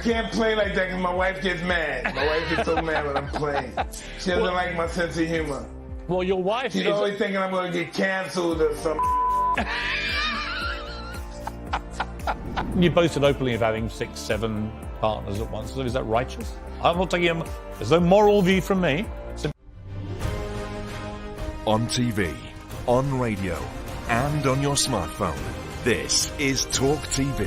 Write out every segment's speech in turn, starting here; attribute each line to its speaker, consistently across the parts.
Speaker 1: I can't play like that because my wife gets mad. My wife gets so mad when I'm playing. She doesn't like my sense of humor.
Speaker 2: Well, your wife
Speaker 1: She's always thinking I'm going to get canceled or something.
Speaker 2: You boasted openly of having 6, 7 partners at once. So is that righteous? I'm not taking there's no moral view from me.
Speaker 3: On TV, on radio, and on your smartphone. This is TalkTV.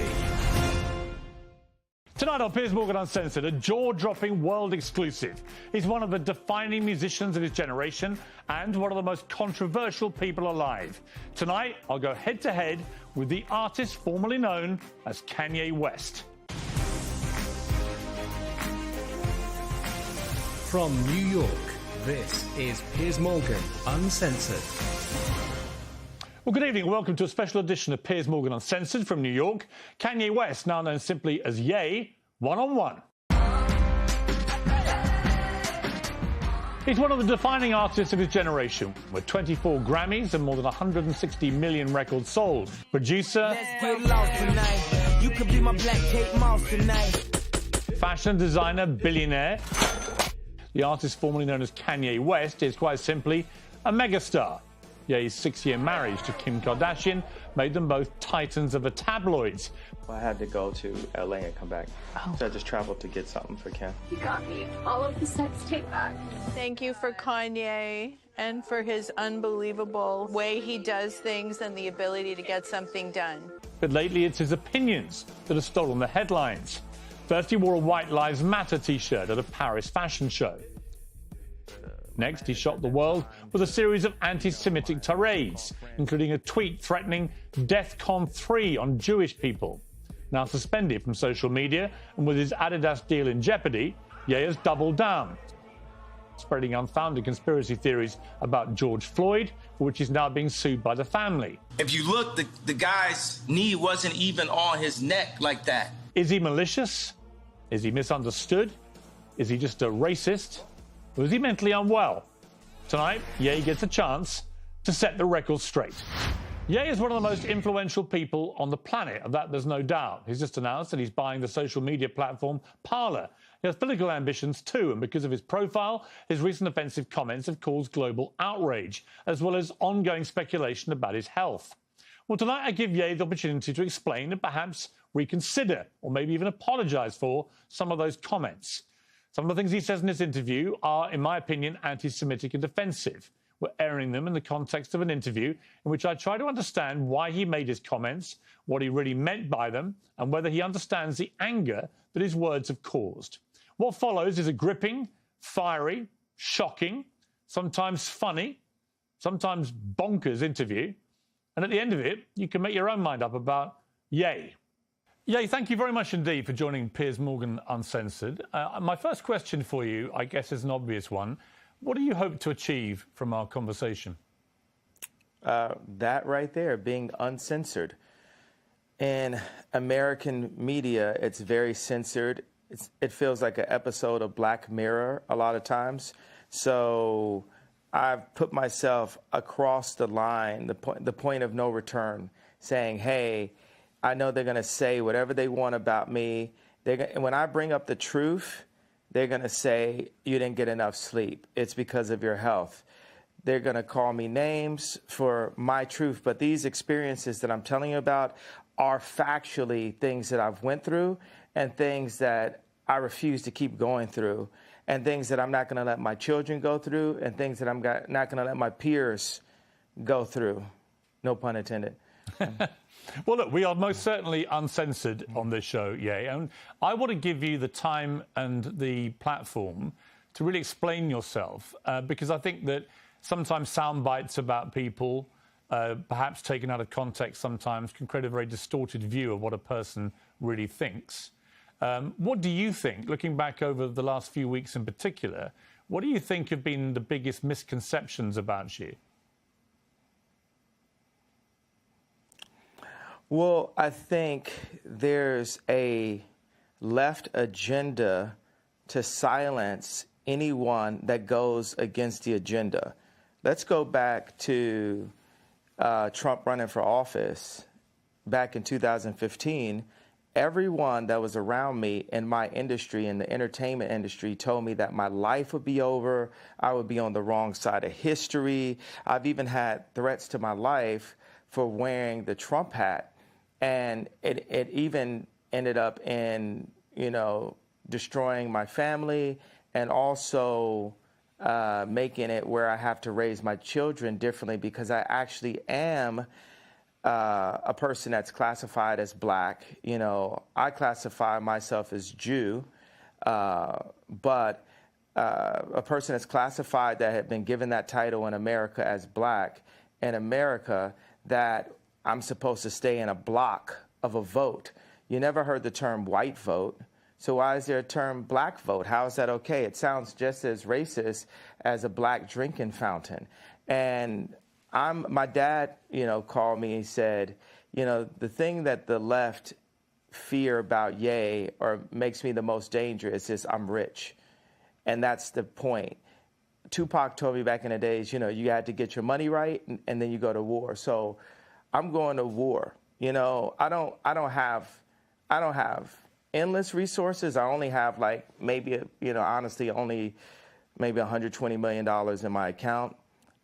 Speaker 2: Tonight on Piers Morgan Uncensored, a jaw-dropping world exclusive. He's one of the defining musicians of his generation and one of the most controversial people alive. Tonight, I'll go head-to-head with the artist formerly known as Kanye West.
Speaker 4: From New York, this is Piers Morgan Uncensored.
Speaker 2: Well, good evening. Welcome to a special edition of Piers Morgan Uncensored from New York. Kanye West, now known simply as Ye, one-on-one. He's one of the defining artists of his generation, with 24 Grammys and more than 160 million records sold. Producer,
Speaker 5: let's get lost tonight. You could be my Black Kate Moss tonight.
Speaker 2: Fashion designer, billionaire. The artist formerly known as Kanye West is quite simply a megastar. Ye's 6-year marriage to Kim Kardashian made them both titans of the tabloids.
Speaker 6: I had to go to LA and come back. So I just traveled to get something for Kim.
Speaker 7: You got me all of the sex tape back.
Speaker 8: Thank you for Kanye and for his unbelievable way he does things and the ability to get something done.
Speaker 2: But lately it's his opinions that have stolen the headlines. First he wore a White Lives Matter t-shirt at a Paris fashion show. Next, he shocked the world with a series of anti-Semitic tirades, including a tweet threatening DEFCON 3 on Jewish people. Now suspended from social media and with his Adidas deal in jeopardy, Ye has doubled down, spreading unfounded conspiracy theories about George Floyd, for which he's now being sued by the family.
Speaker 9: If you look, the guy's knee wasn't even on his neck like that.
Speaker 2: Is he malicious? Is he misunderstood? Is he just a racist? Or is he mentally unwell? Tonight, Ye gets a chance to set the record straight. Ye is one of the most influential people on the planet, of that there's no doubt. He's just announced that he's buying the social media platform Parler. He has political ambitions too, and because of his profile, his recent offensive comments have caused global outrage, as well as ongoing speculation about his health. Well, tonight I give Ye the opportunity to explain and perhaps reconsider, or maybe even apologise for, some of those comments. Some of the things he says in this interview are, in my opinion, anti-Semitic and offensive. We're airing them in the context of an interview in which I try to understand why he made his comments, what he really meant by them, and whether he understands the anger that his words have caused. What follows is a gripping, fiery, shocking, sometimes funny, sometimes bonkers interview. And at the end of it, you can make your own mind up about Ye. Ye, thank you very much indeed for joining Piers Morgan Uncensored. My first question for you, I guess, is an obvious one. What do you hope to achieve from our conversation?
Speaker 6: That right there, being uncensored. In American media, it's very censored. It feels like an episode of Black Mirror a lot of times. So I've put myself across the line, the point of no return, saying, hey, I know they're going to say whatever they want about me. And when I bring up the truth, they're going to say, you didn't get enough sleep. It's because of your health. They're going to call me names for my truth. But these experiences that I'm telling you about are factually things that I've went through and things that I refuse to keep going through and things that I'm not going to let my children go through and things that I'm not going to let my peers go through. No pun intended.
Speaker 2: Well, look, we are most certainly uncensored on this show, Ye, and I want to give you the time and the platform to really explain yourself, because I think that sometimes sound bites about people, perhaps taken out of context sometimes, can create a very distorted view of what a person really thinks. What do you think, looking back over the last few weeks in particular, what do you think have been the biggest misconceptions about you?
Speaker 6: Well, I think there's a left agenda to silence anyone that goes against the agenda. Let's go back to Trump running for office back in 2015 everyone that was around me in my industry, in the entertainment industry, told me that my life would be over. I would be on the wrong side of history. I've even had threats to my life for wearing the Trump hat. And it even ended up in, destroying my family and also making it where I have to raise my children differently because I actually am a person that's classified as black. I classify myself as Jew, but a person that's classified that had been given that title in America as black, in America, that I'm supposed to stay in a block of a vote. You never heard the term white vote. So why is there a term black vote? How is that okay? It sounds just as racist as a black drinking fountain. And my dad, called me and said, the thing that the left fear about Ye or makes me the most dangerous is I'm rich. And that's the point. Tupac told me back in the days, you had to get your money right and then you go to war. So I'm going to war. I don't have endless resources. I only have maybe, honestly, only maybe $120 million in my account.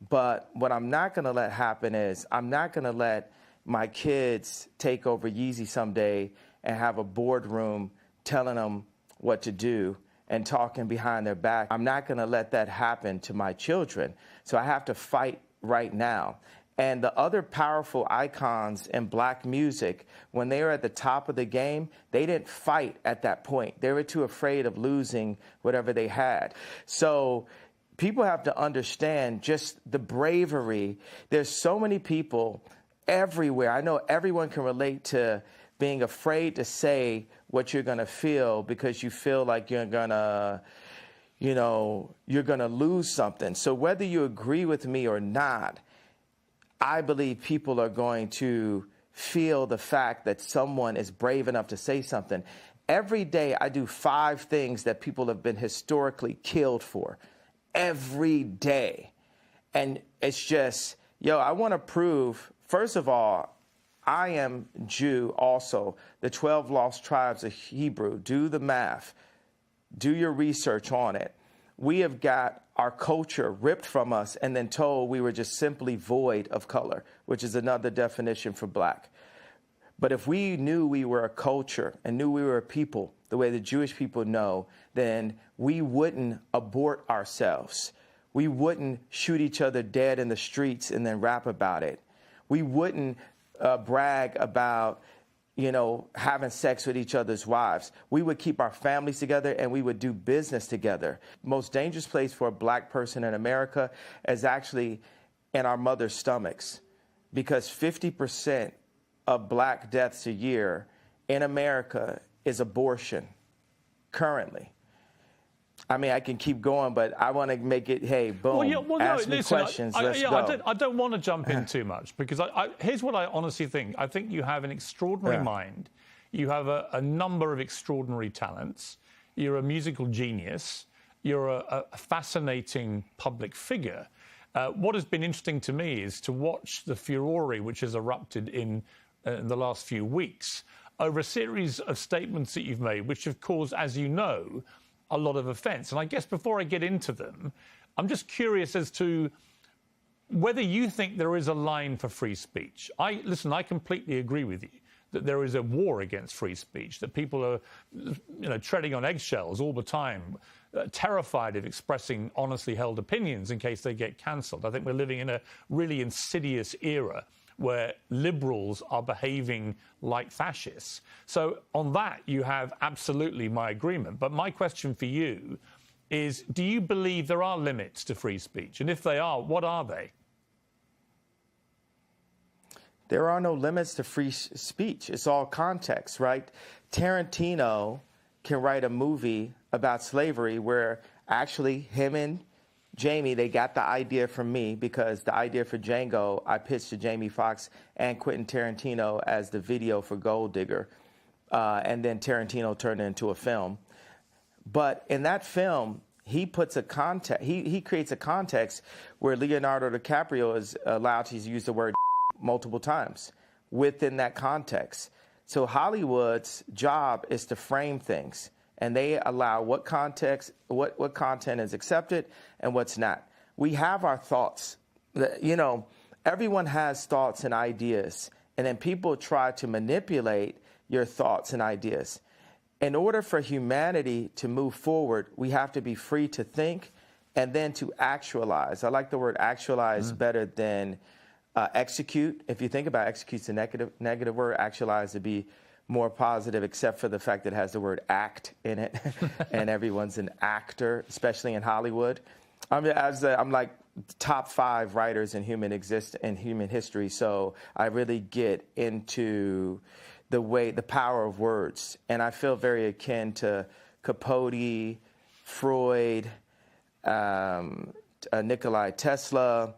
Speaker 6: But what I'm not going to let happen is I'm not going to let my kids take over Yeezy someday and have a boardroom telling them what to do and talking behind their back. I'm not going to let that happen to my children. So I have to fight right now. And the other powerful icons in black music, when they were at the top of the game, they didn't fight at that point. They were too afraid of losing whatever they had. So people have to understand just the bravery. There's so many people everywhere. I know everyone can relate to being afraid to say what you're going to feel because you feel like you're going to lose something. So whether you agree with me or not, I believe people are going to feel the fact that someone is brave enough to say something. Every day I do 5 things that people have been historically killed for. Every day. And it's just, I want to prove, first of all, I am Jew also. The 12 lost tribes of Hebrew. Do the math. Do your research on it. We have got our culture ripped from us and then told we were just simply void of color, which is another definition for black. But if we knew we were a culture and knew we were a people, the way the Jewish people know, then we wouldn't abort ourselves. We wouldn't shoot each other dead in the streets and then rap about it. We wouldn't brag about, having sex with each other's wives. We would keep our families together and we would do business together. Most dangerous place for a black person in America is actually in our mother's stomachs, because 50% of black deaths a year in America is abortion currently. I mean, I can keep going, but I want to make it, hey, boom, ask me questions, let's go.
Speaker 2: I don't want to jump in too much, because here's what I honestly think. I think you have an extraordinary mind. You have a number of extraordinary talents. You're a musical genius. You're a fascinating public figure. What has been interesting to me is to watch the furore which has erupted in the last few weeks over a series of statements that you've made, which have caused, as you know, a lot of offence. And I guess before I get into them, I'm just curious as to whether you think there is a line for free speech. I completely agree with you that there is a war against free speech, that people are, treading on eggshells all the time, terrified of expressing honestly held opinions in case they get cancelled. I think we're living in a really insidious era where liberals are behaving like fascists. So on that, you have absolutely my agreement. But my question for you is, do you believe there are limits to free speech? And if they are, what are they?
Speaker 6: There are no limits to free speech. It's all context, right? Tarantino can write a movie about slavery where actually him and Jamie, they got the idea from me, because the idea for Django, I pitched to Jamie Foxx and Quentin Tarantino as the video for Gold Digger. And then Tarantino turned it into a film. But in that film, he puts a context, he creates a context where Leonardo DiCaprio is allowed to use the word multiple times within that context. So Hollywood's job is to frame things, and they allow what context, what content is accepted and what's not. We have our thoughts. You know, everyone has thoughts and ideas, and then people try to manipulate your thoughts and ideas. In order for humanity to move forward, we have to be free to think and then to actualize. I like the word actualize better than execute. If you think about execute's a negative word, actualize would be more positive, except for the fact that it has the word act in it, and everyone's an actor, especially in Hollywood. I'm like top 5 writers in human history, so I really get into the power of words, and I feel very akin to Capote, Freud, Nikola Tesla,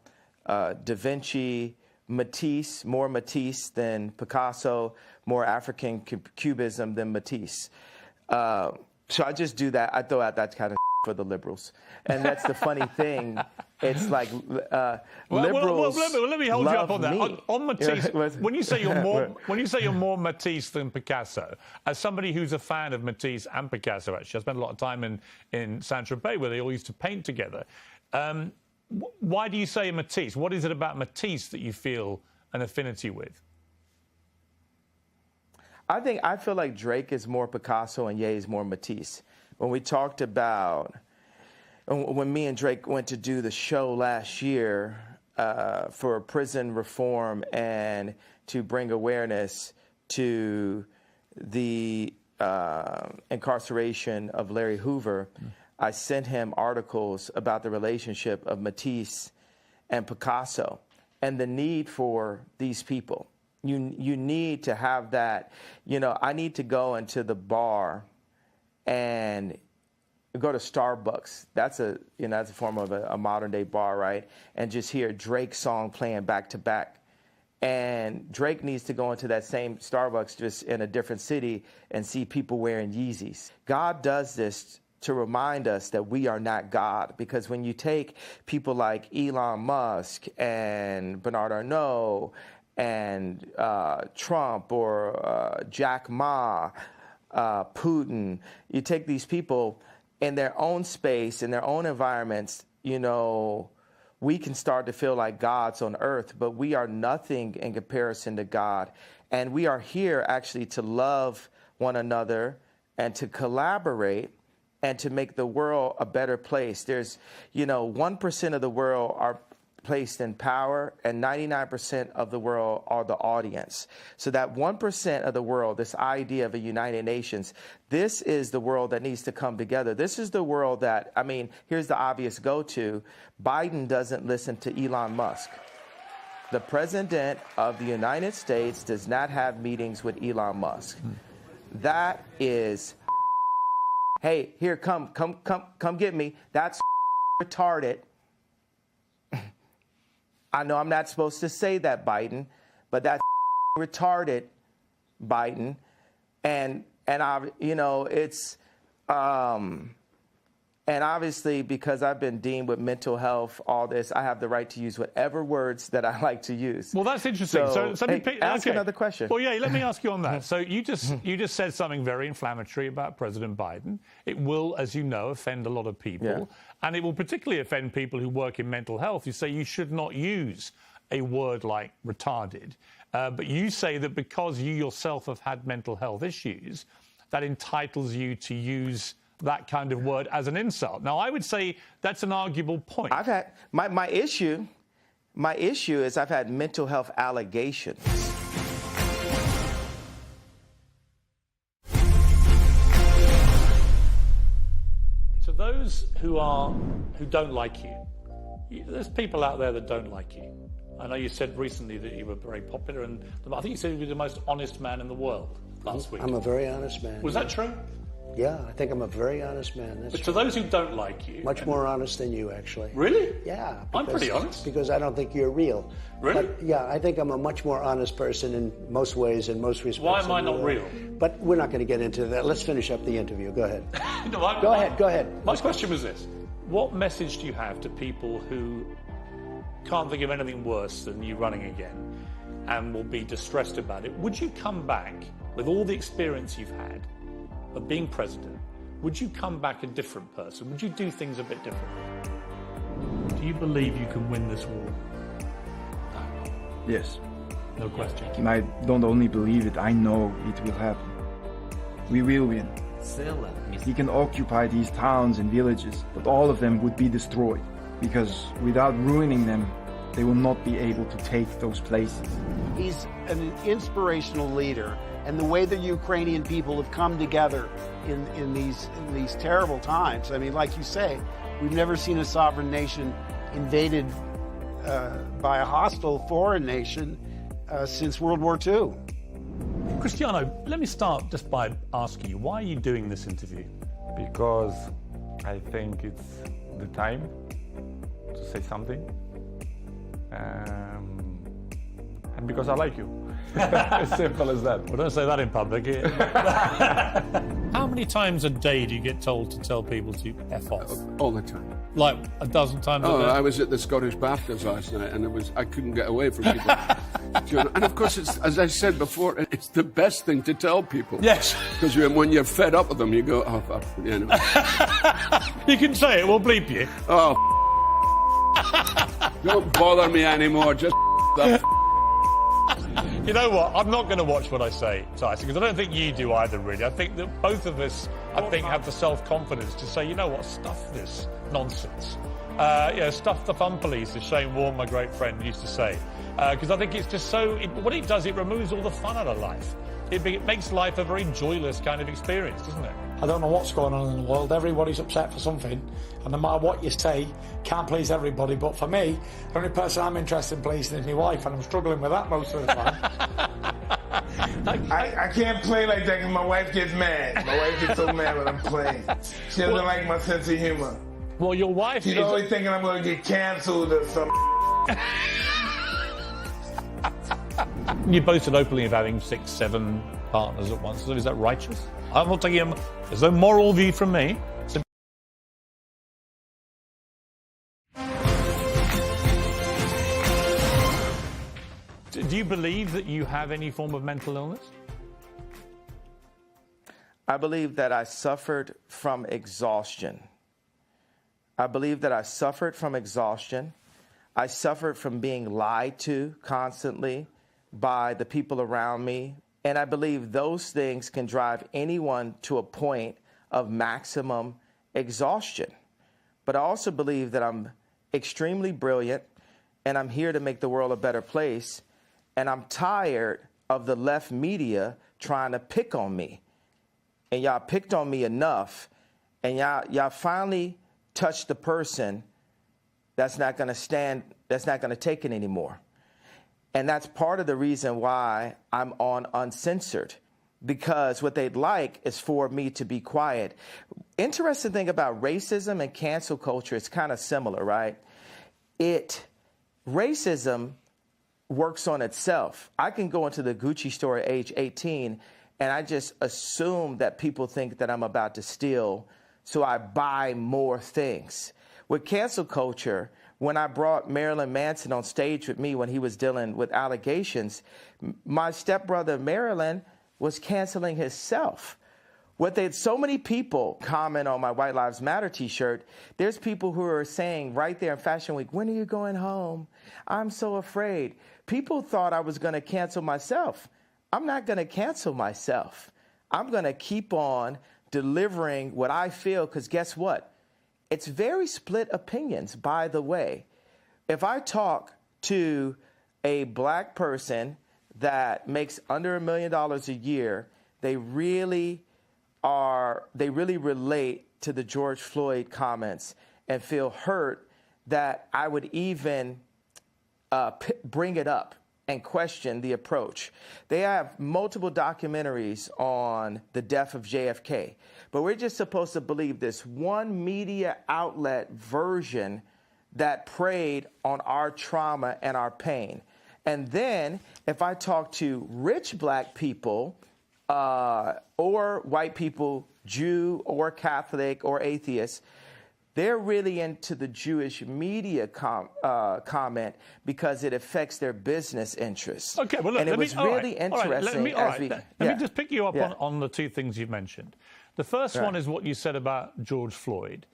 Speaker 6: Da Vinci, Matisse, more Matisse than Picasso, more African cubism than Matisse. So I just do that. I throw out that kind of for the liberals, and that's the funny thing. It's like liberals.
Speaker 2: Let me hold you up on that.
Speaker 6: Me.
Speaker 2: On Matisse, when you say you're more Matisse than Picasso, as somebody who's a fan of Matisse and Picasso, actually, I spent a lot of time in Saint-Tropez where they all used to paint together. Why do you say Matisse? What is it about Matisse that you feel an affinity with?
Speaker 6: I feel like Drake is more Picasso and Ye is more Matisse. When we talked about, when me and Drake went to do the show last year for prison reform and to bring awareness to the incarceration of Larry Hoover, I sent him articles about the relationship of Matisse and Picasso and the need for these people. You need to have that. You know, I need to go into the bar and go to Starbucks. That's a form of a modern day bar, right? And just hear Drake's song playing back to back. And Drake needs to go into that same Starbucks just in a different city and see people wearing Yeezys. God does this to remind us that we are not God, because when you take people like Elon Musk and Bernard Arnault and Trump or Jack Ma, Putin, you take these people in their own space, in their own environments, you know, we can start to feel like gods on earth, but we are nothing in comparison to God. And we are here actually to love one another and to collaborate and to make the world a better place. There's, 1% of the world are placed in power, and 99% of the world are the audience. So that 1% of the world, this idea of a United Nations, this is the world that needs to come together. This is the world that, here's the obvious go-to. Biden doesn't listen to Elon Musk. The president of the United States does not have meetings with Elon Musk. That is, hey, here, come get me. That's retarded. I know I'm not supposed to say that, Biden, but that's retarded, Biden, and it's and obviously because I've been dealing with mental health, all this, I have the right to use whatever words that I like to use.
Speaker 2: Well, that's interesting. So
Speaker 6: ask another question.
Speaker 2: Well, yeah, let me ask you on that. So you just said something very inflammatory about President Biden. It will, as you know, offend a lot of people, and it will particularly offend people who work in mental health. You say you should not use a word like retarded, but you say that because you yourself have had mental health issues, that entitles you to use that kind of word as an insult. Now, I would say that's an arguable point.
Speaker 6: I've had my issue is I've had mental health allegations.
Speaker 2: To those who don't like you, there's people out there that don't like you. I know you said recently that you were very popular, and I think you said you were the most honest man in the world last week.
Speaker 10: I'm a very honest man.
Speaker 2: Was that true?
Speaker 10: Yeah, I think I'm a very honest man.
Speaker 2: But to those who don't like you...
Speaker 10: Much more honest than you, actually.
Speaker 2: Really?
Speaker 10: Yeah.
Speaker 2: I'm pretty honest.
Speaker 10: Because I don't think you're real.
Speaker 2: Really?
Speaker 10: But, yeah, I think I'm a much more honest person in most ways, in most respects.
Speaker 2: Why am I not real?
Speaker 10: But we're not going to get into that. Let's finish up the interview. Go ahead.
Speaker 2: Go
Speaker 10: ahead.
Speaker 2: My question was this. What message do you have to people who can't think of anything worse than you running again and will be distressed about it? Would you come back with all the experience you've had of being president, would you come back a different person? Would you do things a bit differently? Do you believe you can win this war?
Speaker 11: Yes.
Speaker 2: No question.
Speaker 11: And I don't only believe it, I know it will happen. We will win. He can occupy these towns and villages, but all of them would be destroyed, because without ruining them, they will not be able to take those places.
Speaker 12: He's an inspirational leader, and the way the Ukrainian people have come together in these terrible times. I mean, like you say, we've never seen a sovereign nation invaded by a hostile foreign nation since World War II.
Speaker 2: Cristiano, let me start just by asking you, why are you doing this interview?
Speaker 13: Because I think it's the time to say something. And because I like you. As simple as that.
Speaker 2: Well, don't say that in public. How many times a day do you get told to tell people to F off?
Speaker 14: All the time.
Speaker 2: Like a dozen times a day?
Speaker 14: I was at the Scottish BAFTAs last night, and I couldn't get away from people. And of course, it's, as I said before, it's the best thing to tell people.
Speaker 2: Yes.
Speaker 14: Because when you're fed up with them, you go, oh, fuck, you know.
Speaker 2: You can say it, we'll bleep you.
Speaker 14: Oh, don't bother me anymore, just the
Speaker 2: You know what? I'm not going to watch what I say, Tyson, because I don't think you do either, really. I think that both of us, have the self-confidence to say, you know what, stuff this nonsense. Stuff the fun police, as Shane Warne, my great friend, used to say. Because I think it's just so... what it does, it removes all the fun out of life. It makes life a very joyless kind of experience, doesn't it?
Speaker 15: I don't know what's going on in the world. Everybody's upset for something. And no matter what you say, can't please everybody. But for me, the only person I'm interested in pleasing is my wife, and I'm struggling with that most of the time.
Speaker 1: I can't play like that because my wife gets mad. My wife gets so mad when I'm playing. She doesn't like my sense of humor.
Speaker 2: Well, your wife
Speaker 1: She's always thinking I'm going to get canceled or something.
Speaker 2: You boasted openly of having 6, 7 partners at once. So is that righteous? I'm not taking there's no moral view from me. Do you believe that you have any form of mental illness?
Speaker 6: I believe that I suffered from exhaustion. I suffered from being lied to constantly by the people around me. And I believe those things can drive anyone to a point of maximum exhaustion. But I also believe that I'm extremely brilliant, and I'm here to make the world a better place. And I'm tired of the left media trying to pick on me. And y'all picked on me enough, and y'all finally touched the person that's not going to take it anymore. And that's part of the reason why I'm on Uncensored, because what they'd like is for me to be quiet. Interesting thing about racism and cancel culture, it's kind of similar, right? Racism works on itself. I can go into the Gucci store at age 18 and I just assume that people think that I'm about to steal, so I buy more things. With cancel culture, when I brought Marilyn Manson on stage with me when he was dealing with allegations, my stepbrother Marilyn was canceling himself. So many people comment on my White Lives Matter t-shirt. There's people who are saying right there in Fashion Week, when are you going home? I'm so afraid. People thought I was going to cancel myself. I'm not going to cancel myself. I'm going to keep on delivering what I feel, because guess what? It's very split opinions, by the way. If I talk to a black person that makes under $1 million a year, they really relate to the George Floyd comments and feel hurt that I would even bring it up and question the approach. They have multiple documentaries on the death of JFK, but we're just supposed to believe this one media outlet version that preyed on our trauma and our pain. And then if I talk to rich black people or white people, Jew or Catholic or atheist, they're really into the Jewish media comment because it affects their business interests.
Speaker 2: Okay, well, look,
Speaker 6: and it was really interesting.
Speaker 2: Let me just pick you up on the two things you've mentioned. The first one is what you said about George Floyd.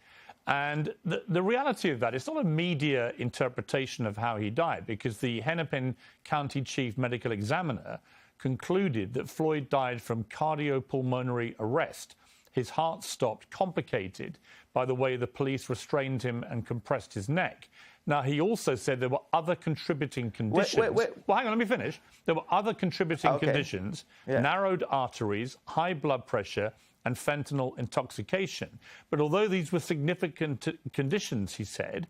Speaker 2: And the reality of that, it's not a media interpretation of how he died, because the Hennepin County Chief Medical Examiner concluded that Floyd died from cardiopulmonary arrest. His heart stopped, complicated by the way the police restrained him and compressed his neck. Now, he also said there were other contributing conditions.
Speaker 6: Wait.
Speaker 2: Well, hang on, let me finish. There were other contributing conditions, narrowed arteries, high blood pressure, and fentanyl intoxication. But although these were significant conditions, he said,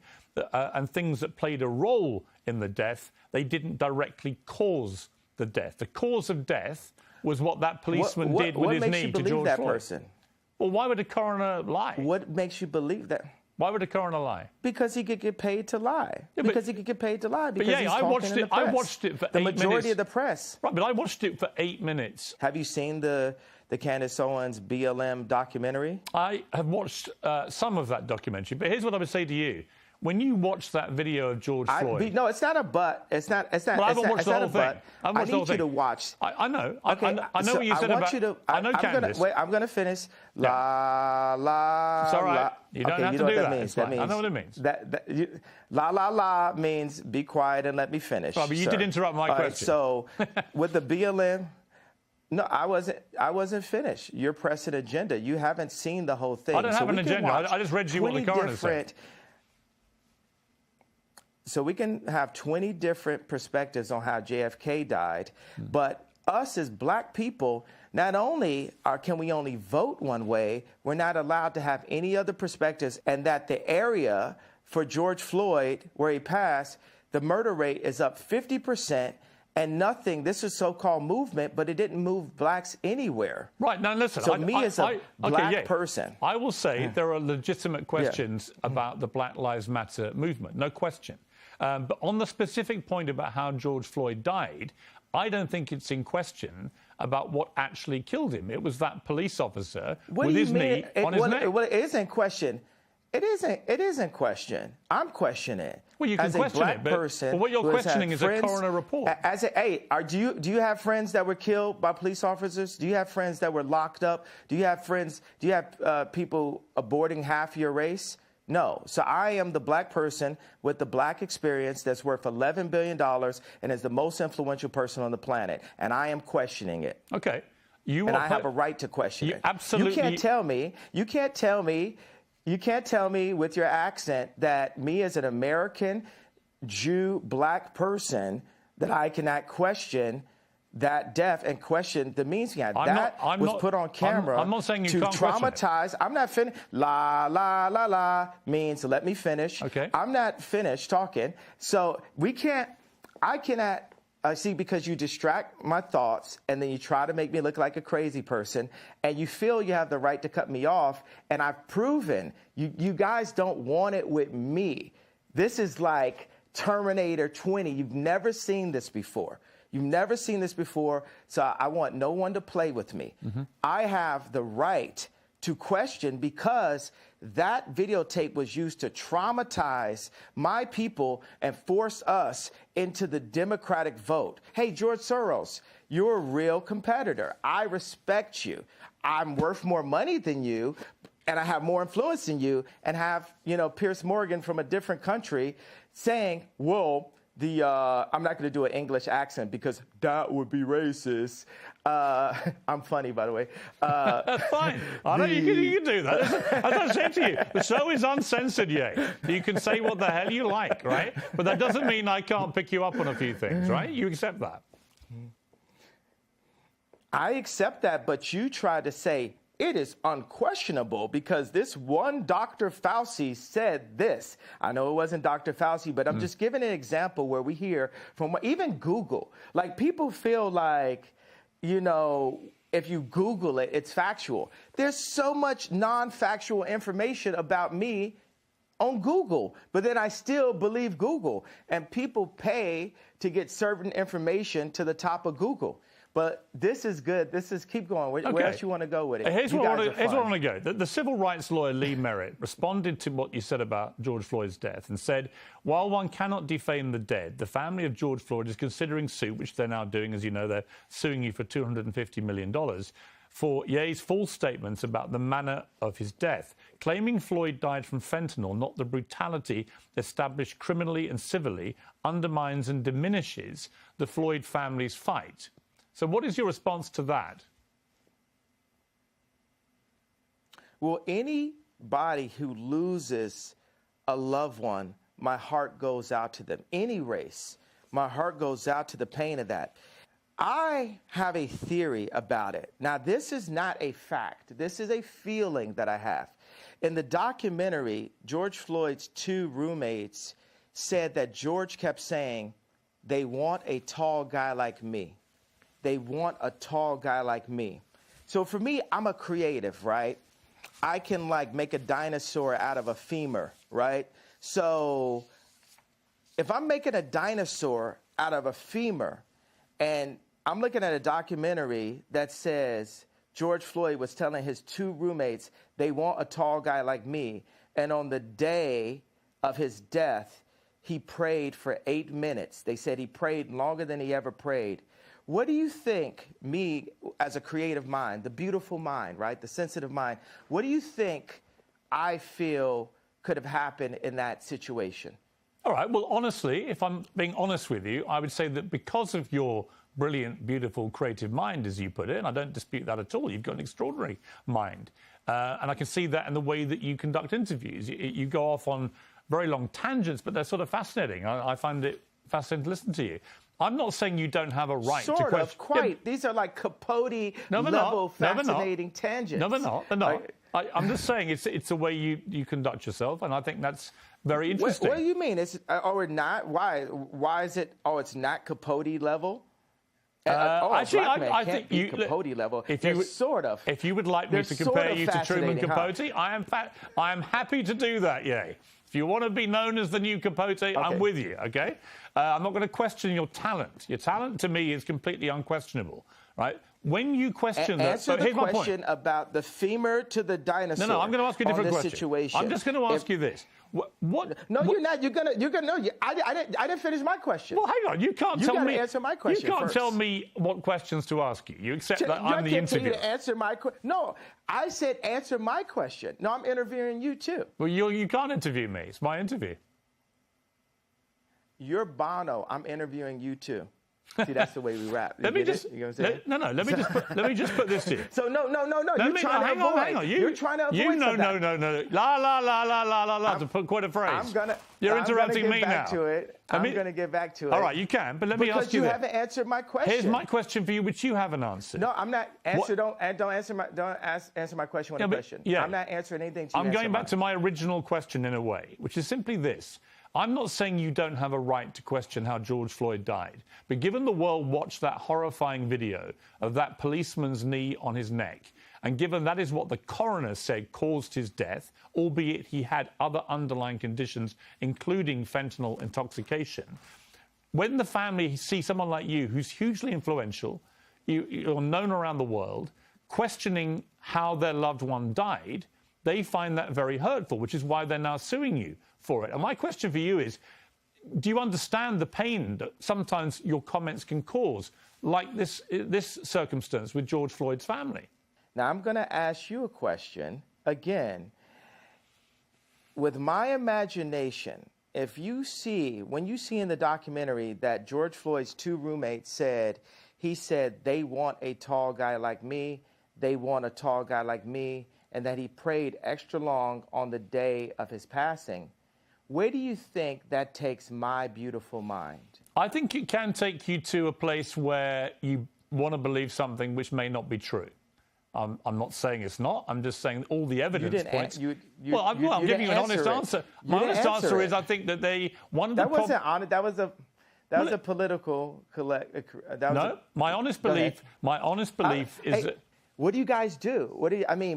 Speaker 2: and things that played a role in the death, they didn't directly cause the death. The cause of death was what that policeman did with his knee to George Floyd.
Speaker 6: Person?
Speaker 2: Well, why would a coroner lie?
Speaker 6: What makes you believe that?
Speaker 2: Why would a coroner lie?
Speaker 6: Because he could get paid to lie.
Speaker 2: Yeah,
Speaker 6: because he could get paid to lie. Because he's
Speaker 2: I
Speaker 6: watched it.
Speaker 2: I watched it for 8 minutes.
Speaker 6: The majority of the press.
Speaker 2: Right, but I watched it for 8 minutes.
Speaker 6: Have you seen the Candace Owens BLM documentary?
Speaker 2: I have watched some of that documentary, but here's what I would say to you. When you watch that video of George Floyd...
Speaker 6: No, it's not a but. It's not. Well,
Speaker 2: I haven't watched the whole thing.
Speaker 6: I need you to watch.
Speaker 2: I know.
Speaker 6: Okay,
Speaker 2: I know what you said about... I know Candace.
Speaker 6: I'm going to finish. La, la,
Speaker 2: It's all right.
Speaker 6: La.
Speaker 2: You don't have to do that. It's fine. I know what it means.
Speaker 6: La, la, la means be quiet and let me finish.
Speaker 2: Right, but you did interrupt my question.
Speaker 6: Right, so with the BLM... No, I wasn't finished. You're pressing agenda. You haven't seen the whole thing.
Speaker 2: I don't have an agenda. I just read you what the coroner said.
Speaker 6: So we can have 20 different perspectives on how JFK died, but us as black people, not only can we only vote one way, we're not allowed to have any other perspectives, and that the area for George Floyd, where he passed, the murder rate is up 50%, and nothing, this is so-called movement, but it didn't move blacks anywhere.
Speaker 2: Right, now listen.
Speaker 6: So as a black person.
Speaker 2: I will say there are legitimate questions about the Black Lives Matter movement, no question. But on the specific point about how George Floyd died, I don't think it's in question about what actually killed him. It was that police officer with his knee on his neck.
Speaker 6: Well, it is in question. It isn't question. I'm questioning it.
Speaker 2: Well, you can question it, but what you're questioning is a coroner report.
Speaker 6: Do you have friends that were killed by police officers? Do you have friends that were locked up? Do you have people aborting half your race? No. So I am the black person with the black experience that's worth $11 billion and is the most influential person on the planet. And I am questioning it.
Speaker 2: Okay.
Speaker 6: I have a right to question it.
Speaker 2: Absolutely.
Speaker 6: You can't tell me with your accent that me as an American Jew black person that I cannot question that death and question the means behind that was put on camera.
Speaker 2: I'm not saying you
Speaker 6: to
Speaker 2: can't
Speaker 6: traumatize. I'm not finished. La la la la means let me finish.
Speaker 2: Okay.
Speaker 6: I'm not finished talking. So I cannot. See, because you distract my thoughts and then you try to make me look like a crazy person and you feel you have the right to cut me off. And I've proven you guys don't want it with me. This is like Terminator 20. You've never seen this before. So I want no one to play with me. I have the right to question because that videotape was used to traumatize my people and force us into the Democratic vote. Hey, George Soros, you're a real competitor. I respect you. I'm worth more money than you, and I have more influence than you, and have, Piers Morgan from a different country saying, well, I'm not going to do an English accent because that would be racist. I'm funny, by the way.
Speaker 2: That's fine. I know you can do that. As I said to you, the show is uncensored, Ye. You can say what the hell you like, right? But that doesn't mean I can't pick you up on a few things, right? You accept that.
Speaker 6: I accept that, but you try to say it is unquestionable because this one Dr. Fauci said this. I know it wasn't Dr. Fauci, but I'm just giving an example where we hear from even Google. Like, people feel like, if you Google it, it's factual. There's so much non-factual information about me on Google, but then I still believe Google. And people pay to get certain information to the top of Google. But this is good. Keep going. Where else you want to go with it?
Speaker 2: Here's where I want to go. The civil rights lawyer Lee Merritt responded to what you said about George Floyd's death and said, while one cannot defame the dead, the family of George Floyd is considering suit, which they're now doing. As you know, they're suing you for $250 million for Ye's false statements about the manner of his death, claiming Floyd died from fentanyl, not the brutality established criminally and civilly, undermines and diminishes the Floyd family's fight. So what is your response to that?
Speaker 6: Well, anybody who loses a loved one, my heart goes out to them. Any race, my heart goes out to the pain of that. I have a theory about it. Now, this is not a fact. This is a feeling that I have. In the documentary, George Floyd's 2 roommates said that George kept saying, they want a tall guy like me. They want a tall guy like me. So for me, I'm a creative, right? I can like make a dinosaur out of a femur, right? So if I'm making a dinosaur out of a femur and I'm looking at a documentary that says George Floyd was telling his 2 roommates they want a tall guy like me, and on the day of his death, he prayed for 8 minutes. They said he prayed longer than he ever prayed. What do you think, me as a creative mind, the beautiful mind, right, the sensitive mind, what do you think I feel could have happened in that situation?
Speaker 2: All right, well, honestly, if I'm being honest with you, I would say that because of your brilliant, beautiful, creative mind, as you put it, and I don't dispute that at all, you've got an extraordinary mind. And I can see that in the way that you conduct interviews. You go off on very long tangents, but they're sort of fascinating. I find it fascinating to listen to you. I'm not saying you don't have a right to question.
Speaker 6: Sort of, quite. These are like Capote-level fascinating tangents.
Speaker 2: No, they're not. They're not. I'm just saying it's the way you conduct yourself, and I think that's very interesting.
Speaker 6: What do you mean? Or not? Why is it? Oh, it's not Capote level.
Speaker 2: Actually, I think you
Speaker 6: Capote level.
Speaker 2: If you would like me to compare you to Truman Capote, I am happy to do that. Yay. If you want to be known as the new Capote, okay. I'm with you, okay? I'm not going to question your talent. Your talent, to me, is completely unquestionable, right? When you question that...
Speaker 6: Answer the question about the femur to the dinosaur.
Speaker 2: No, I'm going to ask you a different question.
Speaker 6: Situation.
Speaker 2: I'm just going to ask you this.
Speaker 6: You're not. You're gonna. No, I didn't finish my question.
Speaker 2: Well, hang on. You can't tell me.
Speaker 6: You got to answer my question.
Speaker 2: You can't
Speaker 6: first.
Speaker 2: tell me what questions to ask you. You accept that I'm the interviewer.
Speaker 6: To answer my question. No, I said answer my question. No, I'm interviewing you too.
Speaker 2: Well, you can't interview me. It's my interview.
Speaker 6: You're Bono. I'm interviewing you too. See, that's the way we rap.
Speaker 2: Let me just.
Speaker 6: You know what I'm saying?
Speaker 2: No. Let me just put this to you.
Speaker 6: So no. Hang on. You're trying to avoid.
Speaker 2: No. La. To put quite a phrase. You're interrupting me now.
Speaker 6: I'm going to get back to it.
Speaker 2: All right, you can, but let me ask you.
Speaker 6: Because you haven't answered my question.
Speaker 2: Here's my question for you, which you haven't answered.
Speaker 6: No, I'm not. Don't answer my question with a question.
Speaker 2: Yeah.
Speaker 6: I'm not answering anything.
Speaker 2: I'm going back to my original question in a way, which is simply this. I'm not saying you don't have a right to question how George Floyd died, but given the world watched that horrifying video of that policeman's knee on his neck, and given that is what the coroner said caused his death, albeit he had other underlying conditions, including fentanyl intoxication, when the family see someone like you, who's hugely influential, you're known around the world, questioning how their loved one died, they find that very hurtful, which is why they're now suing you for it. And my question for you is, do you understand the pain that sometimes your comments can cause, like this circumstance with George Floyd's family?
Speaker 6: Now, I'm going to ask you a question again. With my imagination, when you see in the documentary that George Floyd's 2 roommates said they want a tall guy like me, they want a tall guy like me, and that he prayed extra long on the day of his passing, where do you think that takes my beautiful mind?
Speaker 2: I think it can take you to a place where you want to believe something which may not be true. I'm not saying it's not. I'm just saying all the evidence points. I'm giving you an honest answer. My honest answer is I think that
Speaker 6: wasn't honest. That was a political
Speaker 2: my honest belief is that.
Speaker 6: What do you guys do?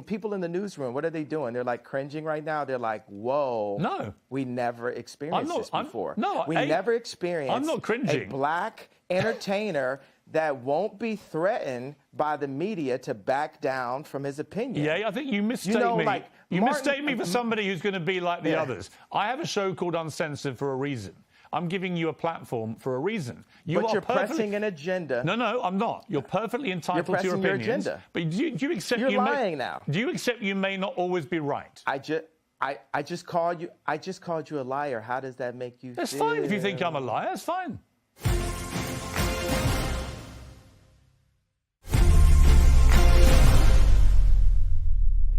Speaker 6: People in the newsroom, what are they doing? They're like cringing right now. They're like, whoa.
Speaker 2: No.
Speaker 6: We never experienced this before.
Speaker 2: I'm
Speaker 6: never experienced
Speaker 2: I'm not cringing.
Speaker 6: a black entertainer that won't be threatened by the media to back down from his opinion.
Speaker 2: Yeah, I think you mistake me.
Speaker 6: Like
Speaker 2: you
Speaker 6: Martin,
Speaker 2: mistake me for somebody who's going to be like the others. I have a show called Uncensored for a reason. I'm giving you a platform for a reason.
Speaker 6: But you're pressing an agenda.
Speaker 2: No, I'm not. You're perfectly entitled to your opinions.
Speaker 6: Your agenda.
Speaker 2: But do you accept
Speaker 6: you're lying now?
Speaker 2: Do you accept you may not always be right?
Speaker 6: I just called you a liar. How does that make you feel?
Speaker 2: That's fine if you think I'm a liar. That's fine.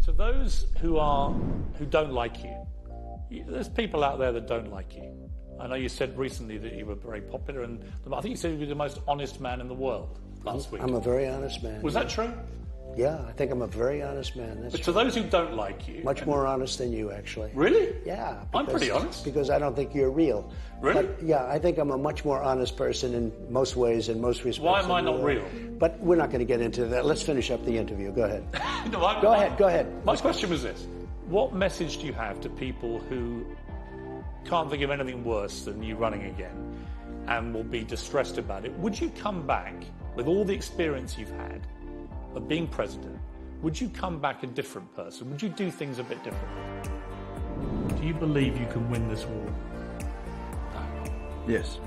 Speaker 2: To those who don't like you, there's people out there that don't like you. I know you said recently that you were very popular, and I think you said you were the most honest man in the world last week.
Speaker 10: I'm a very honest man.
Speaker 2: Was that true?
Speaker 10: Yeah, I think I'm a very honest man. That's
Speaker 2: but to those who don't like you...
Speaker 10: Much more honest than you, actually.
Speaker 2: Really?
Speaker 10: Yeah.
Speaker 2: I'm pretty honest.
Speaker 10: Because I don't think you're real.
Speaker 2: Really?
Speaker 10: But, yeah, I think I'm a much more honest person in most ways, in most respects.
Speaker 2: Why am I not real?
Speaker 10: But we're not going to get into that. Let's finish up the interview. Go ahead.
Speaker 2: No,
Speaker 10: go ahead.
Speaker 2: My question was this. What message do you have to people who can't think of anything worse than you running again and will be distressed about it? Would you come back with all the experience you've had of being president? Would you come back a different person? Would you do things a bit differently? Do you believe you can win this war?
Speaker 11: Yes.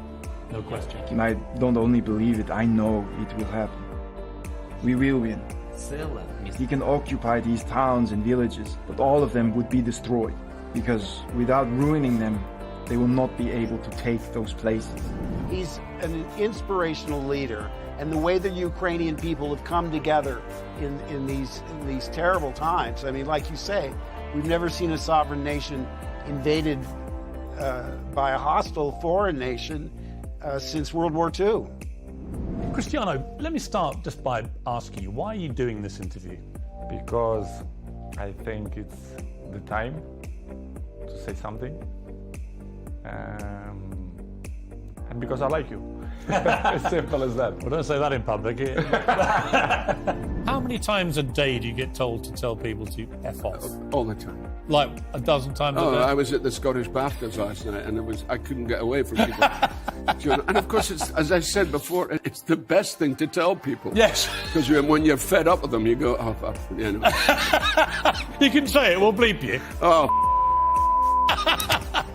Speaker 2: No question.
Speaker 11: And I don't only believe it, I know it will happen. We will win. He can occupy these towns and villages, but all of them would be destroyed, because without ruining them, they will not be able to take those places.
Speaker 12: He's an inspirational leader, and the way the Ukrainian people have come together in these terrible times. I mean, like you say, we've never seen a sovereign nation invaded by a hostile foreign nation since World War II.
Speaker 2: Cristiano, let me start just by asking you, why are you doing this interview?
Speaker 13: Because I think it's the time to say something. And because I like you. As simple as that.
Speaker 2: Well, don't say that in public. How many times a day do you get told to tell people to F off?
Speaker 14: All the time.
Speaker 2: Like a dozen times a day?
Speaker 14: I was at the Scottish BAFTAs last night, and I couldn't get away from people. And of course, as I said before, it's the best thing to tell people.
Speaker 2: Yes.
Speaker 14: Because when you're fed up with them, you go, oh, you know.
Speaker 2: You can say it, we'll bleep you.
Speaker 14: Oh,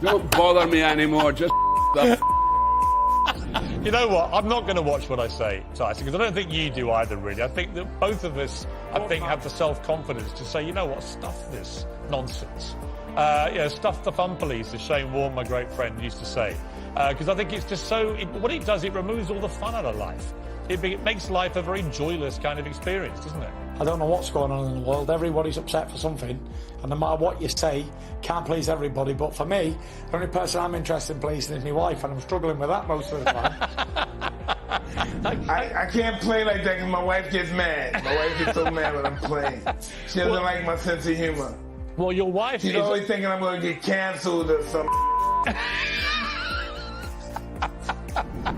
Speaker 14: don't bother me anymore, just
Speaker 2: You know what? I'm not going to watch what I say, Tyson, because I don't think you do either, really. I think that both of us, have the self-confidence to say, you know what, stuff this nonsense. Stuff the fun police, as Shane Warne, my great friend, used to say. Because I think it's just what it does, it removes all the fun out of life. It makes life a very joyless kind of experience, doesn't it?
Speaker 15: I don't know what's going on in the world. Everybody's upset for something. And no matter what you say, can't please everybody. But for me, the only person I'm interested in pleasing is my wife, and I'm struggling with that most of the time.
Speaker 1: I can't play like that because my wife gets mad. My wife gets so mad when I'm playing. She doesn't like my sense of humor.
Speaker 2: Well, your wife
Speaker 1: She's always thinking I'm going to get canceled or something.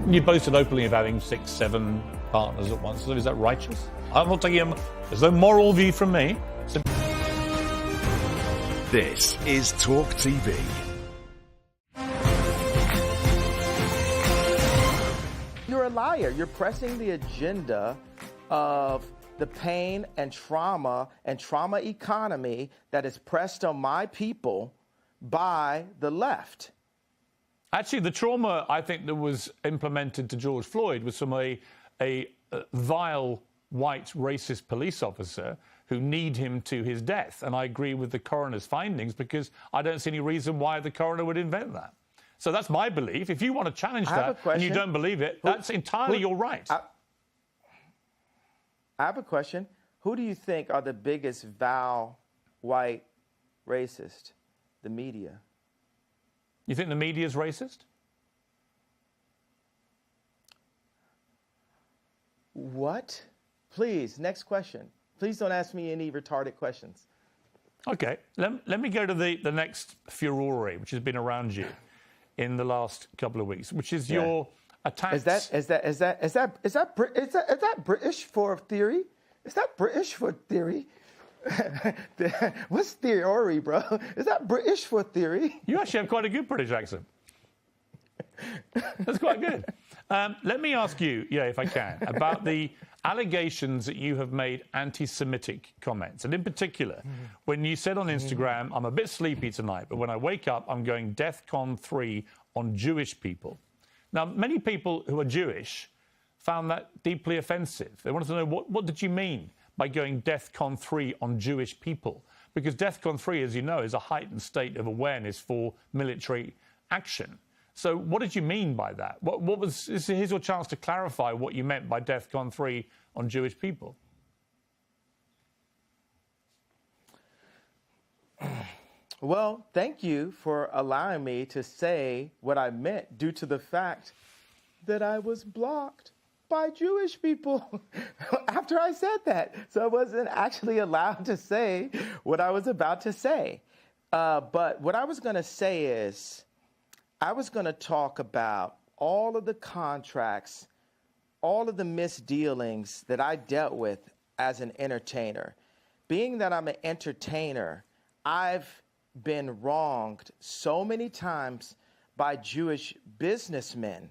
Speaker 2: You boasted openly of having 6, 7 partners at once. So is that righteous? I'm not taking there's no moral view from me.
Speaker 3: This is TalkTV.
Speaker 6: You're a liar. You're pressing the agenda of the pain and trauma economy that is pressed on my people by the left.
Speaker 2: Actually, the trauma, I think, that was implemented to George Floyd was from a vile, white, racist police officer who kneed him to his death. And I agree with the coroner's findings because I don't see any reason why the coroner would invent that. So that's my belief. If you want to challenge that and you don't believe it, that's entirely your right.
Speaker 6: I have a question. Who do you think are the biggest vile, white, racist? The media.
Speaker 2: You think the media is racist?
Speaker 6: What? Please, next question. Please don't ask me any retarded questions.
Speaker 2: Okay, let me go to the next furore, which has been around you in the last couple of weeks, which is your attacks.
Speaker 6: Is that British for theory? Is that British for theory? What's theory, bro? Is that British for theory?
Speaker 2: You actually have quite a good British accent. That's quite good. Let me ask you, if I can, about the allegations that you have made anti-Semitic comments. And in particular, when you said on Instagram, I'm a bit sleepy tonight, but when I wake up, I'm going DEFCON 3 on Jewish people. Now, many people who are Jewish found that deeply offensive. They wanted to know, what did you mean by going DEFCON 3 on Jewish people? Because DEFCON 3, as you know, is a heightened state of awareness for military action. So what did you mean by that? Here's your chance to clarify what you meant by DEFCON 3 on Jewish people.
Speaker 6: Well, thank you for allowing me to say what I meant due to the fact that I was blocked by Jewish people after I said that. So I wasn't actually allowed to say what I was about to say. But what I was going to say is, I was going to talk about all of the contracts, all of the misdealings that I dealt with as an entertainer. Being that I'm an entertainer, I've been wronged so many times by Jewish businessmen.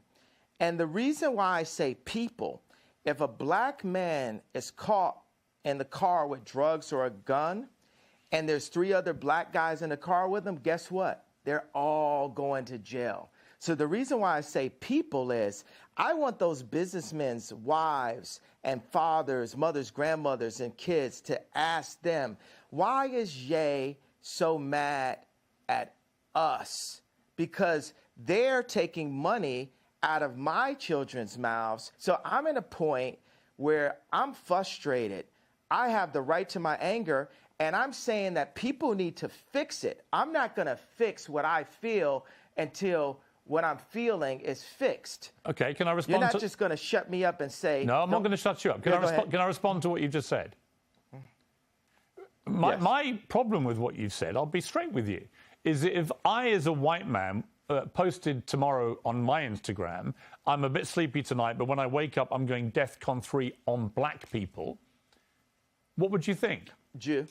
Speaker 6: And the reason why I say people, if a black man is caught in the car with drugs or a gun, and there's 3 other black guys in the car with him, guess what? They're all going to jail. So the reason why I say people is I want those businessmen's wives and fathers, mothers, grandmothers, and kids to ask them, why is Ye so mad at us? Because they're taking money out of my children's mouths. So I'm at a point where I'm frustrated. I have the right to my anger. And I'm saying that people need to fix it. I'm not going to fix what I feel until what I'm feeling is fixed.
Speaker 2: Okay, can I respond?
Speaker 6: You're not just going to shut me up and say...
Speaker 2: No, I'm not going to shut you up. Can I respond to what you've just said? My problem with what you've said, I'll be straight with you, is that if I, as a white man, posted tomorrow on my Instagram, I'm a bit sleepy tonight, but when I wake up, I'm going DEFCON 3 on black people, what would you think?
Speaker 6: Jew.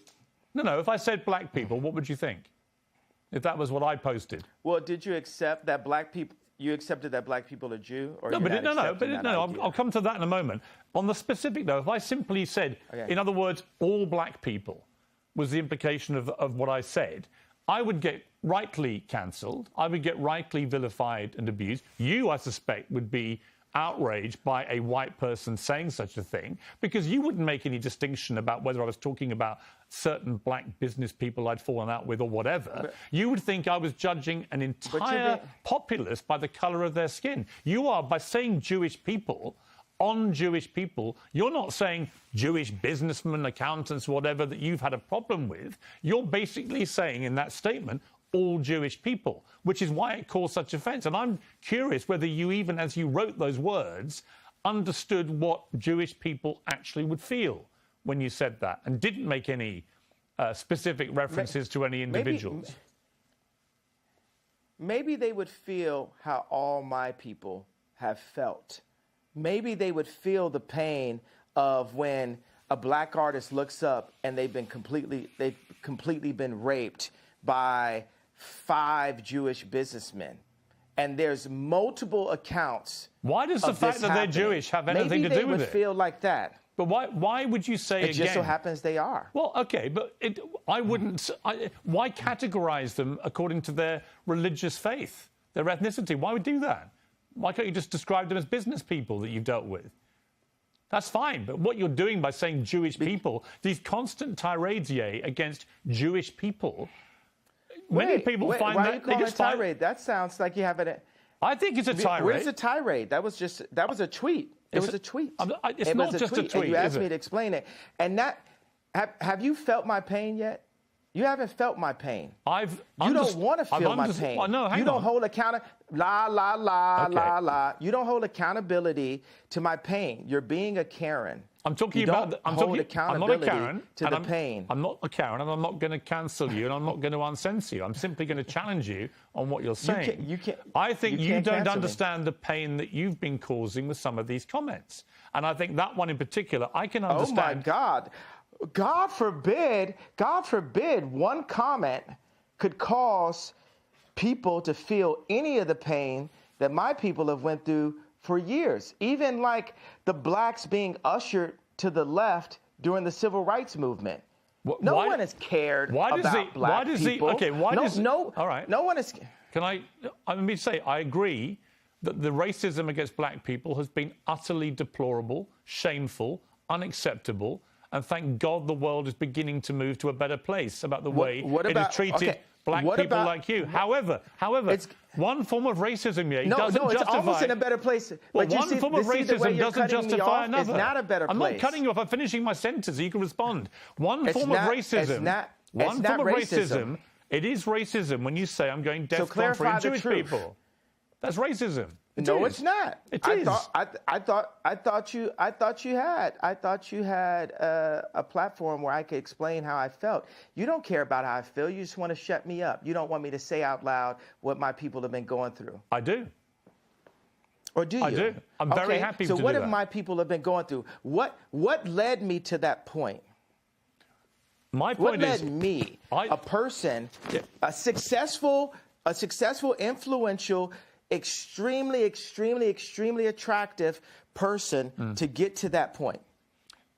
Speaker 2: No, if I said black people, what would you think? If that was what I posted.
Speaker 6: Well, did you accept that black people, you accepted that black people are Jew? Or
Speaker 2: I'll come to that in a moment. On the specific, though, if I simply said, in other words, all black people was the implication of what I said, I would get rightly cancelled. I would get rightly vilified and abused. You, I suspect, would be outraged by a white person saying such a thing, because you wouldn't make any distinction about whether I was talking about certain black business people I'd fallen out with or whatever. You would think I was judging an entire populace by the colour of their skin. You are, by saying Jewish people, on Jewish people, you're not saying Jewish businessmen, accountants, whatever, that you've had a problem with. You're basically saying in that statement, all Jewish people, which is why it caused such offence. And I'm curious whether you, even as you wrote those words, understood what Jewish people actually would feel when you said that, and didn't make any specific references to any individuals.
Speaker 6: Maybe they would feel how all my people have felt. Maybe they would feel the pain of when a black artist looks up and they've completely been raped by 5 Jewish businessmen. And there's multiple accounts.
Speaker 2: Why does the fact that they're Jewish have anything to do with it?
Speaker 6: Maybe they would feel like that.
Speaker 2: But why would you say
Speaker 6: it just so happens they are?
Speaker 2: Well, OK, but I wouldn't... why categorise them according to their religious faith, their ethnicity? Why would you do that? Why can't you just describe them as business people that you've dealt with? That's fine, but what you're doing by saying Jewish people, these constant tirades, against Jewish people... Many people find
Speaker 6: why
Speaker 2: that...
Speaker 6: Why are you calling it a tirade? That sounds like you have it...
Speaker 2: I think it's a tirade.
Speaker 6: Where's the tirade? That was a tweet. It was a tweet.
Speaker 2: It's not just a tweet,
Speaker 6: and you asked me to explain it. And that... Have you felt my pain yet? You haven't felt my pain. You don't want to feel my pain.
Speaker 2: Well, no,
Speaker 6: you don't hold You don't hold accountability to my pain. You're being a Karen.
Speaker 2: I'm talking about... I'm not a Karen.
Speaker 6: To the pain.
Speaker 2: I'm not a Karen, and I'm not going to cancel you, and I'm not going to uncensor you. I'm simply going to challenge you on what you're saying. I think you don't understand the pain that you've been causing with some of these comments. And I think that one in particular, I can understand...
Speaker 6: Oh, my God. God forbid, one comment could cause people to feel any of the pain that my people have went through for years. Even like the blacks being ushered to the left during the civil rights movement. No one has cared about black people.
Speaker 2: All right.
Speaker 6: No one is.
Speaker 2: Let me say, I agree that the racism against black people has been utterly deplorable, shameful, unacceptable, and thank God the world is beginning to move to a better place about the way it has treated black people like you. However, one form of racism doesn't justify...
Speaker 6: it's almost in a better place.
Speaker 2: Well,
Speaker 6: but
Speaker 2: one form of racism doesn't justify another.
Speaker 6: It's not a better place.
Speaker 2: I'm not cutting you off. I'm finishing my sentence so you can respond. One form of racism... It is racism when you say I'm going DEFCON free on Jewish people. That's racism.
Speaker 6: No, it's not.
Speaker 2: It is.
Speaker 6: I thought you had a platform where I could explain how I felt. You don't care about how I feel. You just want to shut me up. You don't want me to say out loud what my people have been going through.
Speaker 2: I do.
Speaker 6: Or do you?
Speaker 2: I do. I'm very happy to do that.
Speaker 6: So what have my people have been going through? What led me to that point?
Speaker 2: My point is...
Speaker 6: What led me, a person, a successful, influential, extremely attractive person to get to that point?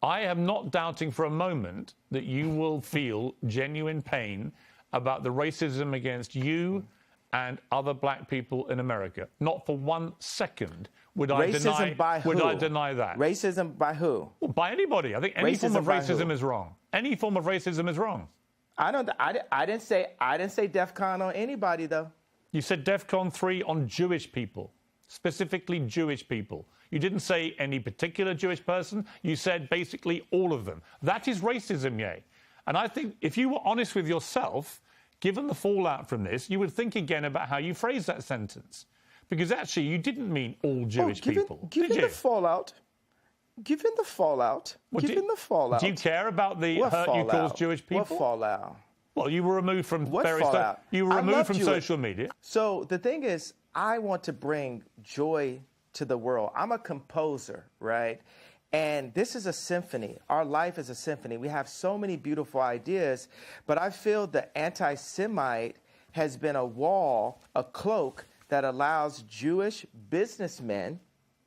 Speaker 2: I am not doubting for a moment that you will feel genuine pain about the racism against you and other black people in America. Not for 1 second would I deny that.
Speaker 6: Racism by who?
Speaker 2: Well, by anybody. I think any form of racism is wrong. Any form of racism is wrong.
Speaker 6: I didn't say DEFCON on anybody though.
Speaker 2: You said DEFCON 3 on Jewish people, specifically Jewish people. You didn't say any particular Jewish person. You said basically all of them. That is racism, Ye. And I think if you were honest with yourself, given the fallout from this, you would think again about how you phrased that sentence. Because actually, you didn't mean all Jewish people, did you?
Speaker 6: The fallout. Given the fallout.
Speaker 2: Do you care about the hurt you caused Jewish people?
Speaker 6: What fallout?
Speaker 2: Well, you were removed from various stuff. You were removed from social media.
Speaker 6: So the thing is, I want to bring joy to the world. I'm a composer, right? And this is a symphony. Our life is a symphony. We have so many beautiful ideas, but I feel the anti-Semite has been a wall, a cloak that allows Jewish businessmen,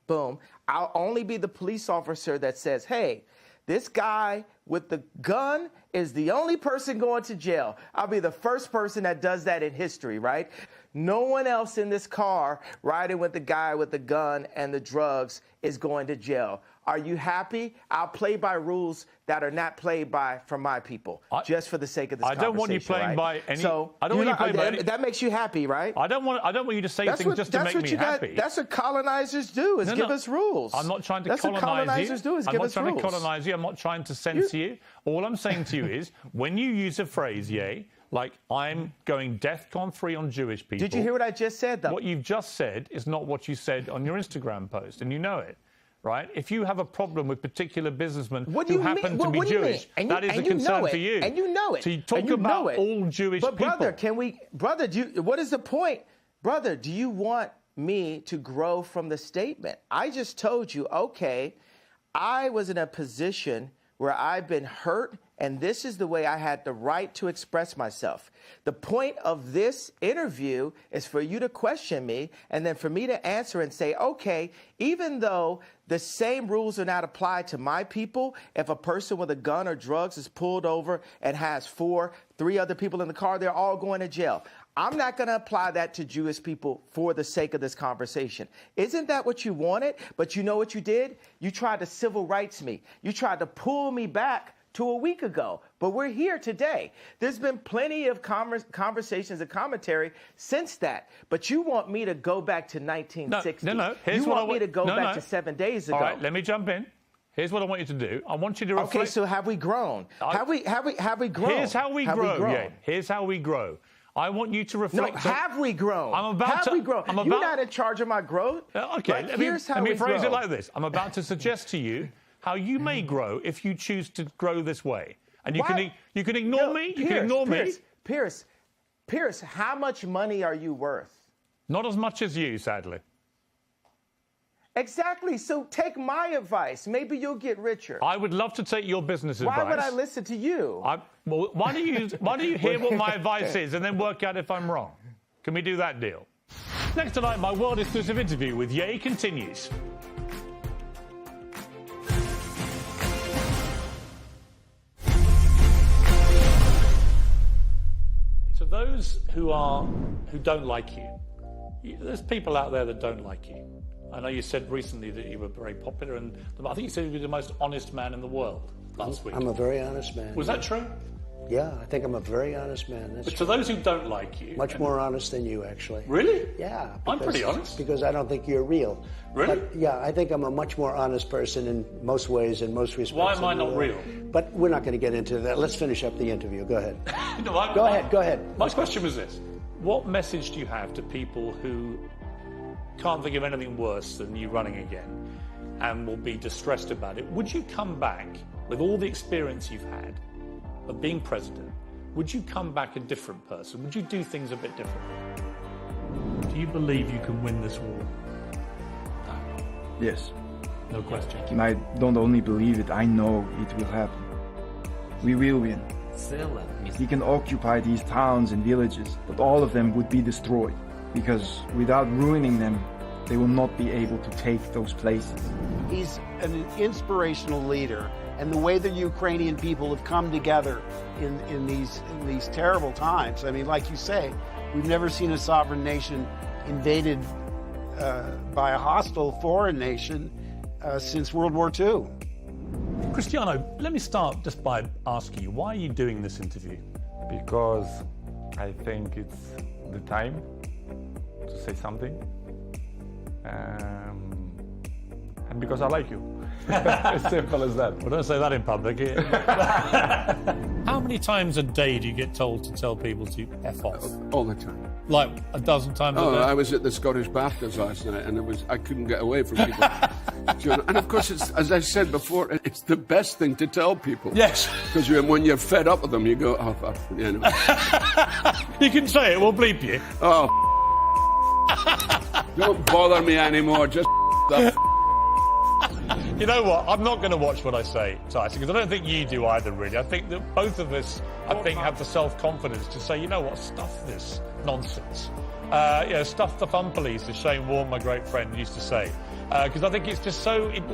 Speaker 6: boom, I'll only be the police officer that says, hey, this guy with the gun is the only person going to jail. I'll be the first person that does that in history, right? No one else in this car riding with the guy with the gun and the drugs is going to jail. Are you happy? I'll play by rules that are not played by from my people, just for the sake of this conversation.
Speaker 2: I don't want you playing by any.
Speaker 6: So
Speaker 2: I don't want you playing by any.
Speaker 6: That makes you happy, right?
Speaker 2: I don't want you to say things just to make me happy.
Speaker 6: That's what colonizers do. Is give us rules.
Speaker 2: I'm not trying to
Speaker 6: colonize you. That's what colonizers do. Is give us rules.
Speaker 2: I'm not trying to colonize you. I'm not trying to censor you. All I'm saying to you is, when you use a phrase, like I'm going DEFCON 3 on Jewish people.
Speaker 6: Did you hear what I just said, though?
Speaker 2: What you've just said is not what you said on your Instagram post, and you know it. Right? If you have a problem with particular businessmen who happen to be Jewish, that is a concern for you.
Speaker 6: And you know it.
Speaker 2: So you talk about all Jewish people.
Speaker 6: But brother, what is the point? Brother, do you want me to grow from the statement? I just told you, okay, I was in a position where I've been hurt, and this is the way I had the right to express myself. The point of this interview is for you to question me and then for me to answer and say, okay, even though the same rules are not applied to my people, if a person with a gun or drugs is pulled over and has 3 other people in the car, they're all going to jail. I'm not going to apply that to Jewish people for the sake of this conversation. Isn't that what you wanted? But you know what you did? You tried to civil rights me. You tried to pull me back to a week ago. But we're here today. There's been plenty of conversations and commentary since that. But you want me to go back to 1960.
Speaker 2: No.
Speaker 6: You want me to go back to 7 days ago.
Speaker 2: All right, let me jump in. Here's what I want you to do. I want you to reflect.
Speaker 6: Okay, so have we grown? Have we grown?
Speaker 2: Here's how we grow. Yeah, here's how we grow. I want you to reflect.
Speaker 6: No, have we grown? Have we grown? You're not in charge of my growth.
Speaker 2: Okay, let me phrase it like this. I'm about to suggest to you how you may grow if you choose to grow this way. And you can ignore me. You can ignore me.
Speaker 6: Piers, how much money are you worth?
Speaker 2: Not as much as you, sadly.
Speaker 6: Exactly. So take my advice. Maybe you'll get richer.
Speaker 2: I would love to take your business advice.
Speaker 6: Why would I listen to you?
Speaker 2: Well, why don't you hear what my advice is and then work out if I'm wrong? Can we do that deal? Next tonight, my world-exclusive interview with Ye continues. To those who don't like you, there's people out there that don't like you. I know you said recently that you were very popular, and I think you said you were the most honest man in the world last week.
Speaker 10: I'm a very honest man.
Speaker 2: Was that true?
Speaker 10: Yeah, I think I'm a very honest man. That's
Speaker 2: but to those who don't like you...
Speaker 10: Much more honest than you, actually.
Speaker 2: Really?
Speaker 10: Yeah.
Speaker 2: I'm pretty honest.
Speaker 10: Because I don't think you're real.
Speaker 2: Really?
Speaker 10: But, yeah, I think I'm a much more honest person in most ways, in most respects.
Speaker 2: Why am I not real?
Speaker 10: But we're not going to get into that. Let's finish up the interview. Go ahead.
Speaker 2: No,
Speaker 10: go ahead.
Speaker 2: My question was this. What message do you have to people who can't think of anything worse than you running again and will be distressed about it? Would you come back with all the experience you've had of being president? Would you come back a different person? Would you do things a bit differently? Do you believe you can win this war?
Speaker 11: Yes.
Speaker 2: No question.
Speaker 11: And I don't only believe it, I know it will happen. We will win. He can occupy these towns and villages, but all of them would be destroyed, because without ruining them, they will not be able to take those places.
Speaker 12: He's an inspirational leader, and the way the Ukrainian people have come together in these terrible times. I mean, like you say, we've never seen a sovereign nation invaded by a hostile foreign nation since World War II.
Speaker 2: Cristiano, let me start just by asking you, why are you doing this interview?
Speaker 13: Because I think it's the time to say something. And because I like you. As simple as that.
Speaker 2: Well, don't say that in public. How many times a day do you get told to tell people to F off?
Speaker 14: All the time.
Speaker 2: Like a dozen times a day?
Speaker 14: I was at the Scottish BAFTAs last night, and I couldn't get away from people. And of course, as I said before, it's the best thing to tell people.
Speaker 2: Yes.
Speaker 14: Because when you're fed up with them, you go, oh, fuck, you know.
Speaker 2: You can say it, we'll bleep you.
Speaker 14: Oh, don't bother me anymore, just the
Speaker 2: You know what? I'm not going to watch what I say, Tyson, because I don't think you do either, really. I think that both of us, have the self-confidence to say, you know what, stuff this nonsense. Stuff the fun police, as Shane Warne, my great friend, used to say. Because I think it's just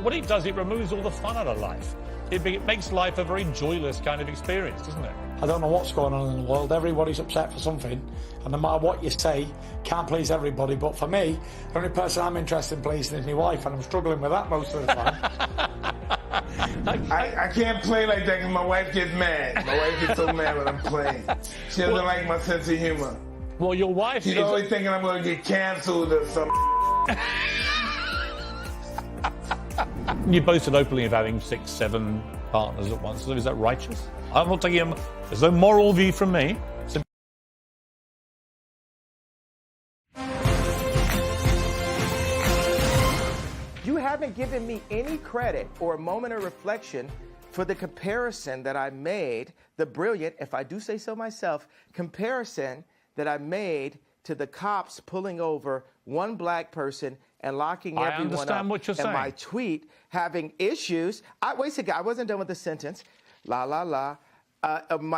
Speaker 2: what it does, it removes all the fun out of life. It makes life a very joyless kind of experience, doesn't it?
Speaker 15: I don't know what's going on in the world. Everybody's upset for something, and no matter what you say, can't please everybody. But for me, the only person I'm interested in pleasing is my wife, and I'm struggling with that most of the time.
Speaker 1: I can't play like that because my wife gets mad. My wife gets so mad when I'm playing. She doesn't like my sense of humor.
Speaker 2: Well, your wife
Speaker 1: She's always thinking I'm going to get canceled or something.
Speaker 2: You boasted openly of having 6, 7 partners at once. So is that righteous? I'm not taking there's no moral view from me.
Speaker 6: You haven't given me any credit or a moment of reflection for the comparison that I made, the brilliant, if I do say so myself, comparison that I made to the cops pulling over one black person and locking everyone up.
Speaker 2: I understand what you're saying.
Speaker 6: And my tweet having issues. Wait a second, I wasn't done with the sentence. My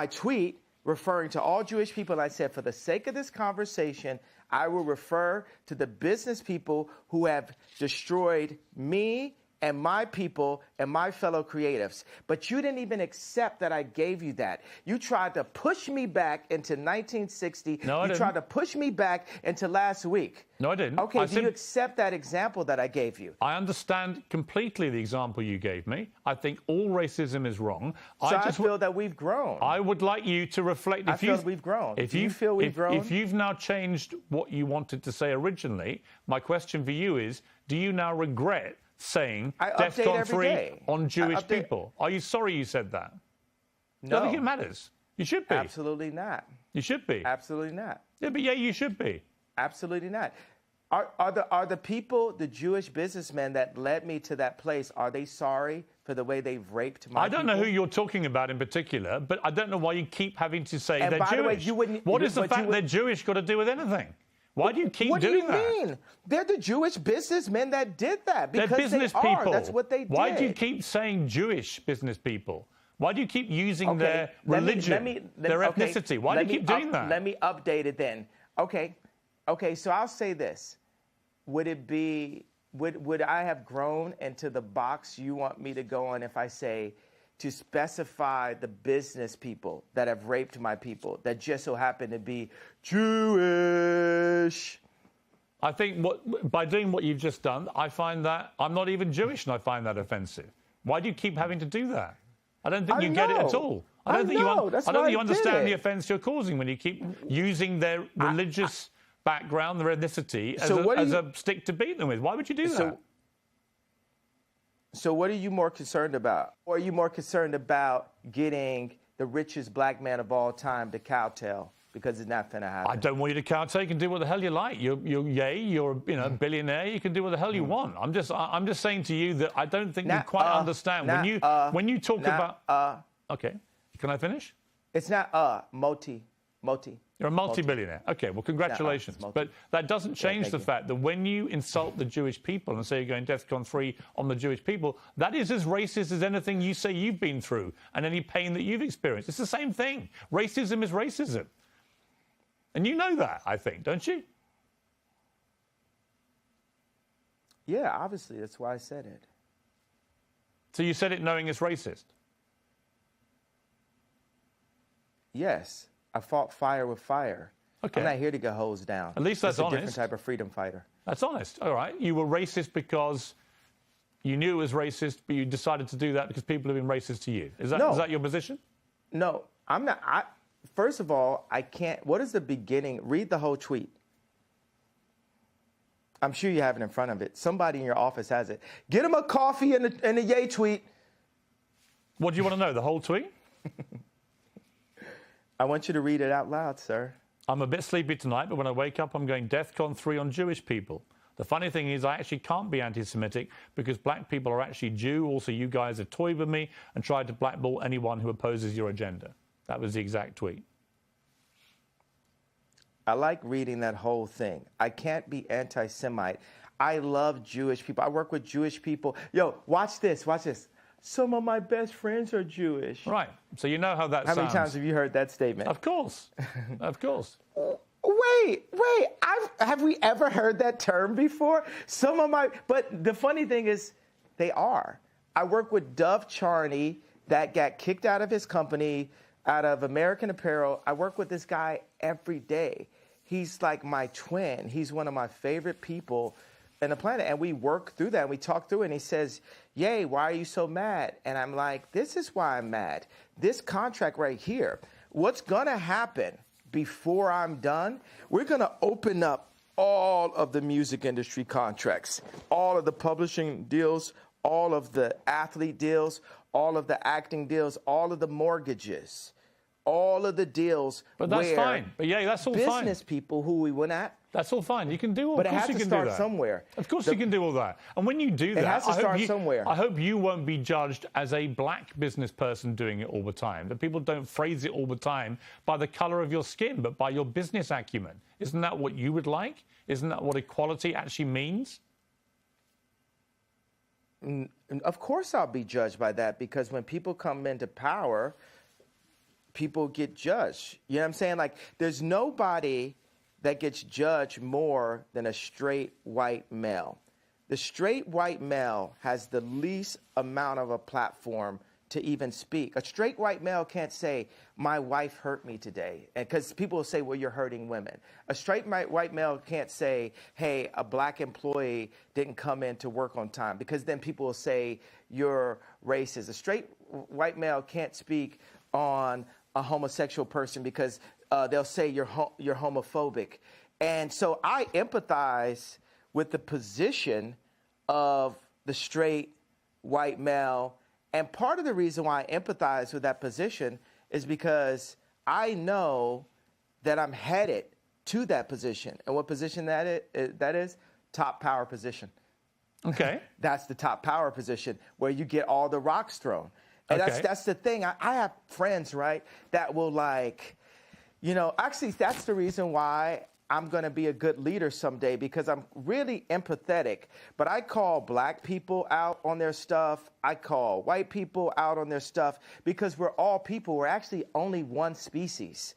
Speaker 6: tweet referring to all Jewish people, I said, for the sake of this conversation, I will refer to the business people who have destroyed me and my people and my fellow creatives. But you didn't even accept that I gave you that. You tried to push me back into 1960.
Speaker 2: No, I didn't.
Speaker 6: You tried to push me back into last week.
Speaker 2: No, I didn't.
Speaker 6: Okay, do you accept that example that I gave you?
Speaker 2: I understand completely the example you gave me. I think all racism is wrong.
Speaker 6: So I feel that we've grown.
Speaker 2: I would like you to reflect.
Speaker 6: I feel we've grown.
Speaker 2: Do
Speaker 6: you feel we've grown?
Speaker 2: If you've now changed what you wanted to say originally, my question for you is, do you now regret saying DEFCON 3 on Jewish people? Are you sorry you said that?
Speaker 6: No.
Speaker 2: I think it matters. You should be.
Speaker 6: Absolutely not.
Speaker 2: You should be.
Speaker 6: Absolutely not.
Speaker 2: Yeah, but you should be.
Speaker 6: Absolutely not. Are the people, the Jewish businessmen that led me to that place, are they sorry for the way they've raped my people?
Speaker 2: I don't know who you're talking about in particular, but I don't know why you keep having to say they're Jewish.
Speaker 6: The way, you wouldn't,
Speaker 2: what is the fact they're Jewish got to do with anything? Why do you keep doing that?
Speaker 6: What do you mean? They're the Jewish businessmen that did that. Because
Speaker 2: they're business people.
Speaker 6: That's what they did.
Speaker 2: Why do you keep saying Jewish business people? Why do you keep using their religion, their ethnicity? Why do you keep doing that?
Speaker 6: Let me update it then. Okay. Okay, so I'll say this. Would I have grown into the box you want me to go on if I say to specify the business people that have raped my people that just so happen to be Jewish?
Speaker 2: I think by doing what you've just done, I find that I'm not even Jewish and I find that offensive. Why do you keep having to do that? I don't think you get it at all. I don't think you understand the offence you're causing when you keep using their religious background, their ethnicity, as a stick to beat them with. Why would you do that?
Speaker 6: So what are you more concerned about? Or are you more concerned about getting the richest black man of all time to kowtow? Because it's not going to happen.
Speaker 2: I don't want you to kowtow. You can do what the hell you like. You're a billionaire. You can do what the hell you want. I'm just saying to you that I don't think you quite understand when you talk about. Okay, can I finish?
Speaker 6: It's not multi.
Speaker 2: You're a multi-billionaire. Okay, well, congratulations. But that doesn't change the fact that when you insult the Jewish people and say you're going DEFCON 3 on the Jewish people, that is as racist as anything you say you've been through and any pain that you've experienced. It's the same thing. Racism is racism. And you know that, I think, don't you?
Speaker 6: Yeah, obviously. That's why I said it.
Speaker 2: So you said it knowing it's racist?
Speaker 6: Yes. I fought fire with fire. Okay. I'm not here to get hosed down.
Speaker 2: At least that's honest.
Speaker 6: A different type of freedom fighter.
Speaker 2: That's honest. All right. You were racist because you knew it was racist, but you decided to do that because people have been racist to you. Is that your position?
Speaker 6: No, I'm not. First of all, I can't. What is the beginning? Read the whole tweet. I'm sure you have it in front of it. Somebody in your office has it. Get him a coffee and a yay tweet.
Speaker 2: What do you want to know? The whole tweet?
Speaker 6: I want you to read it out loud, sir.
Speaker 2: I'm a bit sleepy tonight, but when I wake up, I'm going DEFCON 3 on Jewish people. The funny thing is I actually can't be anti-Semitic because black people are actually Jew. Also, you guys have toyed with me and tried to blackball anyone who opposes your agenda. That was the exact tweet.
Speaker 6: I like reading that whole thing. I can't be anti-Semite. I love Jewish people. I work with Jewish people. Yo, watch this. Watch this. Some of my best friends are Jewish.
Speaker 2: Right. So you know how that sounds.
Speaker 6: How many times have you heard that statement?
Speaker 2: Of course. Of course.
Speaker 6: Wait. Have we ever heard that term before? But the funny thing is, they are. I work with Dove Charney that got kicked out of his company, out of American Apparel. I work with this guy every day. He's like my twin. He's one of my favorite people on the planet. And we work through that and we talk through it. And he says, "Yay, why are you so mad?" And I'm like, this is why I'm mad. This contract right here, what's going to happen before I'm done, we're going to open up all of the music industry contracts, all of the publishing deals, all of the athlete deals, all of the acting deals, all of the mortgages, all of the deals.
Speaker 2: But that's fine. But yeah, that's all fine.
Speaker 6: Business people who we went at.
Speaker 2: That's all fine. You can do all.
Speaker 6: But it has to start somewhere.
Speaker 2: Of course, you can do all that. And when you do that,
Speaker 6: it has to start somewhere.
Speaker 2: I hope you won't be judged as a black business person doing it all the time. That people don't phrase it all the time by the color of your skin, but by your business acumen. Isn't that what you would like? Isn't that what equality actually means?
Speaker 6: Of course I'll be judged by that, because when people come into power, people get judged. You know what I'm saying? Like, there's nobody that gets judged more than a straight white male. The straight white male has the least amount of a platform to even speak. A straight white male can't say, "My wife hurt me today," because people will say, "Well, you're hurting women." A straight white male can't say, "Hey, a black employee didn't come in to work on time," because then people will say you're racist. A straight white male can't speak on a homosexual person because they'll say you're homophobic. And so I empathize with the position of the straight white male. And part of the reason why I empathize with that position is because I know that I'm headed to that position. And what position that is? Top power position.
Speaker 2: Okay.
Speaker 6: That's the top power position where you get all the rocks thrown. And that's the thing. I have friends, right, that will actually that's the reason why I'm going to be a good leader someday, because I'm really empathetic. But I call black people out on their stuff. I call white people out on their stuff, because we're all people. We're actually only one species.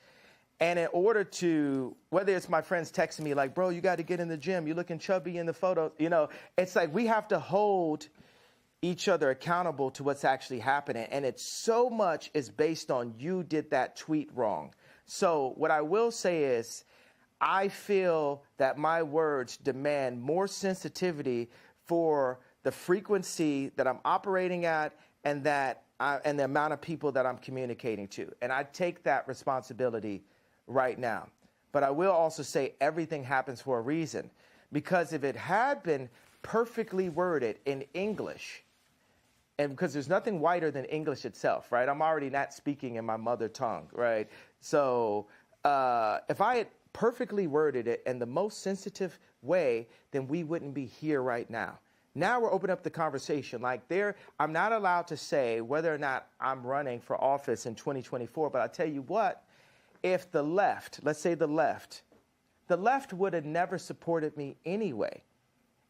Speaker 6: And in order to, whether it's my friends texting me like, bro, you got to get in the gym. You're looking chubby in the photo. You know, it's like we have to hold each other accountable to what's actually happening. And it's so much is based on you did that tweet wrong. So what I will say is I feel that my words demand more sensitivity for the frequency that I'm operating at and and the amount of people that I'm communicating to. And I take that responsibility right now. But I will also say everything happens for a reason. Because if it had been perfectly worded in English, and because there's nothing whiter than English itself, right? I'm already not speaking in my mother tongue, right? So if I had perfectly worded it in the most sensitive way, then we wouldn't be here right now. Now we're opening up the conversation. Like I'm not allowed to say whether or not I'm running for office in 2024, but I'll tell you what, if the left, let's say the left would have never supported me anyway.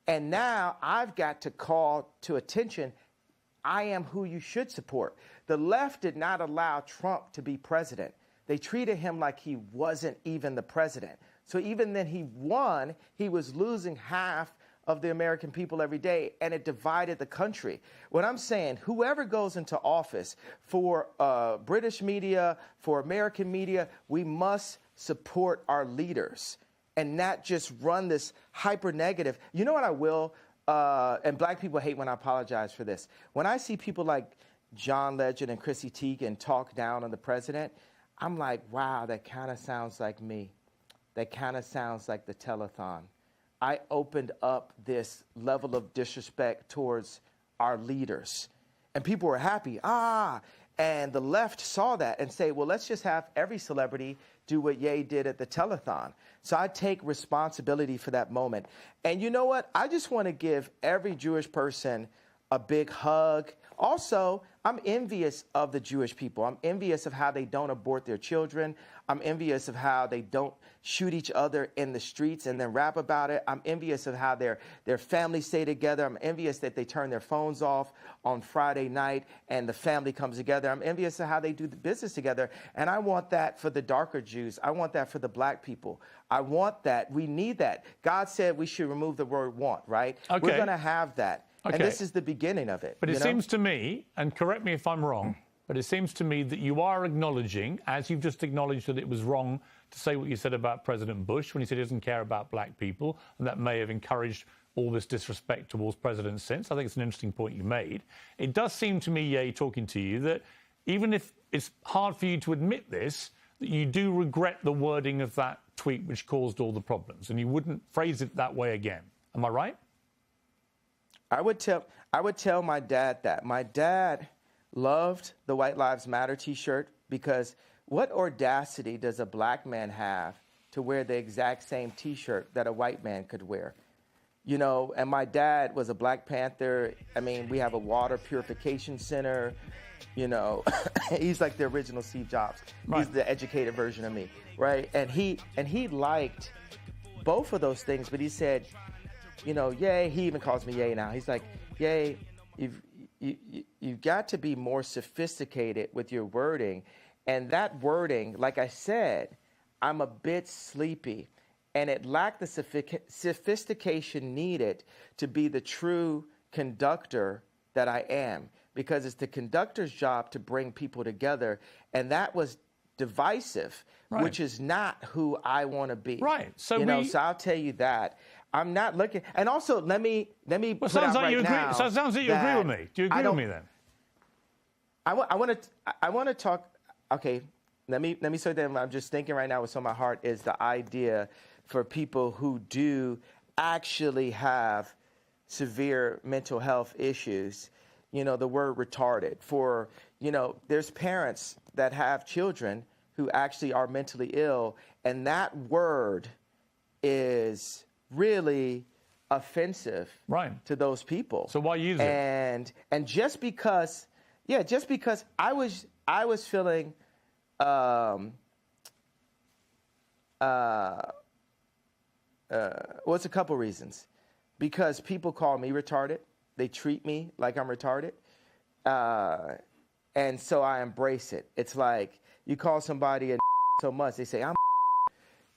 Speaker 6: And now I've got to call to attention, I am who you should support. The left did not allow Trump to be president. They treated him like he wasn't even the president. So even then he won, he was losing half of the American people every day, and it divided the country. What I'm saying, whoever goes into office, for British media, for American media, we must support our leaders and not just run this hyper negative. You know what I will, and black people hate when I apologize for this. When I see people like John Legend and Chrissy Teigen talk down on the president, I'm like, wow, that kind of sounds like me. That kind of sounds like the telethon. I opened up this level of disrespect towards our leaders. And people were happy. And the left saw that and say, well, let's just have every celebrity do what Ye did at the telethon. So I take responsibility for that moment. And you know what? I just want to give every Jewish person a big hug. Also, I'm envious of the Jewish people. I'm envious of how they don't abort their children. I'm envious of how they don't shoot each other in the streets and then rap about it. I'm envious of how their families stay together. I'm envious that they turn their phones off on Friday night and the family comes together. I'm envious of how they do the business together. And I want that for the darker Jews. I want that for the black people. I want that. We need that. God said we should remove the word want, right?
Speaker 2: Okay.
Speaker 6: We're going to have that.
Speaker 2: Okay.
Speaker 6: And this is the beginning of it.
Speaker 2: But it seems to me, and correct me if I'm wrong, but it seems to me that you are acknowledging, as you've just acknowledged that it was wrong to say what you said about President Bush when he said he doesn't care about black people, and that may have encouraged all this disrespect towards presidents since. I think it's an interesting point you made. It does seem to me, Ye, talking to you, that even if it's hard for you to admit this, that you do regret the wording of that tweet which caused all the problems, and you wouldn't phrase it that way again. Am I right?
Speaker 6: I would tell my dad that. My dad loved the White Lives Matter T-shirt because what audacity does a black man have to wear the exact same T-shirt that a white man could wear? You know, and my dad was a Black Panther. I mean, we have a water purification center. You know, he's like the original Steve Jobs. Right. He's the educated version of me, right? And he liked both of those things, but he said, you know, Ye, he even calls me Ye now. He's like, Ye, you've got to be more sophisticated with your wording. And that wording, like I said, I'm a bit sleepy. And it lacked the sophistication needed to be the true conductor that I am. Because it's the conductor's job to bring people together. And that was divisive, right, which is not who I want to be.
Speaker 2: Right. So
Speaker 6: so I'll tell you that. I'm not looking. And also, let me put
Speaker 2: sounds
Speaker 6: out
Speaker 2: like
Speaker 6: right
Speaker 2: you agree.
Speaker 6: now.
Speaker 2: So it sounds like you agree with me. Do you agree with me then?
Speaker 6: I want to talk. Okay, let me say that I'm just thinking right now. What's on my heart is the idea for people who do actually have severe mental health issues. You know, the word retarded. For, you know, there's parents that have children who actually are mentally ill, and that word is really offensive, right, to those people.
Speaker 2: So why use it?
Speaker 6: And just because I was feeling it's a couple reasons. Because people call me retarded. They treat me like I'm retarded. And so I embrace it. It's like you call somebody a so much, they say, I'm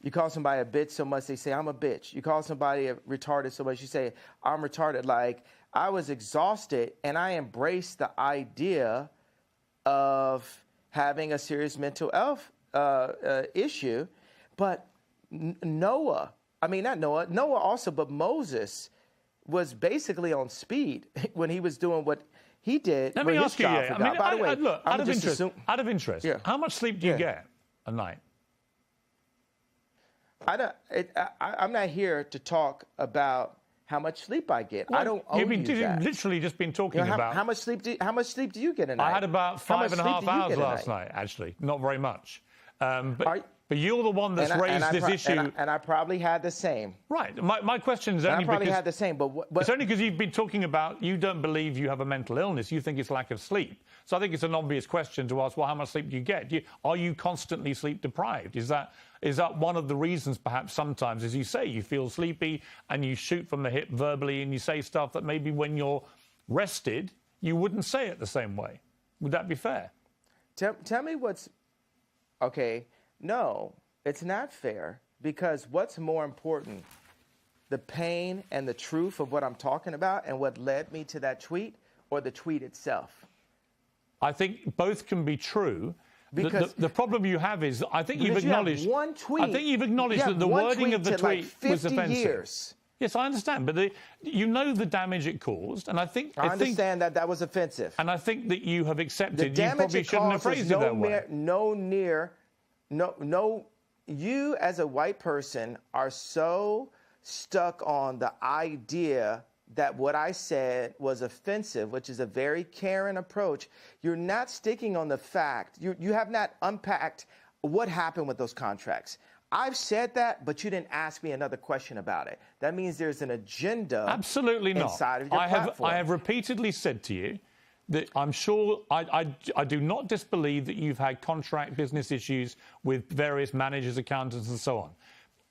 Speaker 6: You call somebody a bitch so much, they say, I'm a bitch. You call somebody a retarded so much, you say, I'm retarded. Like, I was exhausted, and I embraced the idea of having a serious mental health issue. But Noah also, but Moses was basically on speed when he was doing what he did.
Speaker 2: Let me ask you,
Speaker 6: by the way,
Speaker 2: look, out of interest,
Speaker 6: yeah.
Speaker 2: how much sleep do you get a night?
Speaker 6: I'm not here to talk about how much sleep I get.
Speaker 2: Well,
Speaker 6: I don't owe you that.
Speaker 2: You've literally just been talking about
Speaker 6: how much sleep do you get a night?
Speaker 2: I had about 5.5 hours last night, actually. Not very much. But you're the one that's raised this issue.
Speaker 6: And I probably had the same.
Speaker 2: Right. My question is only
Speaker 6: I probably
Speaker 2: because...
Speaker 6: had the same, but
Speaker 2: it's only because you've been talking about you don't believe you have a mental illness. You think it's lack of sleep. So I think it's an obvious question to ask, well, how much sleep do you get? Are you constantly sleep deprived? Is that one of the reasons, perhaps, sometimes, as you say, you feel sleepy and you shoot from the hip verbally and you say stuff that maybe when you're rested, you wouldn't say it the same way? Would that be fair?
Speaker 6: Tell me what's... Okay, no, it's not fair, because what's more important, the pain and the truth of what I'm talking about and what led me to that tweet, or the tweet itself?
Speaker 2: I think both can be true.
Speaker 6: Because
Speaker 2: the problem you have is, I think you've acknowledged...
Speaker 6: You have one tweet.
Speaker 2: I think you've acknowledged that the wording of the tweet was offensive.
Speaker 6: Years.
Speaker 2: Yes, I understand, but you know the damage it caused, and I think...
Speaker 6: I understand that was offensive.
Speaker 2: And I think that you have accepted you probably shouldn't have phrased it that way.
Speaker 6: You as a white person are so stuck on the idea that what I said was offensive, which is a very caring approach. You're not sticking on the fact. You have not unpacked what happened with those contracts. I've said that, but you didn't ask me another question about it. That means there's an agenda.
Speaker 2: Absolutely not.
Speaker 6: Inside of your platform.
Speaker 2: I have repeatedly said to you that I'm sure I do not disbelieve that you've had contract business issues with various managers, accountants, and so on.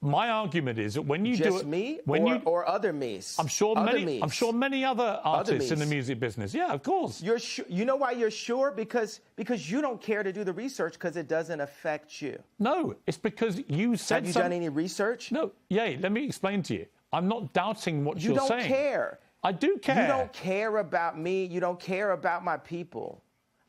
Speaker 2: My argument is that when you do it,
Speaker 6: me or other me's.
Speaker 2: I'm sure many other artists in the music business. Yeah, of course.
Speaker 6: You know why you're sure? Because you don't care to do the research because it doesn't affect you.
Speaker 2: No, it's because you said.
Speaker 6: Have you done any research?
Speaker 2: No. Yeah, let me explain to you. I'm not doubting what you're saying.
Speaker 6: You don't care.
Speaker 2: I do care.
Speaker 6: You don't care about me. You don't care about my people.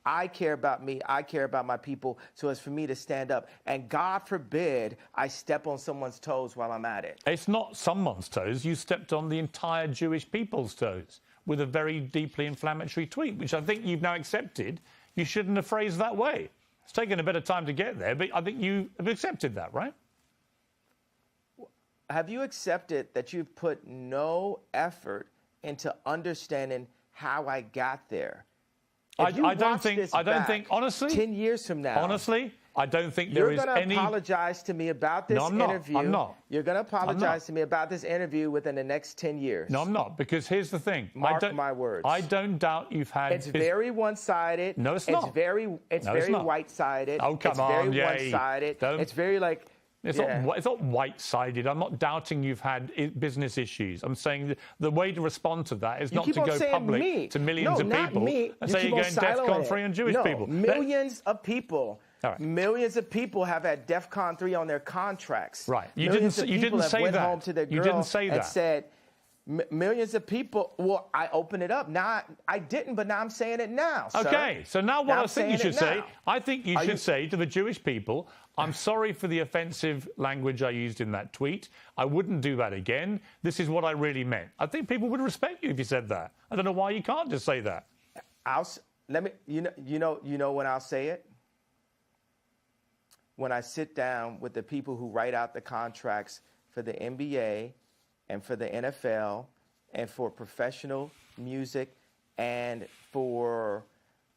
Speaker 6: I care about me. I care about my people. So it's for me to stand up. And God forbid I step on someone's toes while I'm at it.
Speaker 2: It's not someone's toes. You stepped on the entire Jewish people's toes with a very deeply inflammatory tweet, which I think you've now accepted. You shouldn't have phrased that way. It's taken a bit of time to get there, but I think you have accepted that, right?
Speaker 6: Have you accepted that you've put no effort into understanding how I got there?
Speaker 2: I don't think, honestly,
Speaker 6: 10 years from now.
Speaker 2: Honestly, I don't think there is any...
Speaker 6: You're going to apologize to me about this interview.
Speaker 2: I'm not.
Speaker 6: You're going to apologize to me about this interview within the next 10 years.
Speaker 2: No, I'm not, because here's the thing.
Speaker 6: Mark my words.
Speaker 2: I don't doubt you've had...
Speaker 6: It's very one-sided.
Speaker 2: No, it's not.
Speaker 6: It's very white-sided.
Speaker 2: Oh, come on,
Speaker 6: It's very one-sided. It's very like...
Speaker 2: It's not white-sided. I'm not doubting you've had business issues. I'm saying the way to respond to that is not to go public to millions of people and say you're going DEFCON 3 on Jewish people.
Speaker 6: Millions of people. Right. Millions of people have had DEFCON 3 on their contracts.
Speaker 2: Right. You didn't say that. You didn't say that.
Speaker 6: And said, millions of people. Well, I opened it up. Now I didn't, but now I'm saying it now.
Speaker 2: Okay.
Speaker 6: Sir.
Speaker 2: So now what I think you should say, I think you should say to the Jewish people, I'm sorry for the offensive language I used in that tweet. I wouldn't do that again. This is what I really meant. I think people would respect you if you said that. I don't know why you can't just say that.
Speaker 6: You know when I'll say it? When I sit down with the people who write out the contracts for the NBA and for the NFL and for professional music and for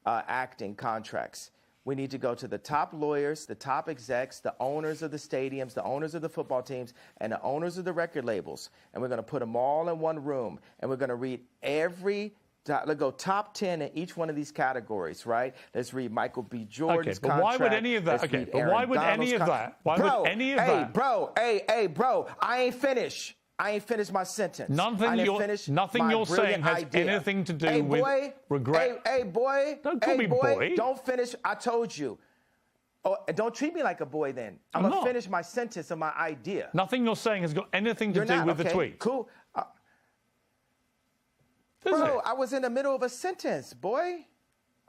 Speaker 6: acting contracts. We need to go to the top lawyers, the top execs, the owners of the stadiums, the owners of the football teams, and the owners of the record labels. And we're going to put them all in one room. And we're going to read let's go top 10 in each one of these categories, right? Let's read Michael B. Jordan's contract.
Speaker 2: But why would any of that? Why would any of that?
Speaker 6: Bro, I ain't finished. I ain't finished my sentence.
Speaker 2: Nothing you're saying has anything to do with regret.
Speaker 6: Hey, boy.
Speaker 2: Don't call me boy.
Speaker 6: Don't finish. I told you. Oh, don't treat me like a boy then. I'm going to finish my sentence of my idea.
Speaker 2: Nothing you're saying has got anything to do with the tweet.
Speaker 6: Cool. Bro, I was in the middle of a sentence, boy.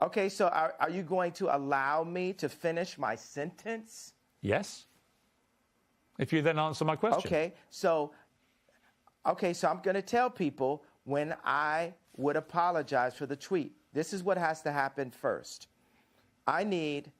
Speaker 6: Okay, so are you going to allow me to finish my sentence?
Speaker 2: Yes. If you then answer my question.
Speaker 6: Okay, so I'm going to tell people when I would apologize for the tweet. This is what has to happen first. I need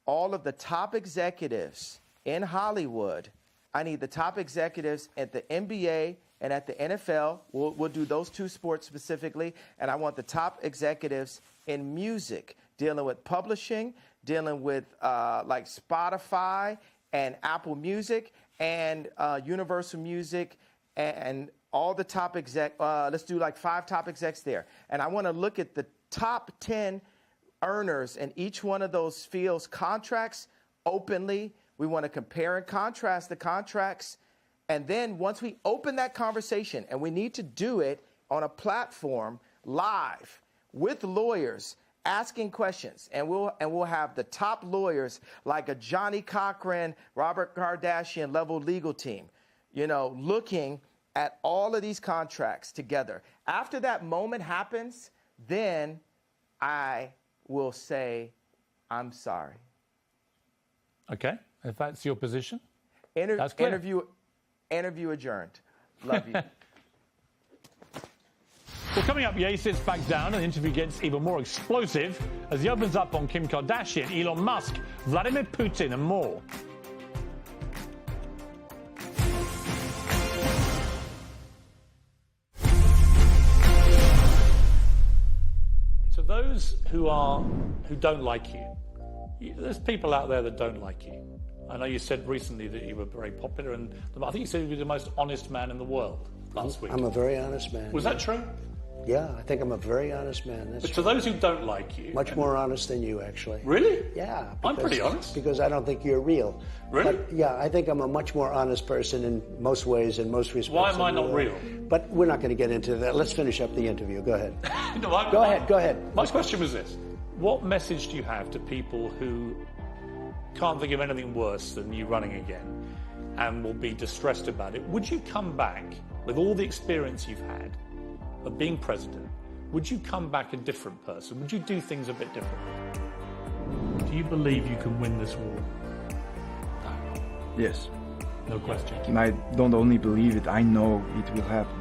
Speaker 6: all of the top executives in Hollywood. I need the top executives at the NBA and at the NFL. We'll do those two sports specifically. And I want the top executives in music, dealing with publishing, dealing with like Spotify and Apple Music and Universal Music and all the top exec. Let's do like 5 top execs there. And I want to look at the top 10 earners in each one of those fields' contracts openly. We want to compare and contrast the contracts. And then once we open that conversation, and we need to do it on a platform live with lawyers asking questions, and we'll have the top lawyers like a Johnny Cochran, Robert Kardashian level legal team, looking at all of these contracts together. After that moment happens, then I will say, I'm sorry.
Speaker 2: Okay, if that's your position.
Speaker 6: That's clear. Interview adjourned. Love you.
Speaker 2: Well, coming up, Ye sits back down and the interview gets even more explosive as he opens up on Kim Kardashian, Elon Musk, Vladimir Putin and more. To those who don't like you, there's people out there that don't like you. I know you said recently that you were very popular, and I think you said you were the most honest man in the world last week.
Speaker 10: I'm a very honest man.
Speaker 2: Was that true?
Speaker 10: Yeah, I think I'm a very honest man. That's
Speaker 2: but to those who don't like you...
Speaker 10: Much more honest than you, actually.
Speaker 2: Really?
Speaker 10: Yeah.
Speaker 2: I'm pretty honest.
Speaker 10: Because I don't think you're real.
Speaker 2: Really?
Speaker 10: But, yeah, I think I'm a much more honest person in most ways, in most respects.
Speaker 2: Why am I not real?
Speaker 10: But we're not going to get into that. Let's finish up the interview. Go ahead.
Speaker 2: Go
Speaker 10: ahead.
Speaker 2: My question was this. What message do you have to people who can't think of anything worse than you running again and will be distressed about it? Would you come back with all the experience you've had of being president? Would you come back a different person? Would you do things a bit differently? Do you believe you can win this war?
Speaker 11: Yes.
Speaker 2: No question.
Speaker 11: And I don't only believe it, I know it will happen.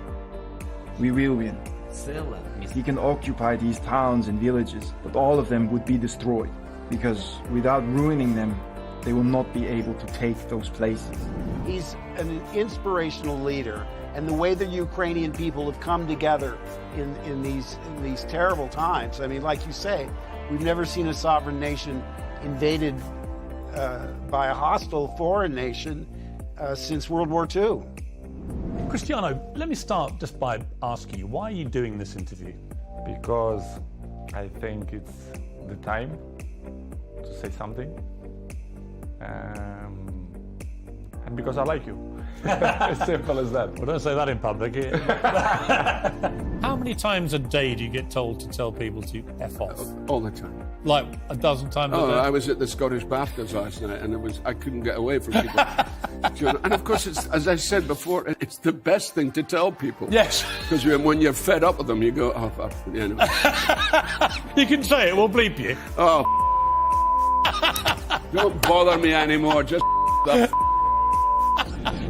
Speaker 11: We will win. He can occupy these towns and villages, but all of them would be destroyed, because without ruining them, they will not be able to take those places.
Speaker 12: He's an inspirational leader, and the way the Ukrainian people have come together in these terrible times. I mean, like you say, we've never seen a sovereign nation invaded by a hostile foreign nation since World War II.
Speaker 2: Cristiano, let me start just by asking you, why are you doing this interview?
Speaker 13: Because I think it's the time to say something. And because I like you. As simple as that.
Speaker 2: Well, don't say that in public. How many times a day do you get told to tell people to F off?
Speaker 14: All the time.
Speaker 2: Like a dozen times a day?
Speaker 14: I was at the Scottish BAFTAs last night, and I couldn't get away from people. And of course, as I said before, it's the best thing to tell people.
Speaker 2: Yes.
Speaker 14: Because when you're fed up with them, you go, oh,
Speaker 2: You can say it, we'll bleep you.
Speaker 14: Oh, don't bother me anymore, just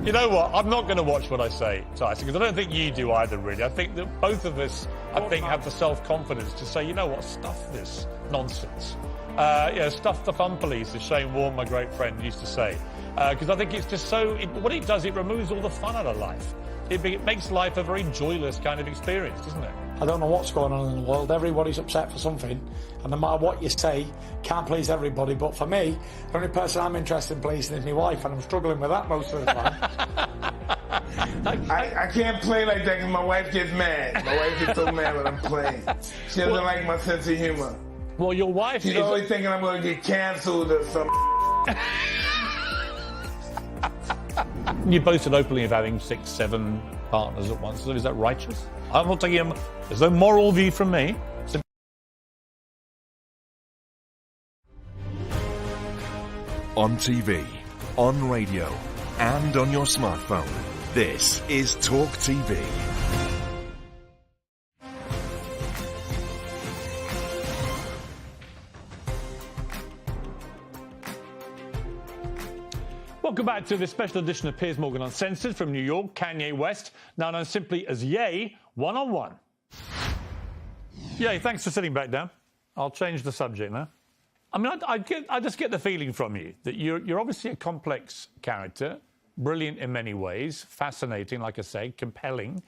Speaker 2: You know what? I'm not going to watch what I say, Tyson, because I don't think you do either, really. I think that both of us, have the self-confidence to say, you know what, stuff this nonsense. Stuff the fun police, as Shane Warne, my great friend, used to say. Because I think it's just what it does, it removes all the fun out of life. It makes life a very joyless kind of experience, doesn't it?
Speaker 15: I don't know what's going on in the world. Everybody's upset for something. And no matter what you say, can't please everybody. But for me, the only person I'm interested in pleasing is my wife, and I'm struggling with that most of the time.
Speaker 1: I can't play like that because my wife gets mad. My wife gets so mad when I'm playing. She doesn't like my sense of humor.
Speaker 2: Well, your wife
Speaker 1: She's always thinking I'm going to get canceled or something.
Speaker 2: You boasted openly of having 6, 7 partners at once. So is that righteous? I'm not taking there's no moral view from me.
Speaker 3: On TV, on radio, and on your smartphone. This is TalkTV.
Speaker 2: Welcome back to this special edition of Piers Morgan Uncensored from New York. Kanye West, now known simply as Ye, one-on-one. Ye, thanks for sitting back down. I'll change the subject now. I mean, I just get the feeling from you that you're obviously a complex character, brilliant in many ways, fascinating, like I say, compelling.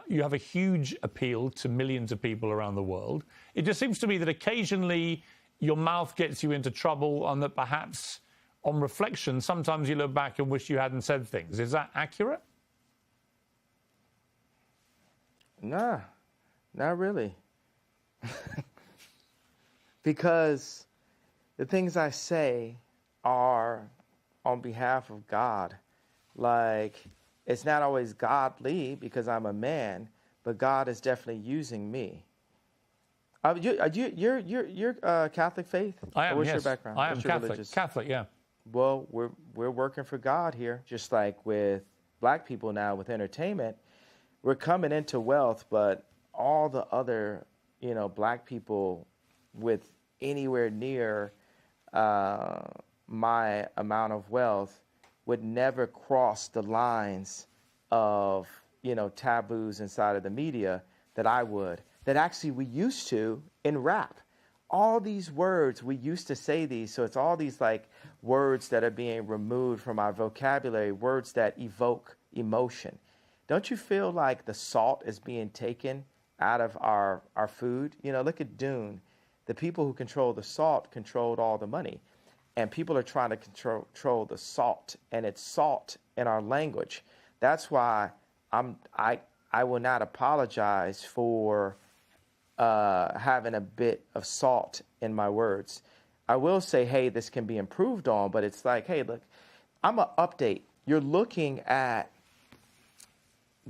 Speaker 2: You have a huge appeal to millions of people around the world. It just seems to me that occasionally your mouth gets you into trouble and that perhaps on reflection, sometimes you look back and wish you hadn't said things. Is that accurate?
Speaker 6: Nah, not really. Because the things I say are on behalf of God. Like, it's not always godly because I'm a man, but God is definitely using me. You're Catholic faith?
Speaker 2: I am,
Speaker 6: What's
Speaker 2: yes.
Speaker 6: your background?
Speaker 2: I am
Speaker 6: What's your
Speaker 2: Catholic.
Speaker 6: religious?
Speaker 2: Catholic, yeah.
Speaker 6: Well, we're working for God here, just like with black people now with entertainment. We're coming into wealth, but all the other, black people with anywhere near my amount of wealth would never cross the lines of, taboos inside of the media that I would, that actually we used to in rap. All these words, we used to say these, so it's all these like words that are being removed from our vocabulary, words that evoke emotion. Don't you feel like the salt is being taken out of our food? Look at Dune. The people who control the salt controlled all the money. And people are trying to control the salt, and it's salt in our language. That's why I will not apologize for having a bit of salt in my words. I will say, hey, this can be improved on, but it's like, hey, look, I'm going to update. You're looking at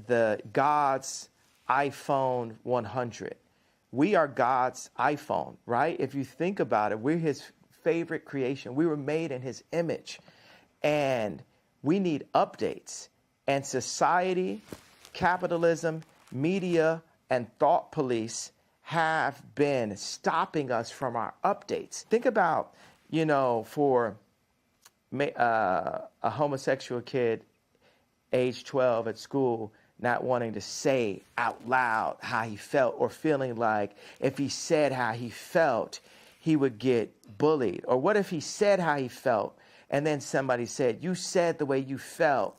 Speaker 6: the God's iPhone 100. We are God's iPhone, right? If you think about it, we're his favorite creation. We were made in his image, and we need updates. And society, capitalism, media, and thought police have been stopping us from our updates. Think about, for a homosexual kid, age 12 at school, not wanting to say out loud how he felt, or feeling like if he said how he felt, he would get bullied. Or what if he said how he felt, and then somebody said, you said the way you felt,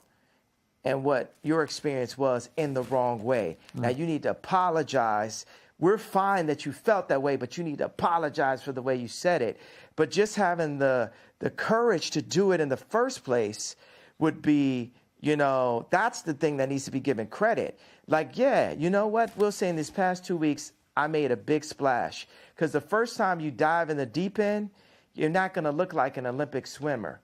Speaker 6: and what your experience was in the wrong way. Now you need to apologize. We're fine that you felt that way, but you need to apologize for the way you said it. But just having the courage to do it in the first place would be, that's the thing that needs to be given credit. Like, yeah, you know what? We'll say in these past 2 weeks, I made a big splash. Because the first time you dive in the deep end, you're not going to look like an Olympic swimmer.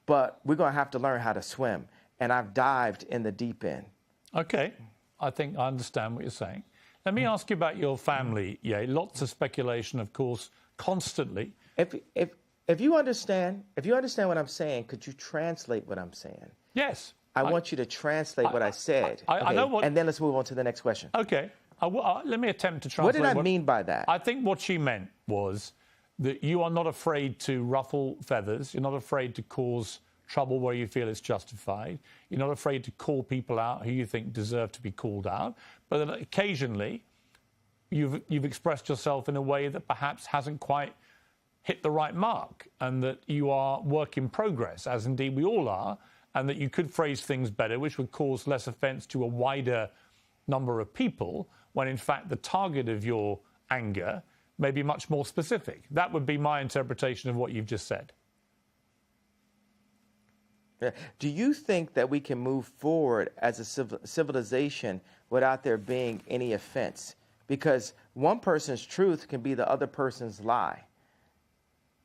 Speaker 6: But we're going to have to learn how to swim. And I've dived in the deep end. Okay.
Speaker 2: I think I understand what you're saying. Let me ask you about your family. Yeah, lots of speculation, of course, constantly.
Speaker 6: If you understand what I'm saying, could you translate what I'm saying?
Speaker 2: Yes.
Speaker 6: I want you to translate what I said.
Speaker 2: I know what...
Speaker 6: And then let's move on to the next question.
Speaker 2: Okay. Let me attempt to translate.
Speaker 6: What did I mean by that?
Speaker 2: I think what she meant was that you are not afraid to ruffle feathers. You're not afraid to cause trouble where you feel it's justified. You're not afraid to call people out who you think deserve to be called out. But that occasionally you've expressed yourself in a way that perhaps hasn't quite hit the right mark, and that you are work in progress, as indeed we all are, and that you could phrase things better, which would cause less offence to a wider number of people, when in fact the target of your anger may be much more specific. That would be my interpretation of what you've just said.
Speaker 6: Do you think that we can move forward as a civilization without there being any offense? Because one person's truth can be the other person's lie.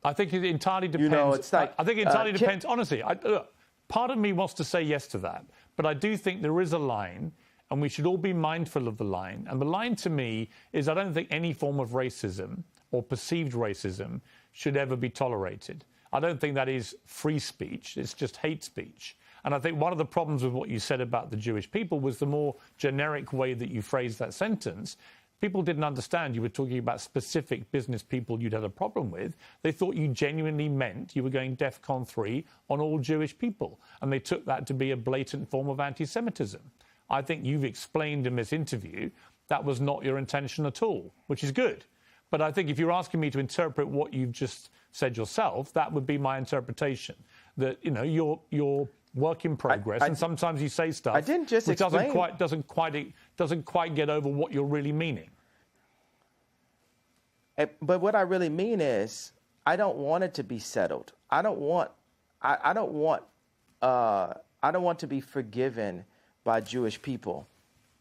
Speaker 2: I think it entirely depends.
Speaker 6: It's like,
Speaker 2: I think it entirely depends. Honestly, look, part of me wants to say yes to that, but I do think there is a line, and we should all be mindful of the line. And the line to me is, I don't think any form of racism or perceived racism should ever be tolerated. I don't think that is free speech. It's just hate speech. And I think one of the problems with what you said about the Jewish people was the more generic way that you phrased that sentence. People didn't understand you were talking about specific business people you'd had a problem with. They thought you genuinely meant you were going DEFCON 3 on all Jewish people. And they took that to be a blatant form of anti-Semitism. I think you've explained in this interview that was not your intention at all, which is good. But I think if you're asking me to interpret what you've just said yourself, that would be my interpretation. That, you know, you're work in progress, and sometimes you say stuff
Speaker 6: I didn't just
Speaker 2: which
Speaker 6: explain.
Speaker 2: doesn't quite get over what you're really meaning.
Speaker 6: But what I really mean is, I don't want it to be settled. I don't want to be forgiven by Jewish people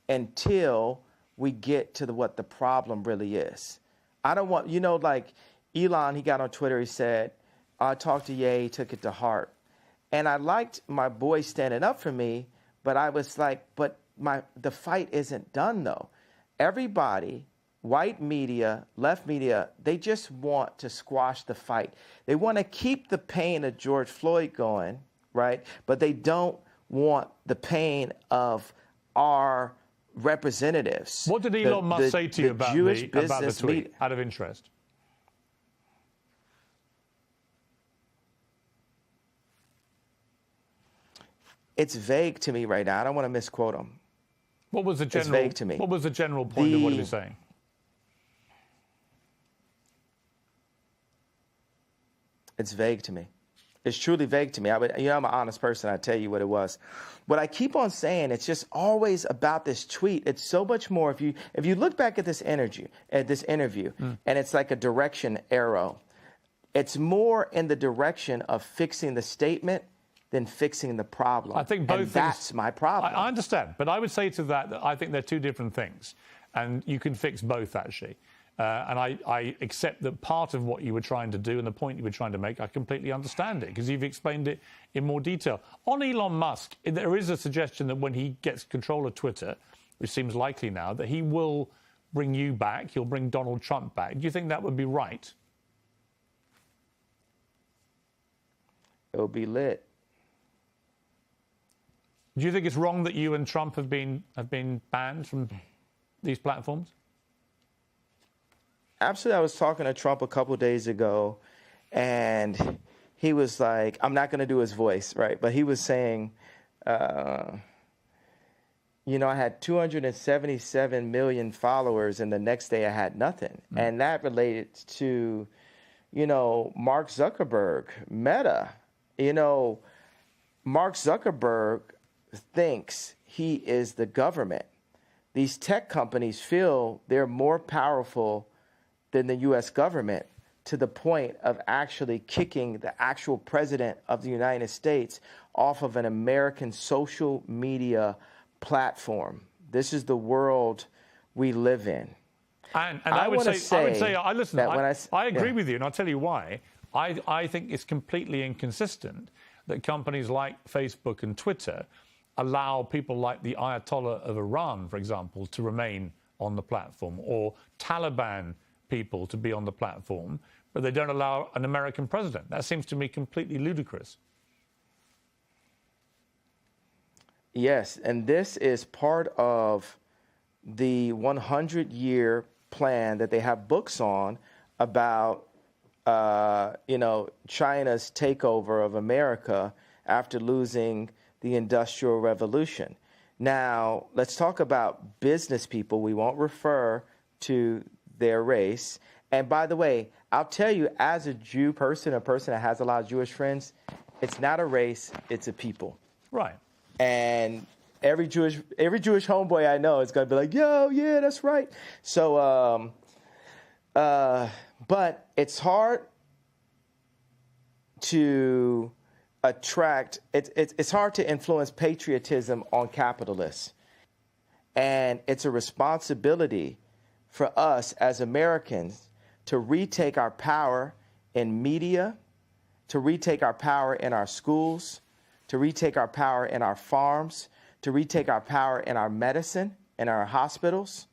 Speaker 6: until we get to what the problem really is. I don't want, you know, like Elon, he got on Twitter, he said, I talked to Ye, he took it to heart. And I liked my boy standing up for me, but I was like, but the fight isn't done though. Everybody, white media, left media, they just want to squash the fight. They want to keep the pain of George Floyd going, right? But they don't want the pain of our representatives.
Speaker 2: What did Elon Musk say to you about the tweet, out of interest?
Speaker 6: It's vague to me right now. I don't want to misquote him.
Speaker 2: What was the general?
Speaker 6: It's vague to me.
Speaker 2: What was the general point of what he was saying?
Speaker 6: It's vague to me. It's truly vague to me. I'm an honest person. I tell you what it was. But I keep on saying it's just always about this tweet. It's so much more. If you look back at this interview, and it's like a direction arrow, it's more in the direction of fixing the statement than fixing the problem.
Speaker 2: I think both.
Speaker 6: And that's my problem.
Speaker 2: I understand, but I would say to that I think they're two different things, and you can fix both actually. And I accept that part of what you were trying to do and the point you were trying to make, I completely understand it because you've explained it in more detail. On Elon Musk, there is a suggestion that when he gets control of Twitter, which seems likely now, that he will bring you back, he'll bring Donald Trump back. Do you think that would be right?
Speaker 6: It'll be lit.
Speaker 2: Do you think it's wrong that you and Trump have been banned from these platforms?
Speaker 6: Absolutely. I was talking to Trump a couple of days ago, and he was like, I'm not going to do his voice, right? But he was saying, I had 277 million followers, and the next day I had nothing. And that related to, Mark Zuckerberg, Meta. Mark Zuckerberg thinks he is the government. These tech companies feel they're more powerful than the U.S. government, to the point of actually kicking the actual president of the United States off of an American social media platform. This is the world we live in.
Speaker 2: And I would say, I agree with you, and I'll tell you why. I think it's completely inconsistent that companies like Facebook and Twitter allow people like the Ayatollah of Iran, for example, to remain on the platform, or Taliban people to be on the platform, but they don't allow an American president. That seems to me completely ludicrous.
Speaker 6: Yes, and this is part of the 100-year plan that they have books on about, China's takeover of America after losing the Industrial Revolution. Now, let's talk about business people. We won't refer to their race. And by the way, I'll tell you, as a Jew person, a person that has a lot of Jewish friends, it's not a race, it's a people.
Speaker 2: Right.
Speaker 6: And every Jewish homeboy I know is going to be like, yo, yeah, that's right. So, but it's hard to it's hard to influence patriotism on capitalists. And it's a responsibility for us as Americans to retake our power in media, to retake our power in our schools, to retake our power in our farms, to retake our power in our medicine, in our hospitals,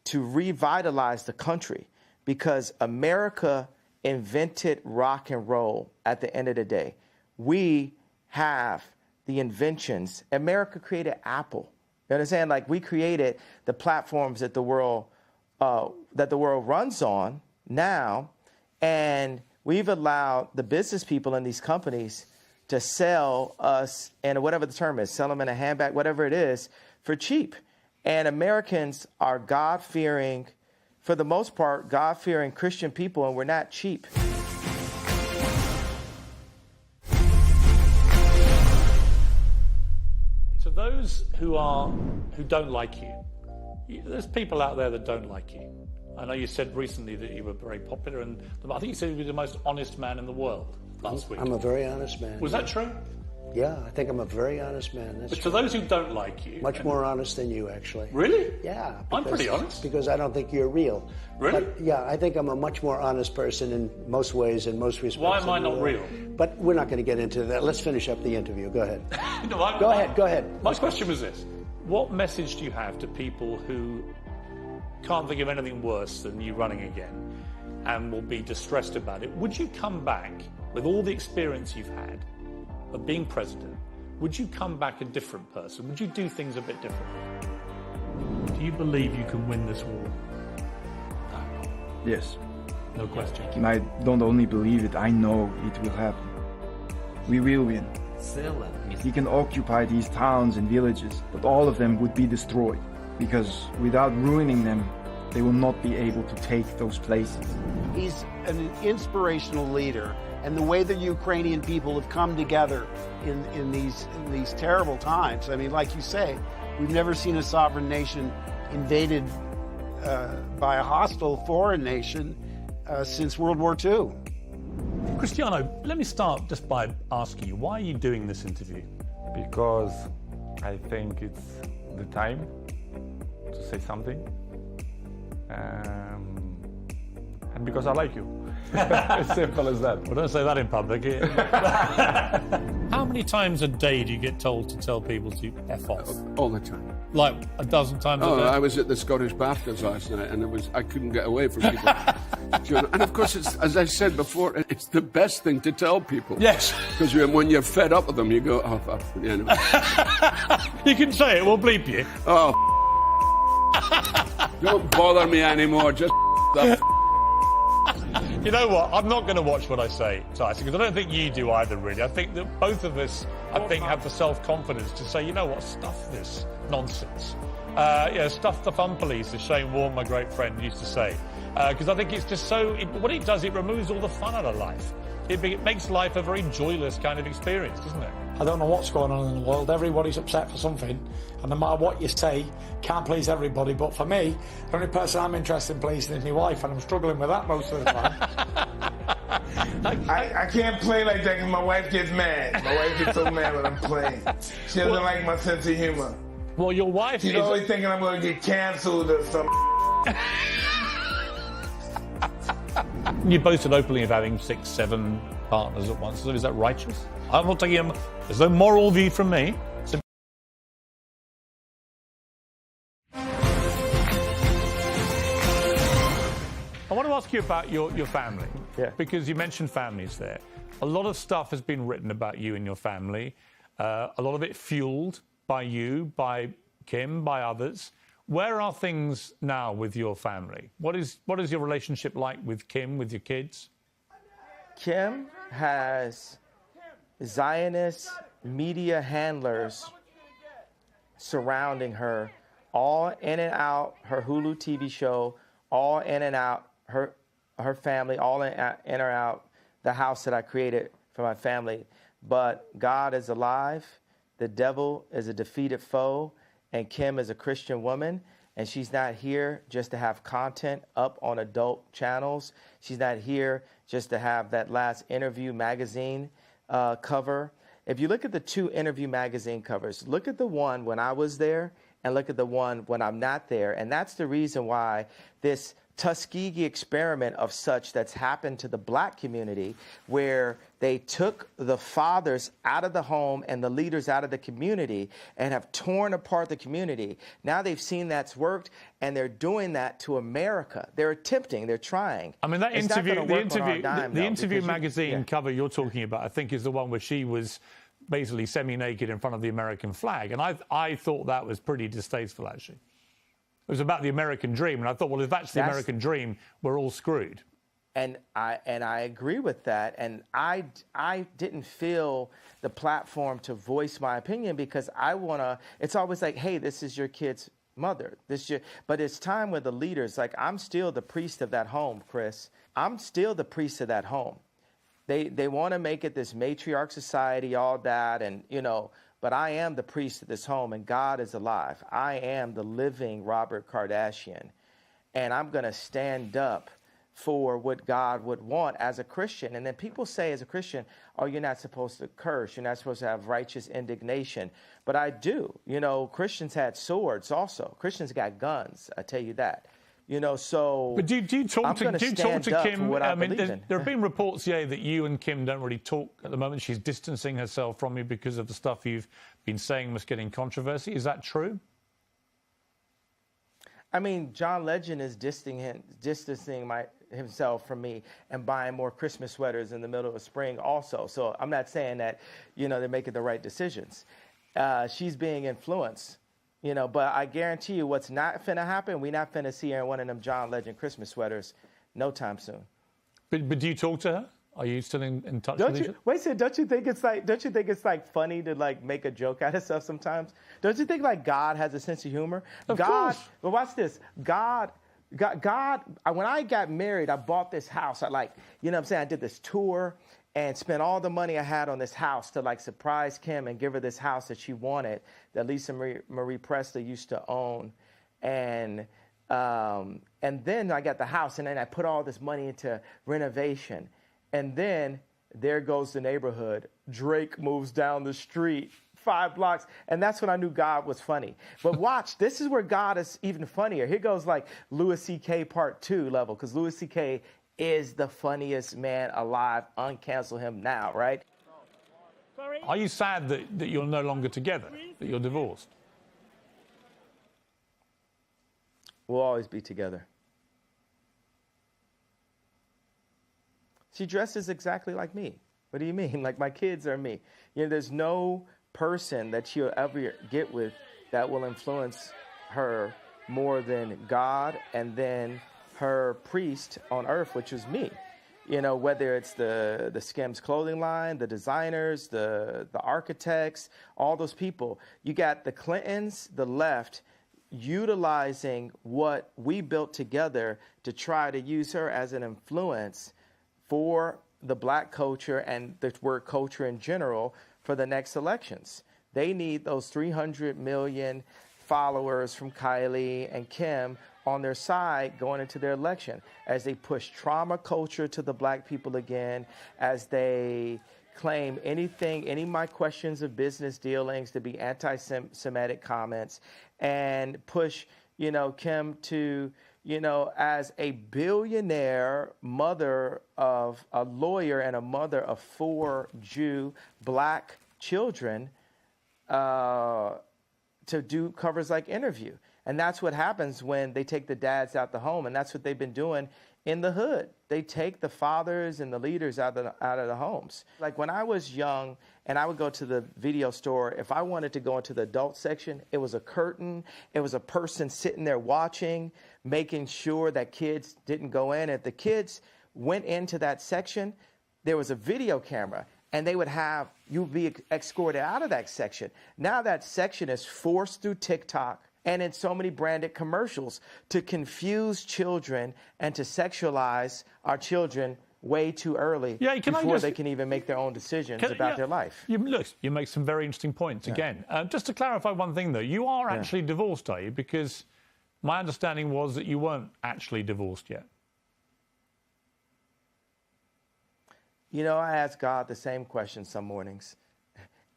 Speaker 6: to revitalize the country, because America invented rock and roll at the end of the day. We have the inventions. America created Apple. You understand? Like, we created the platforms that the world runs on now, and we've allowed the business people in these companies to sell us, and whatever the term is, sell them in a handbag, whatever it is, for cheap. And Americans are God-fearing, for the most part, God-fearing Christian people, and we're not cheap.
Speaker 2: To those who don't like you, there's people out there that don't like you. I know you said recently that you were very popular, and I think you said you were the most honest man in the world last week.
Speaker 10: I'm a very honest man.
Speaker 2: Was that true?
Speaker 10: Yeah, I think I'm a very honest man. That's
Speaker 2: But
Speaker 10: true.
Speaker 2: to those who don't like you...
Speaker 10: Much more honest than you, actually.
Speaker 2: Really?
Speaker 10: Yeah.
Speaker 2: I'm pretty honest.
Speaker 10: Because I don't think you're real.
Speaker 2: Really?
Speaker 10: But, yeah, I think I'm a much more honest person in most ways, in most respects.
Speaker 2: Why am I not real?
Speaker 10: But we're not going to get into that. Let's finish up the interview. Go ahead.
Speaker 2: No,
Speaker 10: Go ahead.
Speaker 2: My question was this. What message do you have to people who can't think of anything worse than you running again and will be distressed about it? Would you come back with all the experience you've had of being president? Would you come back a different person? Would you do things a bit differently? Do you believe you can win this war?
Speaker 11: Yes.
Speaker 2: No question.
Speaker 11: And I don't only believe it, I know it will happen. We will win. He can occupy these towns and villages, but all of them would be destroyed, because without ruining them, they will not be able to take those places.
Speaker 12: He's an inspirational leader, and the way the Ukrainian people have come together in these terrible times. I mean, like you say, we've never seen a sovereign nation invaded by a hostile foreign nation since World War II.
Speaker 2: Cristiano, let me start just by asking you, why are you doing this interview?
Speaker 13: Because I think it's the time to say something. And because I like you. As simple as that.
Speaker 2: Well, don't say that in public. How many times a day do you get told to tell people to F off?
Speaker 14: All the time.
Speaker 2: Like a dozen times a day?
Speaker 14: I was at the Scottish BAFTAs last night, and I couldn't get away from people. And of course, as I said before, it's the best thing to tell people.
Speaker 2: Yes.
Speaker 14: Because when you're fed up with them, you go, oh, you know.
Speaker 2: You can say it, we'll bleep you.
Speaker 14: Oh, don't bother me anymore, just
Speaker 2: You know what? I'm not going to watch what I say, Tyson, because I don't think you do either, really. I think that both of us, have the self-confidence to say, you know what, stuff this nonsense. Stuff the fun police, as Shane Warne, my great friend, used to say. Because I think it's just what it does, it removes all the fun out of life. It makes life a very joyless kind of experience, doesn't it?
Speaker 15: I don't know what's going on in the world. Everybody's upset for something, and no matter what you say, can't please everybody. But for me, the only person I'm interested in pleasing is my wife, and I'm struggling with that most of the time.
Speaker 1: I can't play like that because my wife gets mad. My wife gets so mad when I'm playing. She doesn't like my sense of humor.
Speaker 2: Well, your wife
Speaker 1: She's always thinking I'm going to get canceled or something.
Speaker 2: You boasted openly of having 6, 7 partners at once. So is that righteous? I'm not taking him. There's no moral view from me. I want to ask you about your family.
Speaker 6: Yeah.
Speaker 2: Because you mentioned families there. A lot of stuff has been written about you and your family. A lot of it fueled by you, by Kim, by others. Where are things now with your family? What is your relationship like with Kim, with your kids?
Speaker 6: Kim has Zionist media handlers surrounding her, all in and out her Hulu TV show, all in and out her family, all in or out the house that I created for my family. But God is alive. The devil is a defeated foe. And Kim is a Christian woman, and she's not here just to have content up on adult channels. She's not here just to have that last Interview magazine cover. If you look at the 2 Interview magazine covers, look at the one when I was there and look at the one when I'm not there. And that's the reason why this Tuskegee experiment of such that's happened to the black community, where they took the fathers out of the home and the leaders out of the community and have torn apart the community. Now they've seen that's worked, and they're doing that to America. They're attempting, they're trying.
Speaker 2: I mean, that
Speaker 6: it's
Speaker 2: interview,
Speaker 6: not gonna work on our dime,
Speaker 2: the
Speaker 6: though,
Speaker 2: interview
Speaker 6: because
Speaker 2: magazine cover you're talking about, I think, is the one where she was basically semi-naked in front of the American flag. And I thought that was pretty distasteful, actually. It was about the American dream, and I thought, well, if that's the American dream, we're all screwed.
Speaker 6: And I agree with that. And I didn't feel the platform to voice my opinion, because I want to. It's always like, hey, this is your kid's mother. But it's time with the leaders. Like, I'm still the priest of that home, Chris. I'm still the priest of that home. They want to make it this matriarch society, all that, and But I am the priest of this home, and God is alive. I am the living Robert Kardashian, and I'm going to stand up for what God would want as a Christian. And then people say as a Christian, oh, you're not supposed to curse. You're not supposed to have righteous indignation. But I do. Christians had swords also. Christians got guns, I tell you that. So.
Speaker 2: But do you talk to Kim?
Speaker 6: I mean,
Speaker 2: there have been reports, that you and Kim don't really talk at the moment. She's distancing herself from you because of the stuff you've been saying must get in controversy. Is that true?
Speaker 6: I mean, John Legend is distancing himself from me and buying more Christmas sweaters in the middle of spring also. So I'm not saying that, they're making the right decisions. She's being influenced. But I guarantee you what's not finna happen, we not finna see her in one of them John Legend Christmas sweaters no time soon.
Speaker 2: But do you talk to her? Are you still in touch with her?
Speaker 6: Wait a second, don't you think it's like funny to make a joke out of stuff sometimes? Don't you think God has a sense of humor?
Speaker 2: Of course.
Speaker 6: But watch this. God, when I got married, I bought this house. I did this tour and spent all the money I had on this house to surprise Kim and give her this house that she wanted, that Lisa Marie Presley used to own. And then I got the house, and then I put all this money into renovation. And then there goes the neighborhood. Drake moves down the street 5 blocks. And that's when I knew God was funny. But watch, this is where God is even funnier. Here goes Louis C.K. Part 2 level, because Louis C.K. is the funniest man alive. Uncancel him now, right?
Speaker 2: Are you sad that you're no longer together, that you're divorced?
Speaker 6: We'll always be together. She dresses exactly like me. What do you mean? Like my kids are me. There's no person that she'll ever get with that will influence her more than God and then her priest on earth, which is me. Whether it's the Skims clothing line, the designers, the architects, all those people. You got the Clintons, the left, utilizing what we built together to try to use her as an influence for the black culture and the word culture in general for the next elections. They need those 300 million followers from Kylie and Kim on their side going into their election as they push trauma culture to the black people again, as they claim any of my questions of business dealings to be anti-Semitic comments, and push, Kim to, as a billionaire mother of a lawyer and a mother of 4 Jew black children, to do covers like Interview. And that's what happens when they take the dads out the home. And that's what they've been doing in the hood. They take the fathers and the leaders out of the homes. Like when I was young and I would go to the video store, if I wanted to go into the adult section, it was a curtain. It was a person sitting there watching, making sure that kids didn't go in. If the kids went into that section, there was a video camera. And they would have you be escorted out of that section. Now that section is forced through TikTok and in so many branded commercials to confuse children and to sexualize our children way too early before they can even make their own decisions about their life.
Speaker 2: You make some very interesting points again. Just to clarify one thing, though, you are actually divorced, are you? Because my understanding was that you weren't actually divorced yet.
Speaker 6: I ask God the same question some mornings.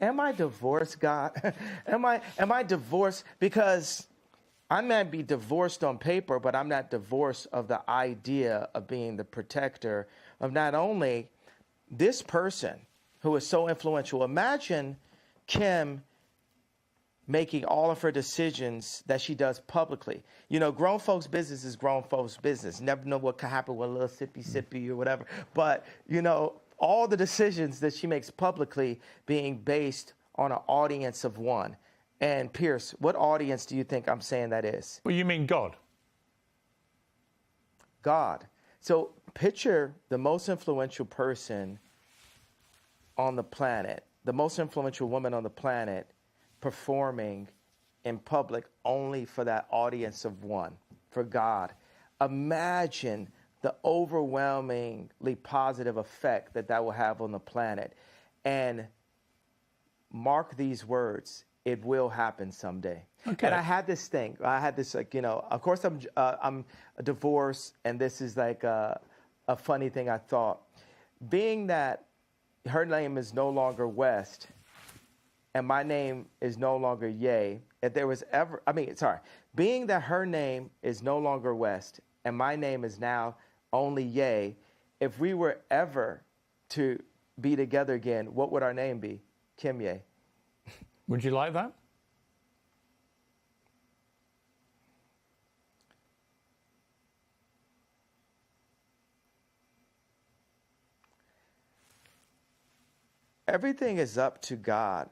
Speaker 6: am I divorced, God? am I divorced? Because I might be divorced on paper, but I'm not divorced of the idea of being the protector of not only this person who is so influential. Imagine Kim making all of her decisions that she does publicly. You know, grown folks' business is grown folks' business. Never know what could happen with a little sippy or whatever. But, you know, all the decisions that she makes publicly being based on an audience of one. And Piers, what audience do you think I'm saying that is?
Speaker 2: Well, you mean God?
Speaker 6: God. So picture the most influential person on the planet, the most influential woman on the planet, performing in public only for that audience of one, for God. Imagine the overwhelmingly positive effect that will have on the planet. And mark these words, it will happen someday. Okay. And I had this thing. I had this, like, you know, of course I'm divorced, and this is like a funny thing I thought. Being that her name is no longer West, and my name is no longer Ye, if there was ever, being that her name is no longer West, and my name is now only Ye, if we were ever to be together again, what would our name be? Kim Ye.
Speaker 2: Would you like that?
Speaker 6: Everything is up to God.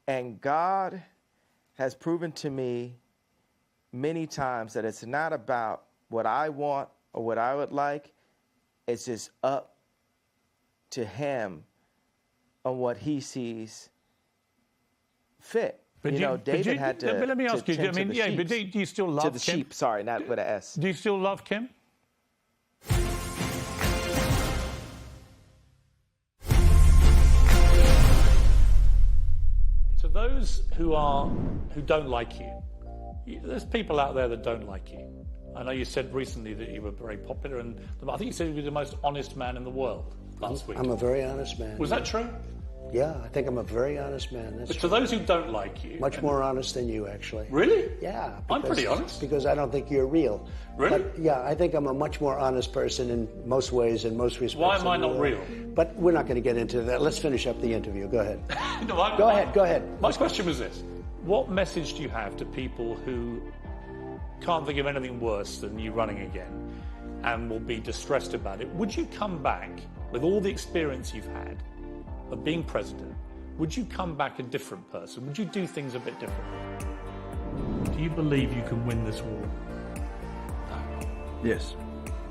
Speaker 6: And God has proven to me many times that it's not about what I want or what I would like. It's just up to him on what he sees fit.
Speaker 2: But
Speaker 6: David had to.
Speaker 2: But let me ask you. I mean, yeah, but do you still love
Speaker 6: Kim? To the
Speaker 2: Kim?
Speaker 6: sheep. Sorry, not with an S.
Speaker 2: Do you still love Kim? To those who don't like you, there's people out there that don't like you. I know you said recently that you were very popular, and I think you said you were the most honest man in the world last week.
Speaker 10: I'm a very honest man.
Speaker 2: Was that true?
Speaker 10: Yeah, I think I'm a very honest man. That's
Speaker 2: but to those who don't like you...
Speaker 10: Much more honest than you, actually.
Speaker 2: Really?
Speaker 10: Yeah.
Speaker 2: I'm pretty honest.
Speaker 10: Because I don't think you're real.
Speaker 2: Really?
Speaker 10: But, yeah, I think I'm a much more honest person in most ways, in most respects.
Speaker 2: Why am I not real?
Speaker 10: But we're not going to get into that. Let's finish up the interview. Go ahead.
Speaker 2: Go
Speaker 10: ahead.
Speaker 2: My question was this. What message do you have to people who can't think of anything worse than you running again and will be distressed about it? Would you come back with all the experience you've had of being president? Would you come back a different person? Would you do things a bit differently? Do you believe you can win this war?
Speaker 11: Yes.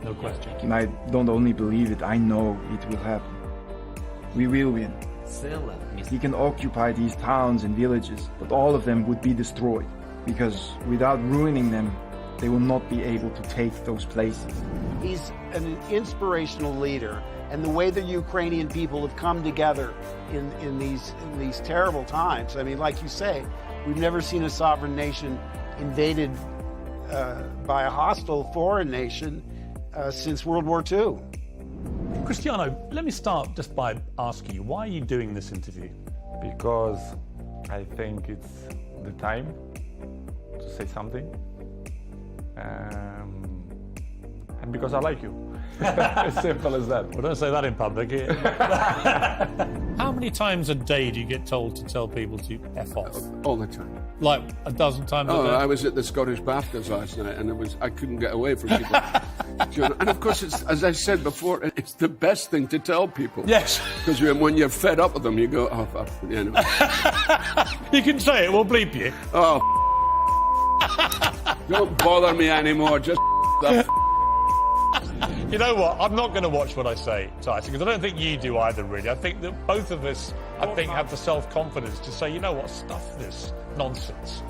Speaker 2: No question.
Speaker 11: And I don't only believe it, I know it will happen. We will win. He can occupy these towns and villages, but all of them would be destroyed, because without ruining them, they will not be able to take those places.
Speaker 12: He's an inspirational leader, and the way the Ukrainian people have come together in these terrible times. I mean, like you say, we've never seen a sovereign nation invaded by a hostile foreign nation since World War II.
Speaker 2: Cristiano, let me start just by asking you, why are you doing this interview?
Speaker 13: Because I think it's the time to say something. And because I like you. As simple as that.
Speaker 2: Well, don't say that in public. How many times a day do you get told to tell people to F off?
Speaker 14: All the time.
Speaker 2: Like a dozen times a day?
Speaker 14: I was at the Scottish BAFTAs last night, and I couldn't get away from people. And of course, as I said before, it's the best thing to tell people.
Speaker 2: Yes.
Speaker 14: Because when you're fed up with them, you go, oh, you know.
Speaker 2: You can say it, we'll bleep you.
Speaker 14: Oh, don't bother me anymore, just
Speaker 2: You know what? I'm not going to watch what I say, Tyson, because I don't think you do either, really. I think that both of us, have the self-confidence to say, you know what, stuff this nonsense.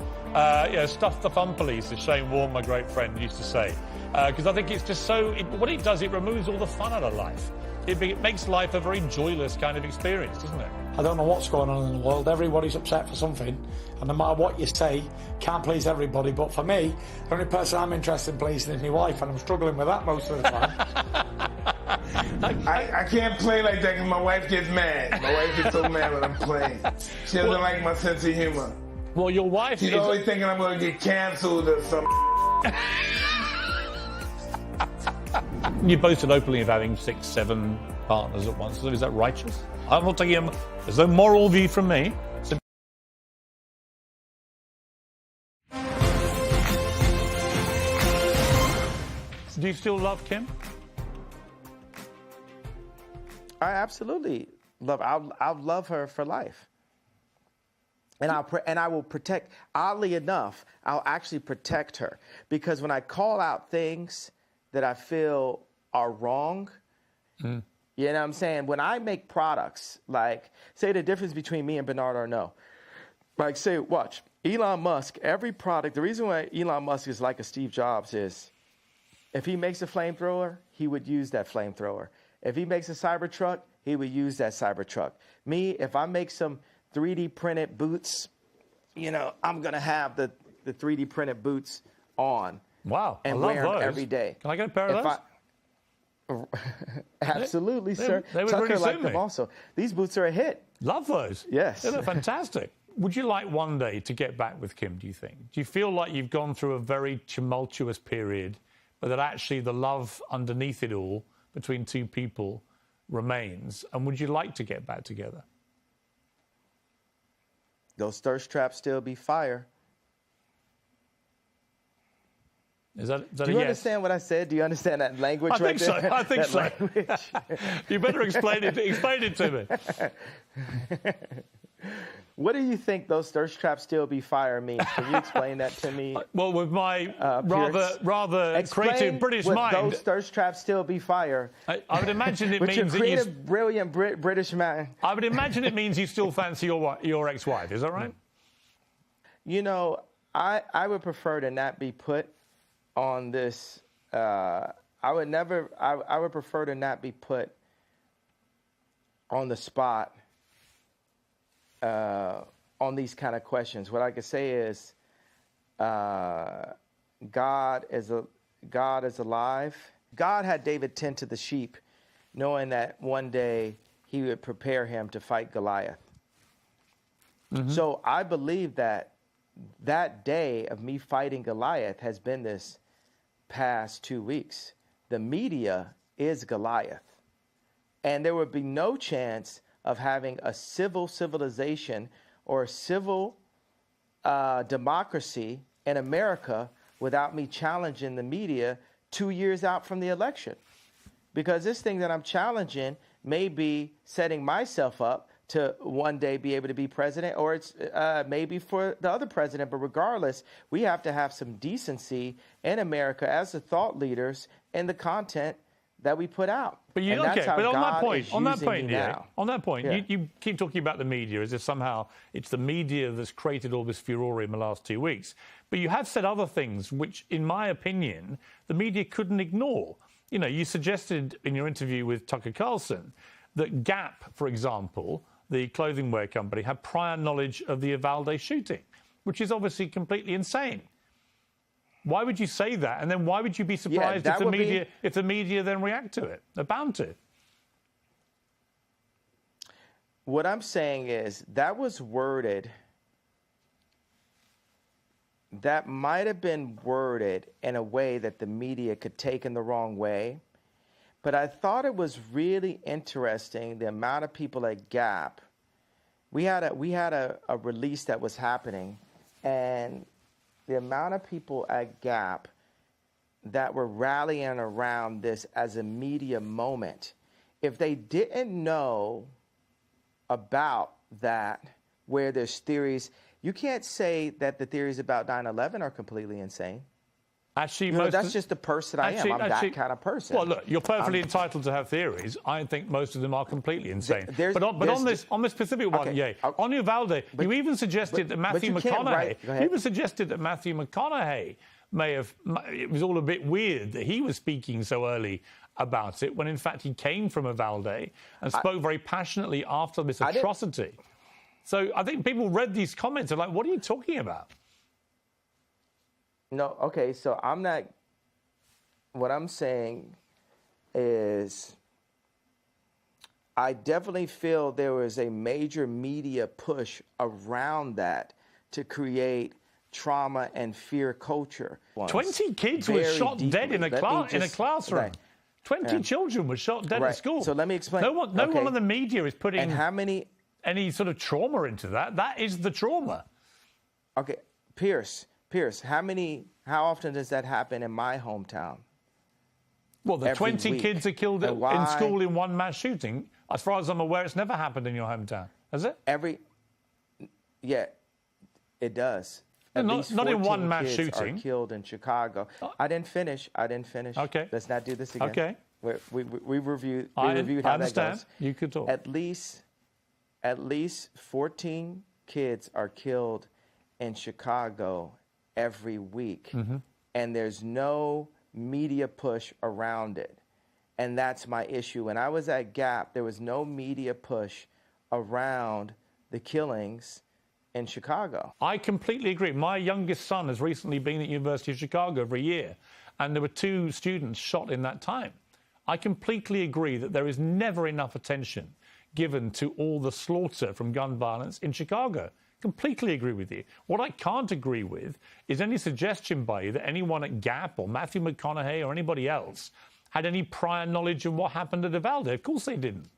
Speaker 2: Stuff the fun police, as Shane Warne, my great friend, used to say. Because I think it's just what it does, it removes all the fun out of life. It makes life a very joyless kind of experience, doesn't it?
Speaker 15: I don't know what's going on in the world. Everybody's upset for something. And no matter what you say, can't please everybody. But for me, the only person I'm interested in pleasing is my wife, and I'm struggling with that most of the time.
Speaker 1: I can't play like that because my wife gets mad. My wife gets so mad when I'm playing. She doesn't like my sense of humor.
Speaker 2: Well, your wife
Speaker 1: She's always thinking I'm going to get canceled or something.
Speaker 2: You boasted openly of having 6, 7 partners at once. So is that righteous? I'm not taking him. There's no moral view from me. So do you still love Kim?
Speaker 6: I absolutely love. I'll love her for life, and I will protect. Oddly enough, I'll actually protect her because when I call out things that I feel are wrong, you know what I'm saying? When I make products, like say the difference between me and Bernard Arnault, like say, watch Elon Musk. Every product. The reason why Elon Musk is like a Steve Jobs is, if he makes a flamethrower, he would use that flamethrower. If he makes a Cybertruck, he would use that Cybertruck. Me, if I make some 3D printed boots, you know, I'm going to have the 3D printed boots on.
Speaker 2: Wow.
Speaker 6: And
Speaker 2: I love
Speaker 6: wear them
Speaker 2: those.
Speaker 6: every day.
Speaker 2: Can I get a pair of those?
Speaker 6: Absolutely, sir.
Speaker 2: They would
Speaker 6: Tucker
Speaker 2: really
Speaker 6: liked
Speaker 2: suit
Speaker 6: them
Speaker 2: me.
Speaker 6: also. These boots are a hit.
Speaker 2: Love those.
Speaker 6: Yes.
Speaker 2: They look fantastic. Would you like one day to get back with Kim, do you think? Do you feel like you've gone through a very tumultuous period, but that actually the love underneath it all between two people remains? And would you like to get back together?
Speaker 6: Those thirst traps still be fire.
Speaker 2: Is that
Speaker 6: Do you understand what I said? Do you understand that language
Speaker 2: I
Speaker 6: right
Speaker 2: think
Speaker 6: there?
Speaker 2: so. I think so. You better explain it to me.
Speaker 6: What do you think those thirst traps still be fire means? Can you explain that to me?
Speaker 2: Well, with my rather
Speaker 6: Explain
Speaker 2: creative British
Speaker 6: with
Speaker 2: mind,
Speaker 6: those thirst traps still be fire.
Speaker 2: I would imagine it
Speaker 6: with
Speaker 2: means
Speaker 6: your
Speaker 2: that
Speaker 6: creative, brilliant British man.
Speaker 2: I would imagine it means you still fancy your ex-wife. Is that right?
Speaker 6: You know, I would prefer to not be put on this. I would prefer to not be put on the spot on these kind of questions. What I could say is, God is alive. God had David tend to the sheep, knowing that one day he would prepare him to fight Goliath. Mm-hmm. So I believe that day of me fighting Goliath has been this past 2 weeks. The media is Goliath. And there would be no chance of having a civil civilization or a civil democracy in America without me challenging the media 2 years out from the election. Because this thing that I'm challenging may be setting myself up to one day be able to be president, or it's maybe for the other president. But regardless, we have to have some decency in America as the thought leaders in the content that we put out.
Speaker 2: But
Speaker 6: on that
Speaker 2: point, you keep talking about the media as if somehow it's the media that's created all this furore in the last 2 weeks. But you have said other things which, in my opinion, the media couldn't ignore. You know, you suggested in your interview with Tucker Carlson that Gap, for example, the clothing wear company, had prior knowledge of the Uvalde shooting, which is obviously completely insane. Why would you say that? And then why would you be surprised if the media then react to it? They're bound to.
Speaker 6: What I'm saying is that was worded. That might have been worded in a way that the media could take in the wrong way. But I thought it was really interesting the amount of people at Gap. We had a release that was happening, and the amount of people at Gap that were rallying around this as a media moment. If they didn't know about that, where there's theories, you can't say that the theories about 9/11 are completely insane.
Speaker 2: Actually,
Speaker 6: that's just the person I am. I'm that kind of person.
Speaker 2: Well, look, you're perfectly entitled to have theories. I think most of them are completely insane. But on this specific one, on Uvalde, you even suggested that Matthew McConaughey. You even suggested that Matthew McConaughey may have. It was all a bit weird that he was speaking so early about it, when in fact he came from Uvalde and spoke very passionately after this atrocity. So I think people read these comments and are like, "What are you talking about?"
Speaker 6: No, okay, so I'm not. What I'm saying is I definitely feel there was a major media push around that to create trauma and fear culture.
Speaker 2: 20 kids were shot dead in a classroom.
Speaker 6: Okay.
Speaker 2: 20 children were shot dead at school.
Speaker 6: So let me explain.
Speaker 2: No one in the media is putting
Speaker 6: any
Speaker 2: sort of trauma into that. That is the trauma.
Speaker 6: Okay, Piers, how often does that happen in my hometown?
Speaker 2: Well, the
Speaker 6: Every
Speaker 2: 20
Speaker 6: week.
Speaker 2: kids are killed in school in one mass shooting. As far as I'm aware, it's never happened in your hometown, has it?
Speaker 6: Yeah, it does. At least
Speaker 2: not in one
Speaker 6: 14
Speaker 2: mass
Speaker 6: kids
Speaker 2: shooting.
Speaker 6: Are killed in Chicago. I didn't finish.
Speaker 2: Okay.
Speaker 6: Let's not do this again.
Speaker 2: Okay.
Speaker 6: We reviewed how
Speaker 2: I
Speaker 6: that
Speaker 2: understand.
Speaker 6: goes.
Speaker 2: You could talk.
Speaker 6: At least 14 kids are killed in Chicago every week, and there's no media push around it. And that's my issue. When I was at Gap, there was no media push around the killings in Chicago.
Speaker 2: I completely agree. My youngest son has recently been at University of Chicago for a year, and there were 2 students shot in that time. I completely agree that there is never enough attention given to all the slaughter from gun violence in Chicago. Completely agree with you. What I can't agree with is any suggestion by you that anyone at Gap or Matthew McConaughey or anybody else had any prior knowledge of what happened at Uvalde. Of course they didn't.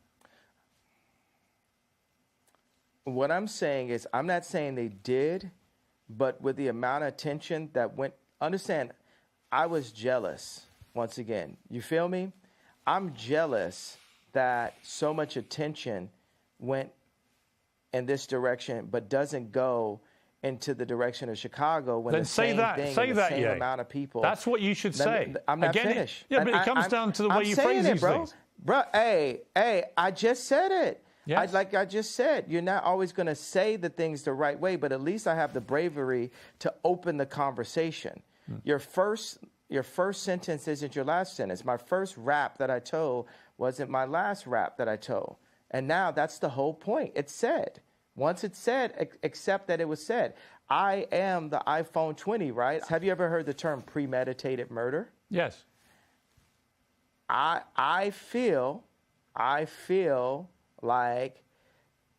Speaker 6: What I'm saying is, I'm not saying they did, but with the amount of attention that went, understand, I was jealous, once again. You feel me? I'm jealous that so much attention went in this direction, but doesn't go into the direction of Chicago when
Speaker 2: then
Speaker 6: the same same amount of people.
Speaker 2: That's what you should say.
Speaker 6: I'm not
Speaker 2: Again,
Speaker 6: finished.
Speaker 2: Yeah, but it comes down to the way you phrase these things.
Speaker 6: Bro, hey, I just said it.
Speaker 2: Yes.
Speaker 6: Like I just said, you're not always going to say the things the right way, but at least I have the bravery to open the conversation. Your first sentence isn't your last sentence. My first rap that I told wasn't my last rap that I told. And now that's the whole point. It's said. Once it's said, accept that it was said. I am the iPhone 20, right? Have you ever heard the term premeditated murder?
Speaker 2: Yes.
Speaker 6: I feel like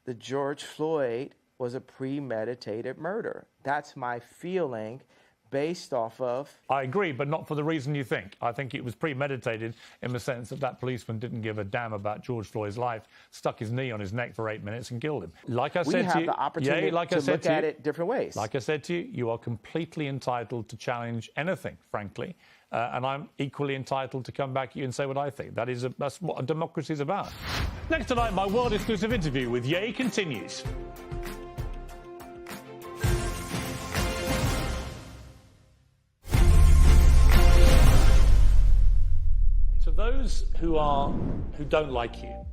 Speaker 6: the George Floyd was a premeditated murder. That's my feeling based off of...
Speaker 2: I agree, but not for the reason you think. I think it was premeditated in the sense that policeman didn't give a damn about George Floyd's life, stuck his knee on his neck for 8 minutes and killed him. Like I said to you...
Speaker 6: We have the opportunity to look at it different ways.
Speaker 2: Like I said to you, you are completely entitled to challenge anything, frankly, and I'm equally entitled to come back at you and say what I think. That's what a democracy is about. Next tonight, my world-exclusive interview with Ye continues. To those who don't like you,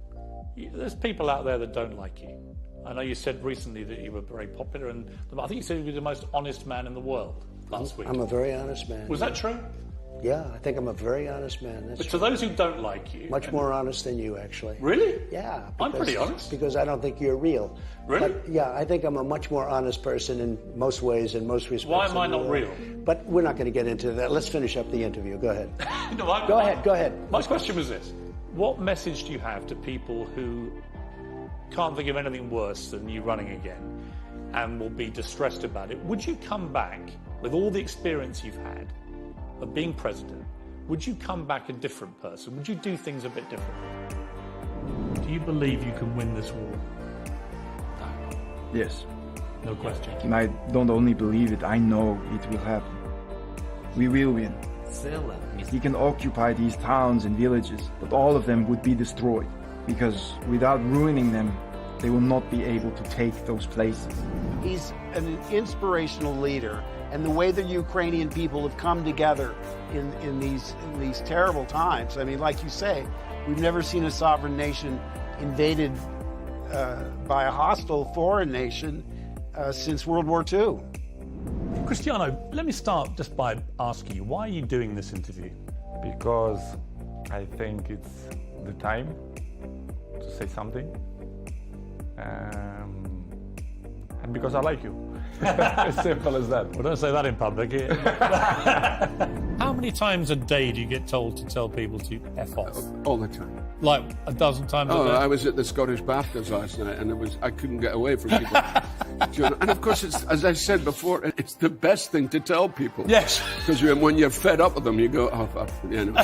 Speaker 2: there's people out there that don't like you. I know you said recently that you were very popular, and I think you said you were the most honest man in the world last week.
Speaker 10: I'm a very honest man.
Speaker 2: Was that true?
Speaker 10: Yeah, I think I'm a very honest man.
Speaker 2: But to those who don't like you...
Speaker 10: Much more honest than you, actually.
Speaker 2: Really?
Speaker 10: Yeah.
Speaker 2: I'm pretty honest.
Speaker 10: Because I don't think you're real.
Speaker 2: Really?
Speaker 10: But, yeah, I think I'm a much more honest person in most ways, in most respects.
Speaker 2: Why am I not real?
Speaker 10: But we're not going to get into that. Let's finish up the interview. Go ahead.
Speaker 2: No,
Speaker 10: Go ahead.
Speaker 2: My question was this. What message do you have to people who can't think of anything worse than you running again and will be distressed about it? Would you come back with all the experience you've had of being president? Would you come back a different person? Would you do things a bit differently? Do you believe you can win this war?
Speaker 11: Yes.
Speaker 2: No question.
Speaker 11: And I don't only believe it, I know it will happen. We will win. He can occupy these towns and villages, but all of them would be destroyed, because without ruining them, they will not be able to take those places.
Speaker 12: He's an inspirational leader, and the way the Ukrainian people have come together in these terrible times. I mean, like you say, we've never seen a sovereign nation invaded by a hostile foreign nation since World War II.
Speaker 2: Cristiano, let me start just by asking you, why are you doing this interview?
Speaker 13: Because I think it's the time to say something. And because I like you. As simple as that.
Speaker 2: Well, don't say that in public.
Speaker 4: How
Speaker 2: many times a day do you get told to tell people to F off?
Speaker 14: All the time.
Speaker 2: Like a dozen times a day?
Speaker 14: I was at the Scottish BAFTAs last night, and I couldn't get away from people. And of course, as I said before, it's the best thing to tell people.
Speaker 2: Yes.
Speaker 14: Because when you're fed up with them, you go, oh, fuck, you know.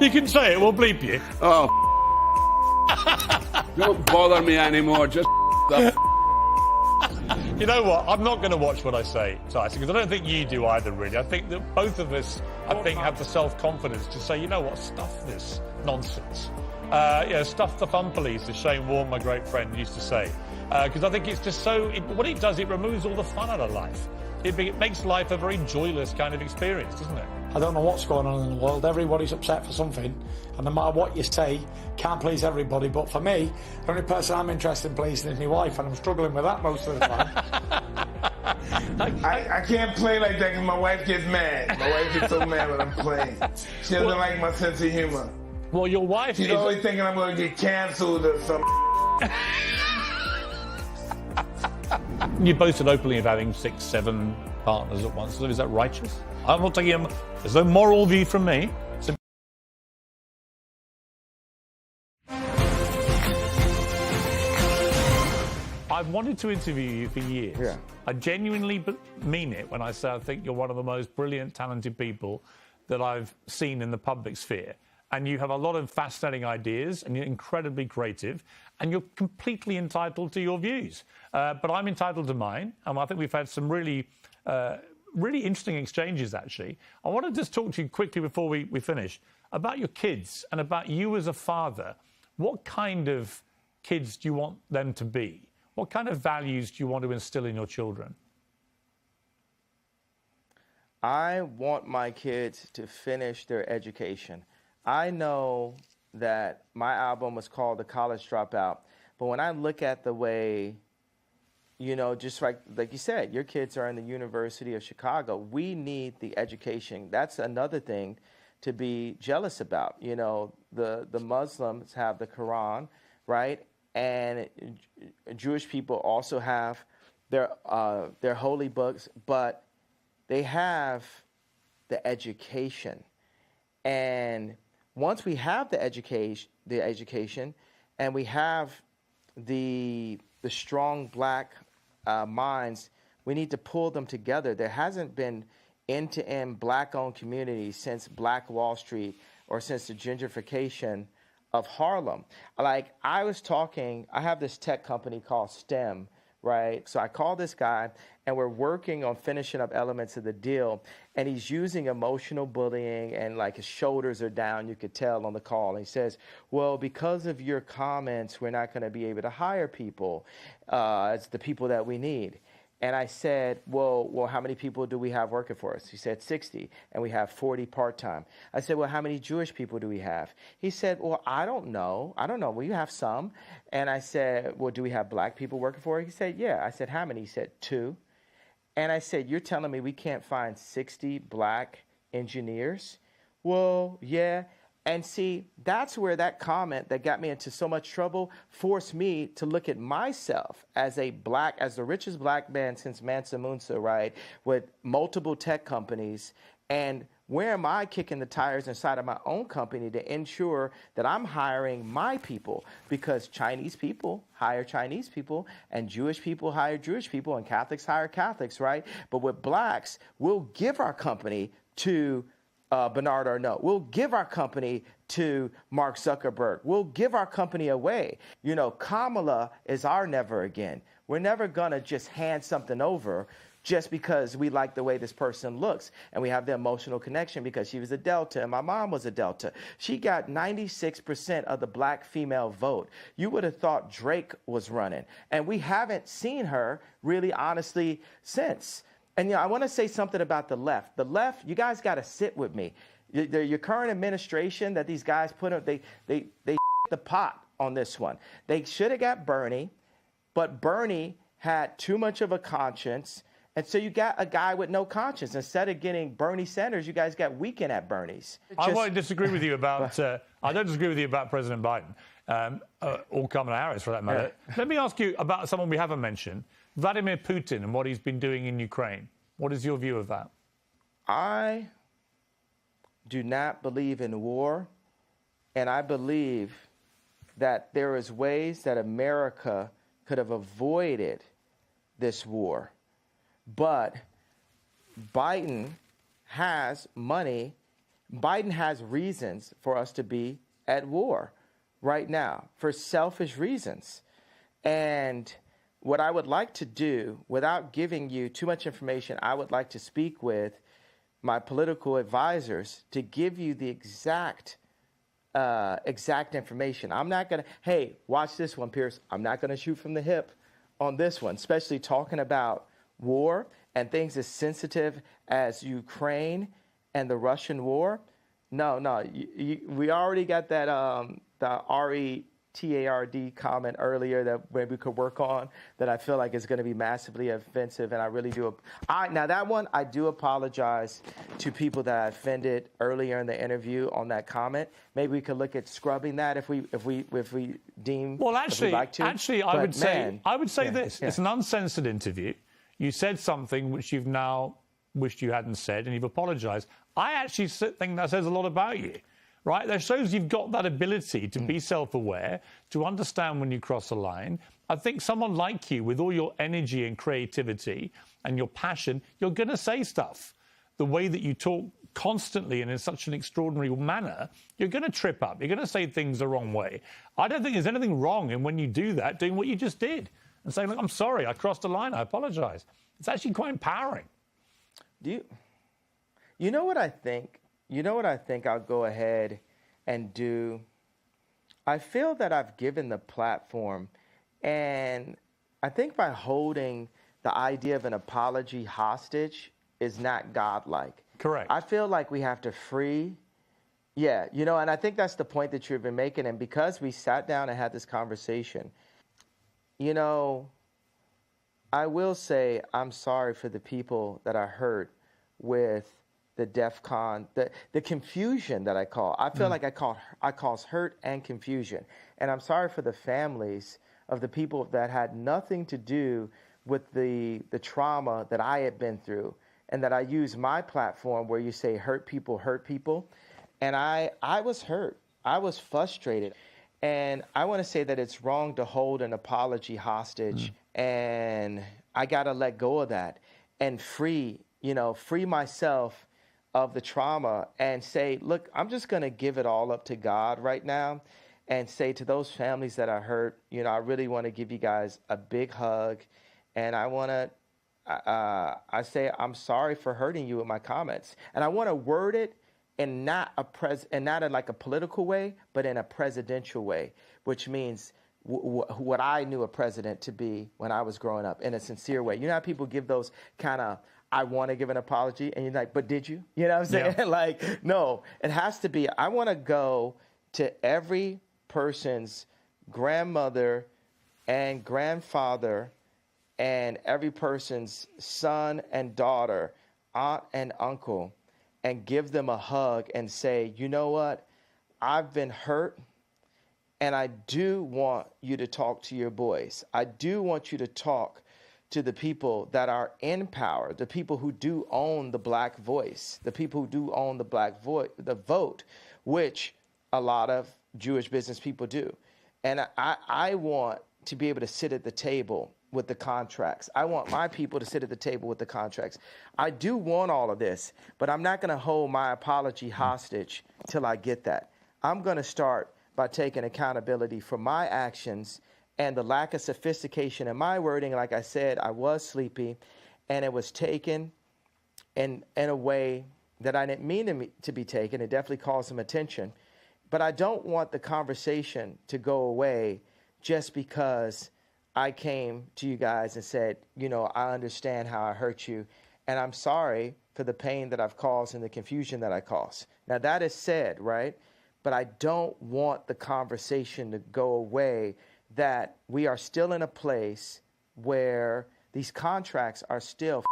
Speaker 2: You can say it, we'll bleep you.
Speaker 14: Oh, don't bother me anymore, just
Speaker 2: You know what? I'm not going to watch what I say, Tyson, because I don't think you do either, really. I think that both of us, have the self-confidence to say, you know what, stuff this nonsense. Stuff the fun police, as Shane Warne, my great friend, used to say. Because I think it's just what it does, it removes all the fun out of life. It makes life a very joyless kind of experience, doesn't it?
Speaker 15: I don't know what's going on in the world. Everybody's upset for something, and no matter what you say, can't please everybody. But for me, the only person I'm interested in pleasing is my wife, and I'm struggling with that most of the time.
Speaker 1: I can't play like that because my wife gets mad. My wife gets so mad when I'm playing. She doesn't like my sense of humor.
Speaker 2: Well, your wife
Speaker 1: She's always thinking I'm going to get canceled or something.
Speaker 2: You boasted openly of having 6, 7 partners at once. So is that righteous? I'm not taking there's no moral view from me. I've wanted to interview you for years.
Speaker 6: Yeah.
Speaker 2: I genuinely mean it when I say I think you're one of the most brilliant, talented people that I've seen in the public sphere. And you have a lot of fascinating ideas, and you're incredibly creative, and you're completely entitled to your views. But I'm entitled to mine, and I think we've had some really interesting exchanges, actually. I want to just talk to you quickly before we finish about your kids and about you as a father. What kind of kids do you want them to be? What kind of values do you want to instill in your children?
Speaker 6: I want my kids to finish their education. I know that my album was called The College Dropout, but when I look at the way, just like you said, your kids are in the University of Chicago, we need the education. That's another thing to be jealous about. The Muslims have the Quran, right? And Jewish people also have their holy books, but they have the education. And once we have the education, and we have the strong black minds, we need to pull them together. There hasn't been end-to-end black-owned communities since Black Wall Street or since the gentrification of Harlem. Like I have this tech company called STEM, right? So I call this guy, and we're working on finishing up elements of the deal, and he's using emotional bullying, and like his shoulders are down, you could tell on the call. And he says, well, because of your comments, we're not going to be able to hire people. It's the people that we need. And I said, well, how many people do we have working for us? He said 60, and we have 40 part-time. I said, well, how many Jewish people do we have? He said, well, I don't know. Well, you have some. And I said, well, do we have black people working for us? He said, yeah. I said, how many? He said, 2. And I said, you're telling me we can't find 60 black engineers? Well, yeah. And see, that's where that comment that got me into so much trouble forced me to look at myself as the richest black man since Mansa Musa, right, with multiple tech companies. And where am I kicking the tires inside of my own company to ensure that I'm hiring my people? Because Chinese people hire Chinese people, and Jewish people hire Jewish people, and Catholics hire Catholics, right? But with blacks, we'll give our company to Bernard Arnault. We'll give our company to Mark Zuckerberg. We'll give our company away. Kamala is our never again. We're never going to just hand something over just because we like the way this person looks, and we have the emotional connection because she was a Delta and my mom was a Delta. She got 96% of the black female vote. You would have thought Drake was running, and we haven't seen her really honestly since. And I want to say something about the left. The left, you guys got to sit with me. Your current administration that these guys put up, they the pot on this one. They should have got Bernie, but Bernie had too much of a conscience. And so you got a guy with no conscience. Instead of getting Bernie Sanders, you guys got Weekend at Bernie's.
Speaker 2: I won't disagree with you about. I don't disagree with you about President Biden or Kamala Harris, for that matter. Let me ask you about someone we haven't mentioned, Vladimir Putin, and what he's been doing in Ukraine. What is your view of that?
Speaker 6: I do not believe in war, and I believe that there is ways that America could have avoided this war. But Biden has money. Biden has reasons for us to be at war right now for selfish reasons. And what I would like to do, without giving you too much information, I would like to speak with my political advisors to give you the exact information. I'm not going to, hey, watch this one, Piers. I'm not going to shoot from the hip on this one, especially talking about war and things as sensitive as Ukraine and the Russian war. No, we already got that the RETARD comment earlier that maybe we could work on that I feel like is going to be massively offensive, and I really do. Now that one, I do apologize to people that I offended earlier in the interview on that comment. Maybe we could look at scrubbing that if we deem.
Speaker 2: Well, actually,
Speaker 6: if we'd like to.
Speaker 2: I would say
Speaker 6: yeah,
Speaker 2: this: it's an uncensored interview. You said something which you've now wished you hadn't said, and you've apologized. I actually think that says a lot about you, right? That shows you've got that ability to be self-aware, to understand when you cross a line. I think someone like you, with all your energy and creativity and your passion, you're going to say stuff. The way that you talk constantly and in such an extraordinary manner, you're going to trip up. You're going to say things the wrong way. I don't think there's anything wrong in when you do that, doing what you just did and saying, look, I'm sorry, I crossed a line, I apologize. It's actually quite empowering.
Speaker 6: You know what I think? You know what I think I'll go ahead and do? I feel that I've given the platform, and I think by holding the idea of an apology hostage is not godlike.
Speaker 2: Correct.
Speaker 6: I feel like we have to free. Yeah, you know, and I think that's the point that you've been making. And because we sat down and had this conversation, you know, I will say I'm sorry for the people that I hurt with the DEFCON, the confusion that I call. I feel like I cause hurt and confusion. And I'm sorry for the families of the people that had nothing to do with the trauma that I had been through, and that I use my platform where you say hurt people. And I was hurt. I was frustrated. And I want to say that it's wrong to hold an apology hostage. And I got to let go of that and free myself of the trauma and say, look, I'm just going to give it all up to God right now and say to those families that I hurt, you know, I really want to give you guys a big hug. And I want to, I say, I'm sorry for hurting you with my comments. And I want to word it in not in like a political way, but in a presidential way, which means what I knew a president to be when I was growing up, in a sincere way. You know how people give those kind of, I want to give an apology, and you're like, but did you? You know what I'm saying? Yeah. Like, no, it has to be, I want to go to every person's grandmother and grandfather and every person's son and daughter, aunt and uncle, and give them a hug and say, you know what? I've been hurt, and I do want you to talk to your boys. I do want you to talk to the people that are in power, the people who do own the black voice, the people who do own the the vote, which a lot of Jewish business people do. And I want to be able to sit at the table with the contracts. I want my people to sit at the table with the contracts. I do want all of this, but I'm not going to hold my apology hostage till I get that. I'm going to start by taking accountability for my actions and the lack of sophistication in my wording. Like I said, I was sleepy, and it was taken in a way that I didn't mean to be taken. It definitely caused some attention. But I don't want the conversation to go away just because I came to you guys and said, you know, I understand how I hurt you, and I'm sorry for the pain that I've caused and the confusion that I caused. Now, that is said, right? But I don't want the conversation to go away, that we are still in a place where these contracts are still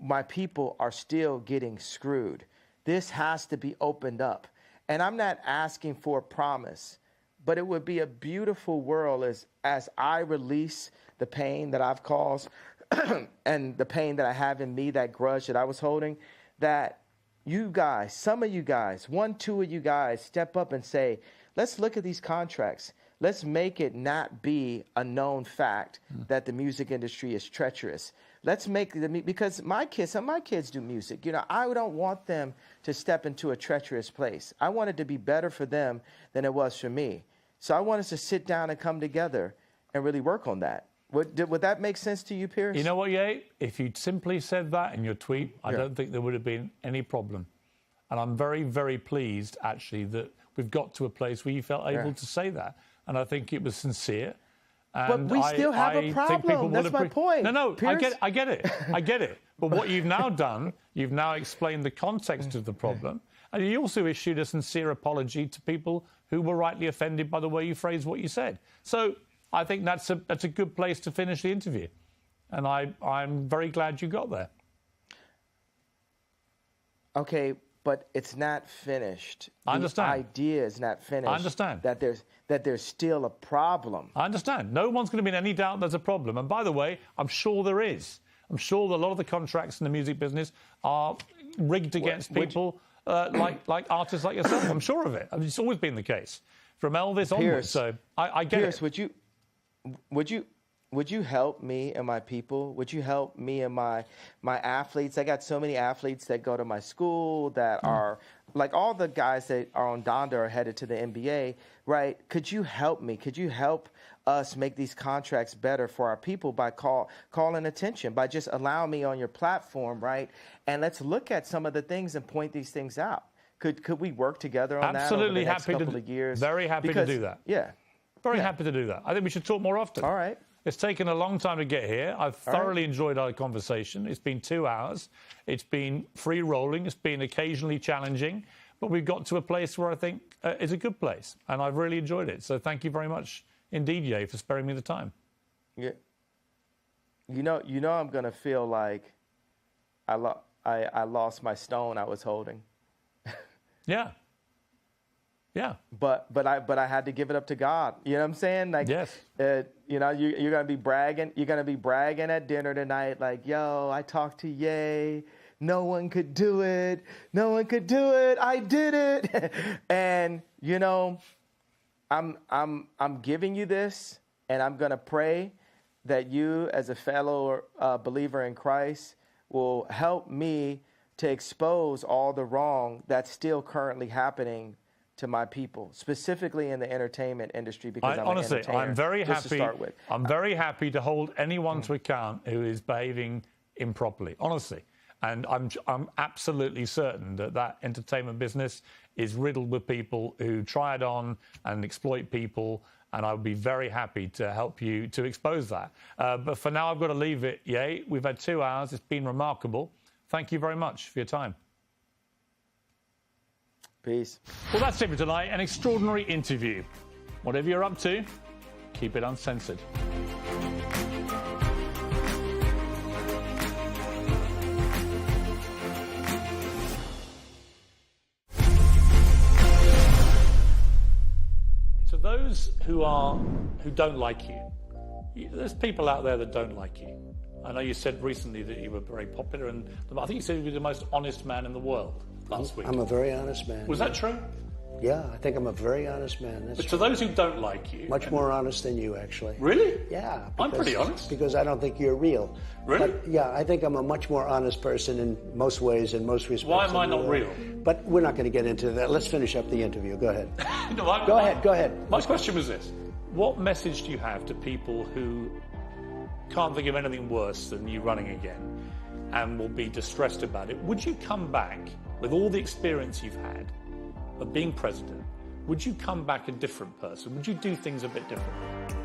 Speaker 6: my people are still getting screwed. This has to be opened up. And I'm not asking for a promise, but it would be a beautiful world as I release the pain that I've caused and the pain that I have in me, that grudge that I was holding, that you guys, some of you guys, 1, 2 of you guys step up and say, let's look at these contracts. Let's make it not be a known fact that the music industry is treacherous. Let's make because some of my kids do music. You know, I don't want them to step into a treacherous place. I want it to be better for them than it was for me. So I want us to sit down and come together and really work on that. Would that make sense to you, Piers?
Speaker 2: You know what, Ye? If you'd simply said that in your tweet, I don't think there would have been any problem. And I'm very, very pleased, actually, that we've got to a place where you felt able to say that. And I think it was sincere. And
Speaker 6: but we still have a problem. That's my point.
Speaker 2: No,
Speaker 6: Piers.
Speaker 2: I get it. I get it. But what you've now done, you've now explained the context of the problem. And you also issued a sincere apology to people who were rightly offended by the way you phrased what you said. So I think that's a good place to finish the interview. And I'm very glad you got there.
Speaker 6: Okay, but it's not finished.
Speaker 2: I understand.
Speaker 6: The idea is not finished.
Speaker 2: I understand.
Speaker 6: That there's still a problem.
Speaker 2: I understand. No one's going to be in any doubt there's a problem. And by the way, I'm sure there is. I'm sure that a lot of the contracts in the music business are rigged against people like artists like yourself. I'm sure of it. I mean, it's always been the case from Elvis onwards. So I get
Speaker 6: Piers,
Speaker 2: it.
Speaker 6: Would you help me and my people? Would you help me and my athletes? I got so many athletes that go to my school that are like all the guys that are on Donda are headed to the NBA, right? Could you help me? Could you help us make these contracts better for our people by calling attention, by just allowing me on your platform, right? And let's look at some of the things and point these things out. Could we work together on that over the next couple of years?
Speaker 2: Very happy to do that.
Speaker 6: Yeah.
Speaker 2: Very happy to do that. I think we should talk more often.
Speaker 6: All right.
Speaker 2: It's taken a long time to get here. I've thoroughly enjoyed our conversation. It's been 2 hours. It's been free-rolling. It's been occasionally challenging. But we've got to a place where I think is a good place. And I've really enjoyed it. So thank you very much indeed, Ye, for sparing me the time.
Speaker 6: Yeah. You know I'm going to feel like I lost my stone I was holding.
Speaker 2: Yeah. Yeah.
Speaker 6: But I had to give it up to God. You know what I'm saying? Like,
Speaker 2: yes.
Speaker 6: You know, you're gonna be bragging. You're gonna be bragging at dinner tonight, like, yo, I talked to Ye. No one could do it. No one could do it. I did it. And you know, I'm giving you this, and I'm gonna pray that you, as a fellow believer in Christ, will help me to expose all the wrong that's still currently happening to my people, specifically in the entertainment industry, because
Speaker 2: honestly, I'm very happy.
Speaker 6: To start with.
Speaker 2: I'm very happy to hold anyone to account who is behaving improperly, honestly. And I'm absolutely certain that entertainment business is riddled with people who try it on and exploit people. And I would be very happy to help you to expose that. But for now, I've got to leave it. Ye, we've had 2 hours. It's been remarkable. Thank you very much for your time.
Speaker 6: Peace.
Speaker 2: Well, that's it for tonight. An extraordinary interview. Whatever you're up to, keep it uncensored. To those who don't like you, there's people out there that don't like you. I know you said recently that you were very popular, and I think you said you were the most honest man in the world last week.
Speaker 10: I'm a very honest man.
Speaker 2: Was that true?
Speaker 10: Yeah, I think I'm a very honest man.
Speaker 2: But to those who don't like you...
Speaker 10: Much more honest than you, actually.
Speaker 2: Really?
Speaker 10: Yeah.
Speaker 2: I'm pretty honest.
Speaker 10: Because I don't think you're real.
Speaker 2: Really?
Speaker 10: But, yeah, I think I'm a much more honest person in most ways, in most respects.
Speaker 2: Why am I not real?
Speaker 10: But we're not going to get into that. Let's finish up the interview. Go ahead.
Speaker 2: No,
Speaker 10: go ahead.
Speaker 2: My question was this. What message do you have to people who can't think of anything worse than you running again and will be distressed about it? Would you come back with all the experience you've had of being president? Would you come back a different person? Would you do things a bit differently?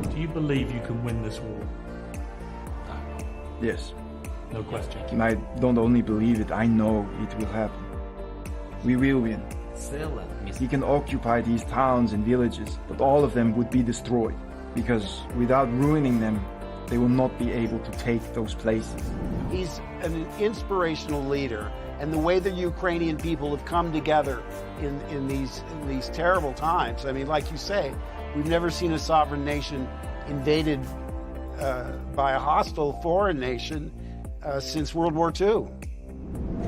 Speaker 2: Do you believe you can win this war?
Speaker 11: Yes.
Speaker 2: No question.
Speaker 11: And I don't only believe it, I know it will happen. We will win. He can occupy these towns and villages, but all of them would be destroyed, because without ruining them, they will not be able to take those places.
Speaker 12: He's an inspirational leader, and the way the Ukrainian people have come together in these terrible times. I mean, like you say, we've never seen a sovereign nation invaded by a hostile foreign nation since World War II.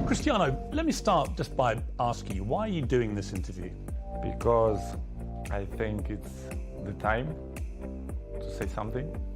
Speaker 2: Cristiano, let me start just by asking you, why are you doing this interview?
Speaker 13: Because I think it's the time to say something.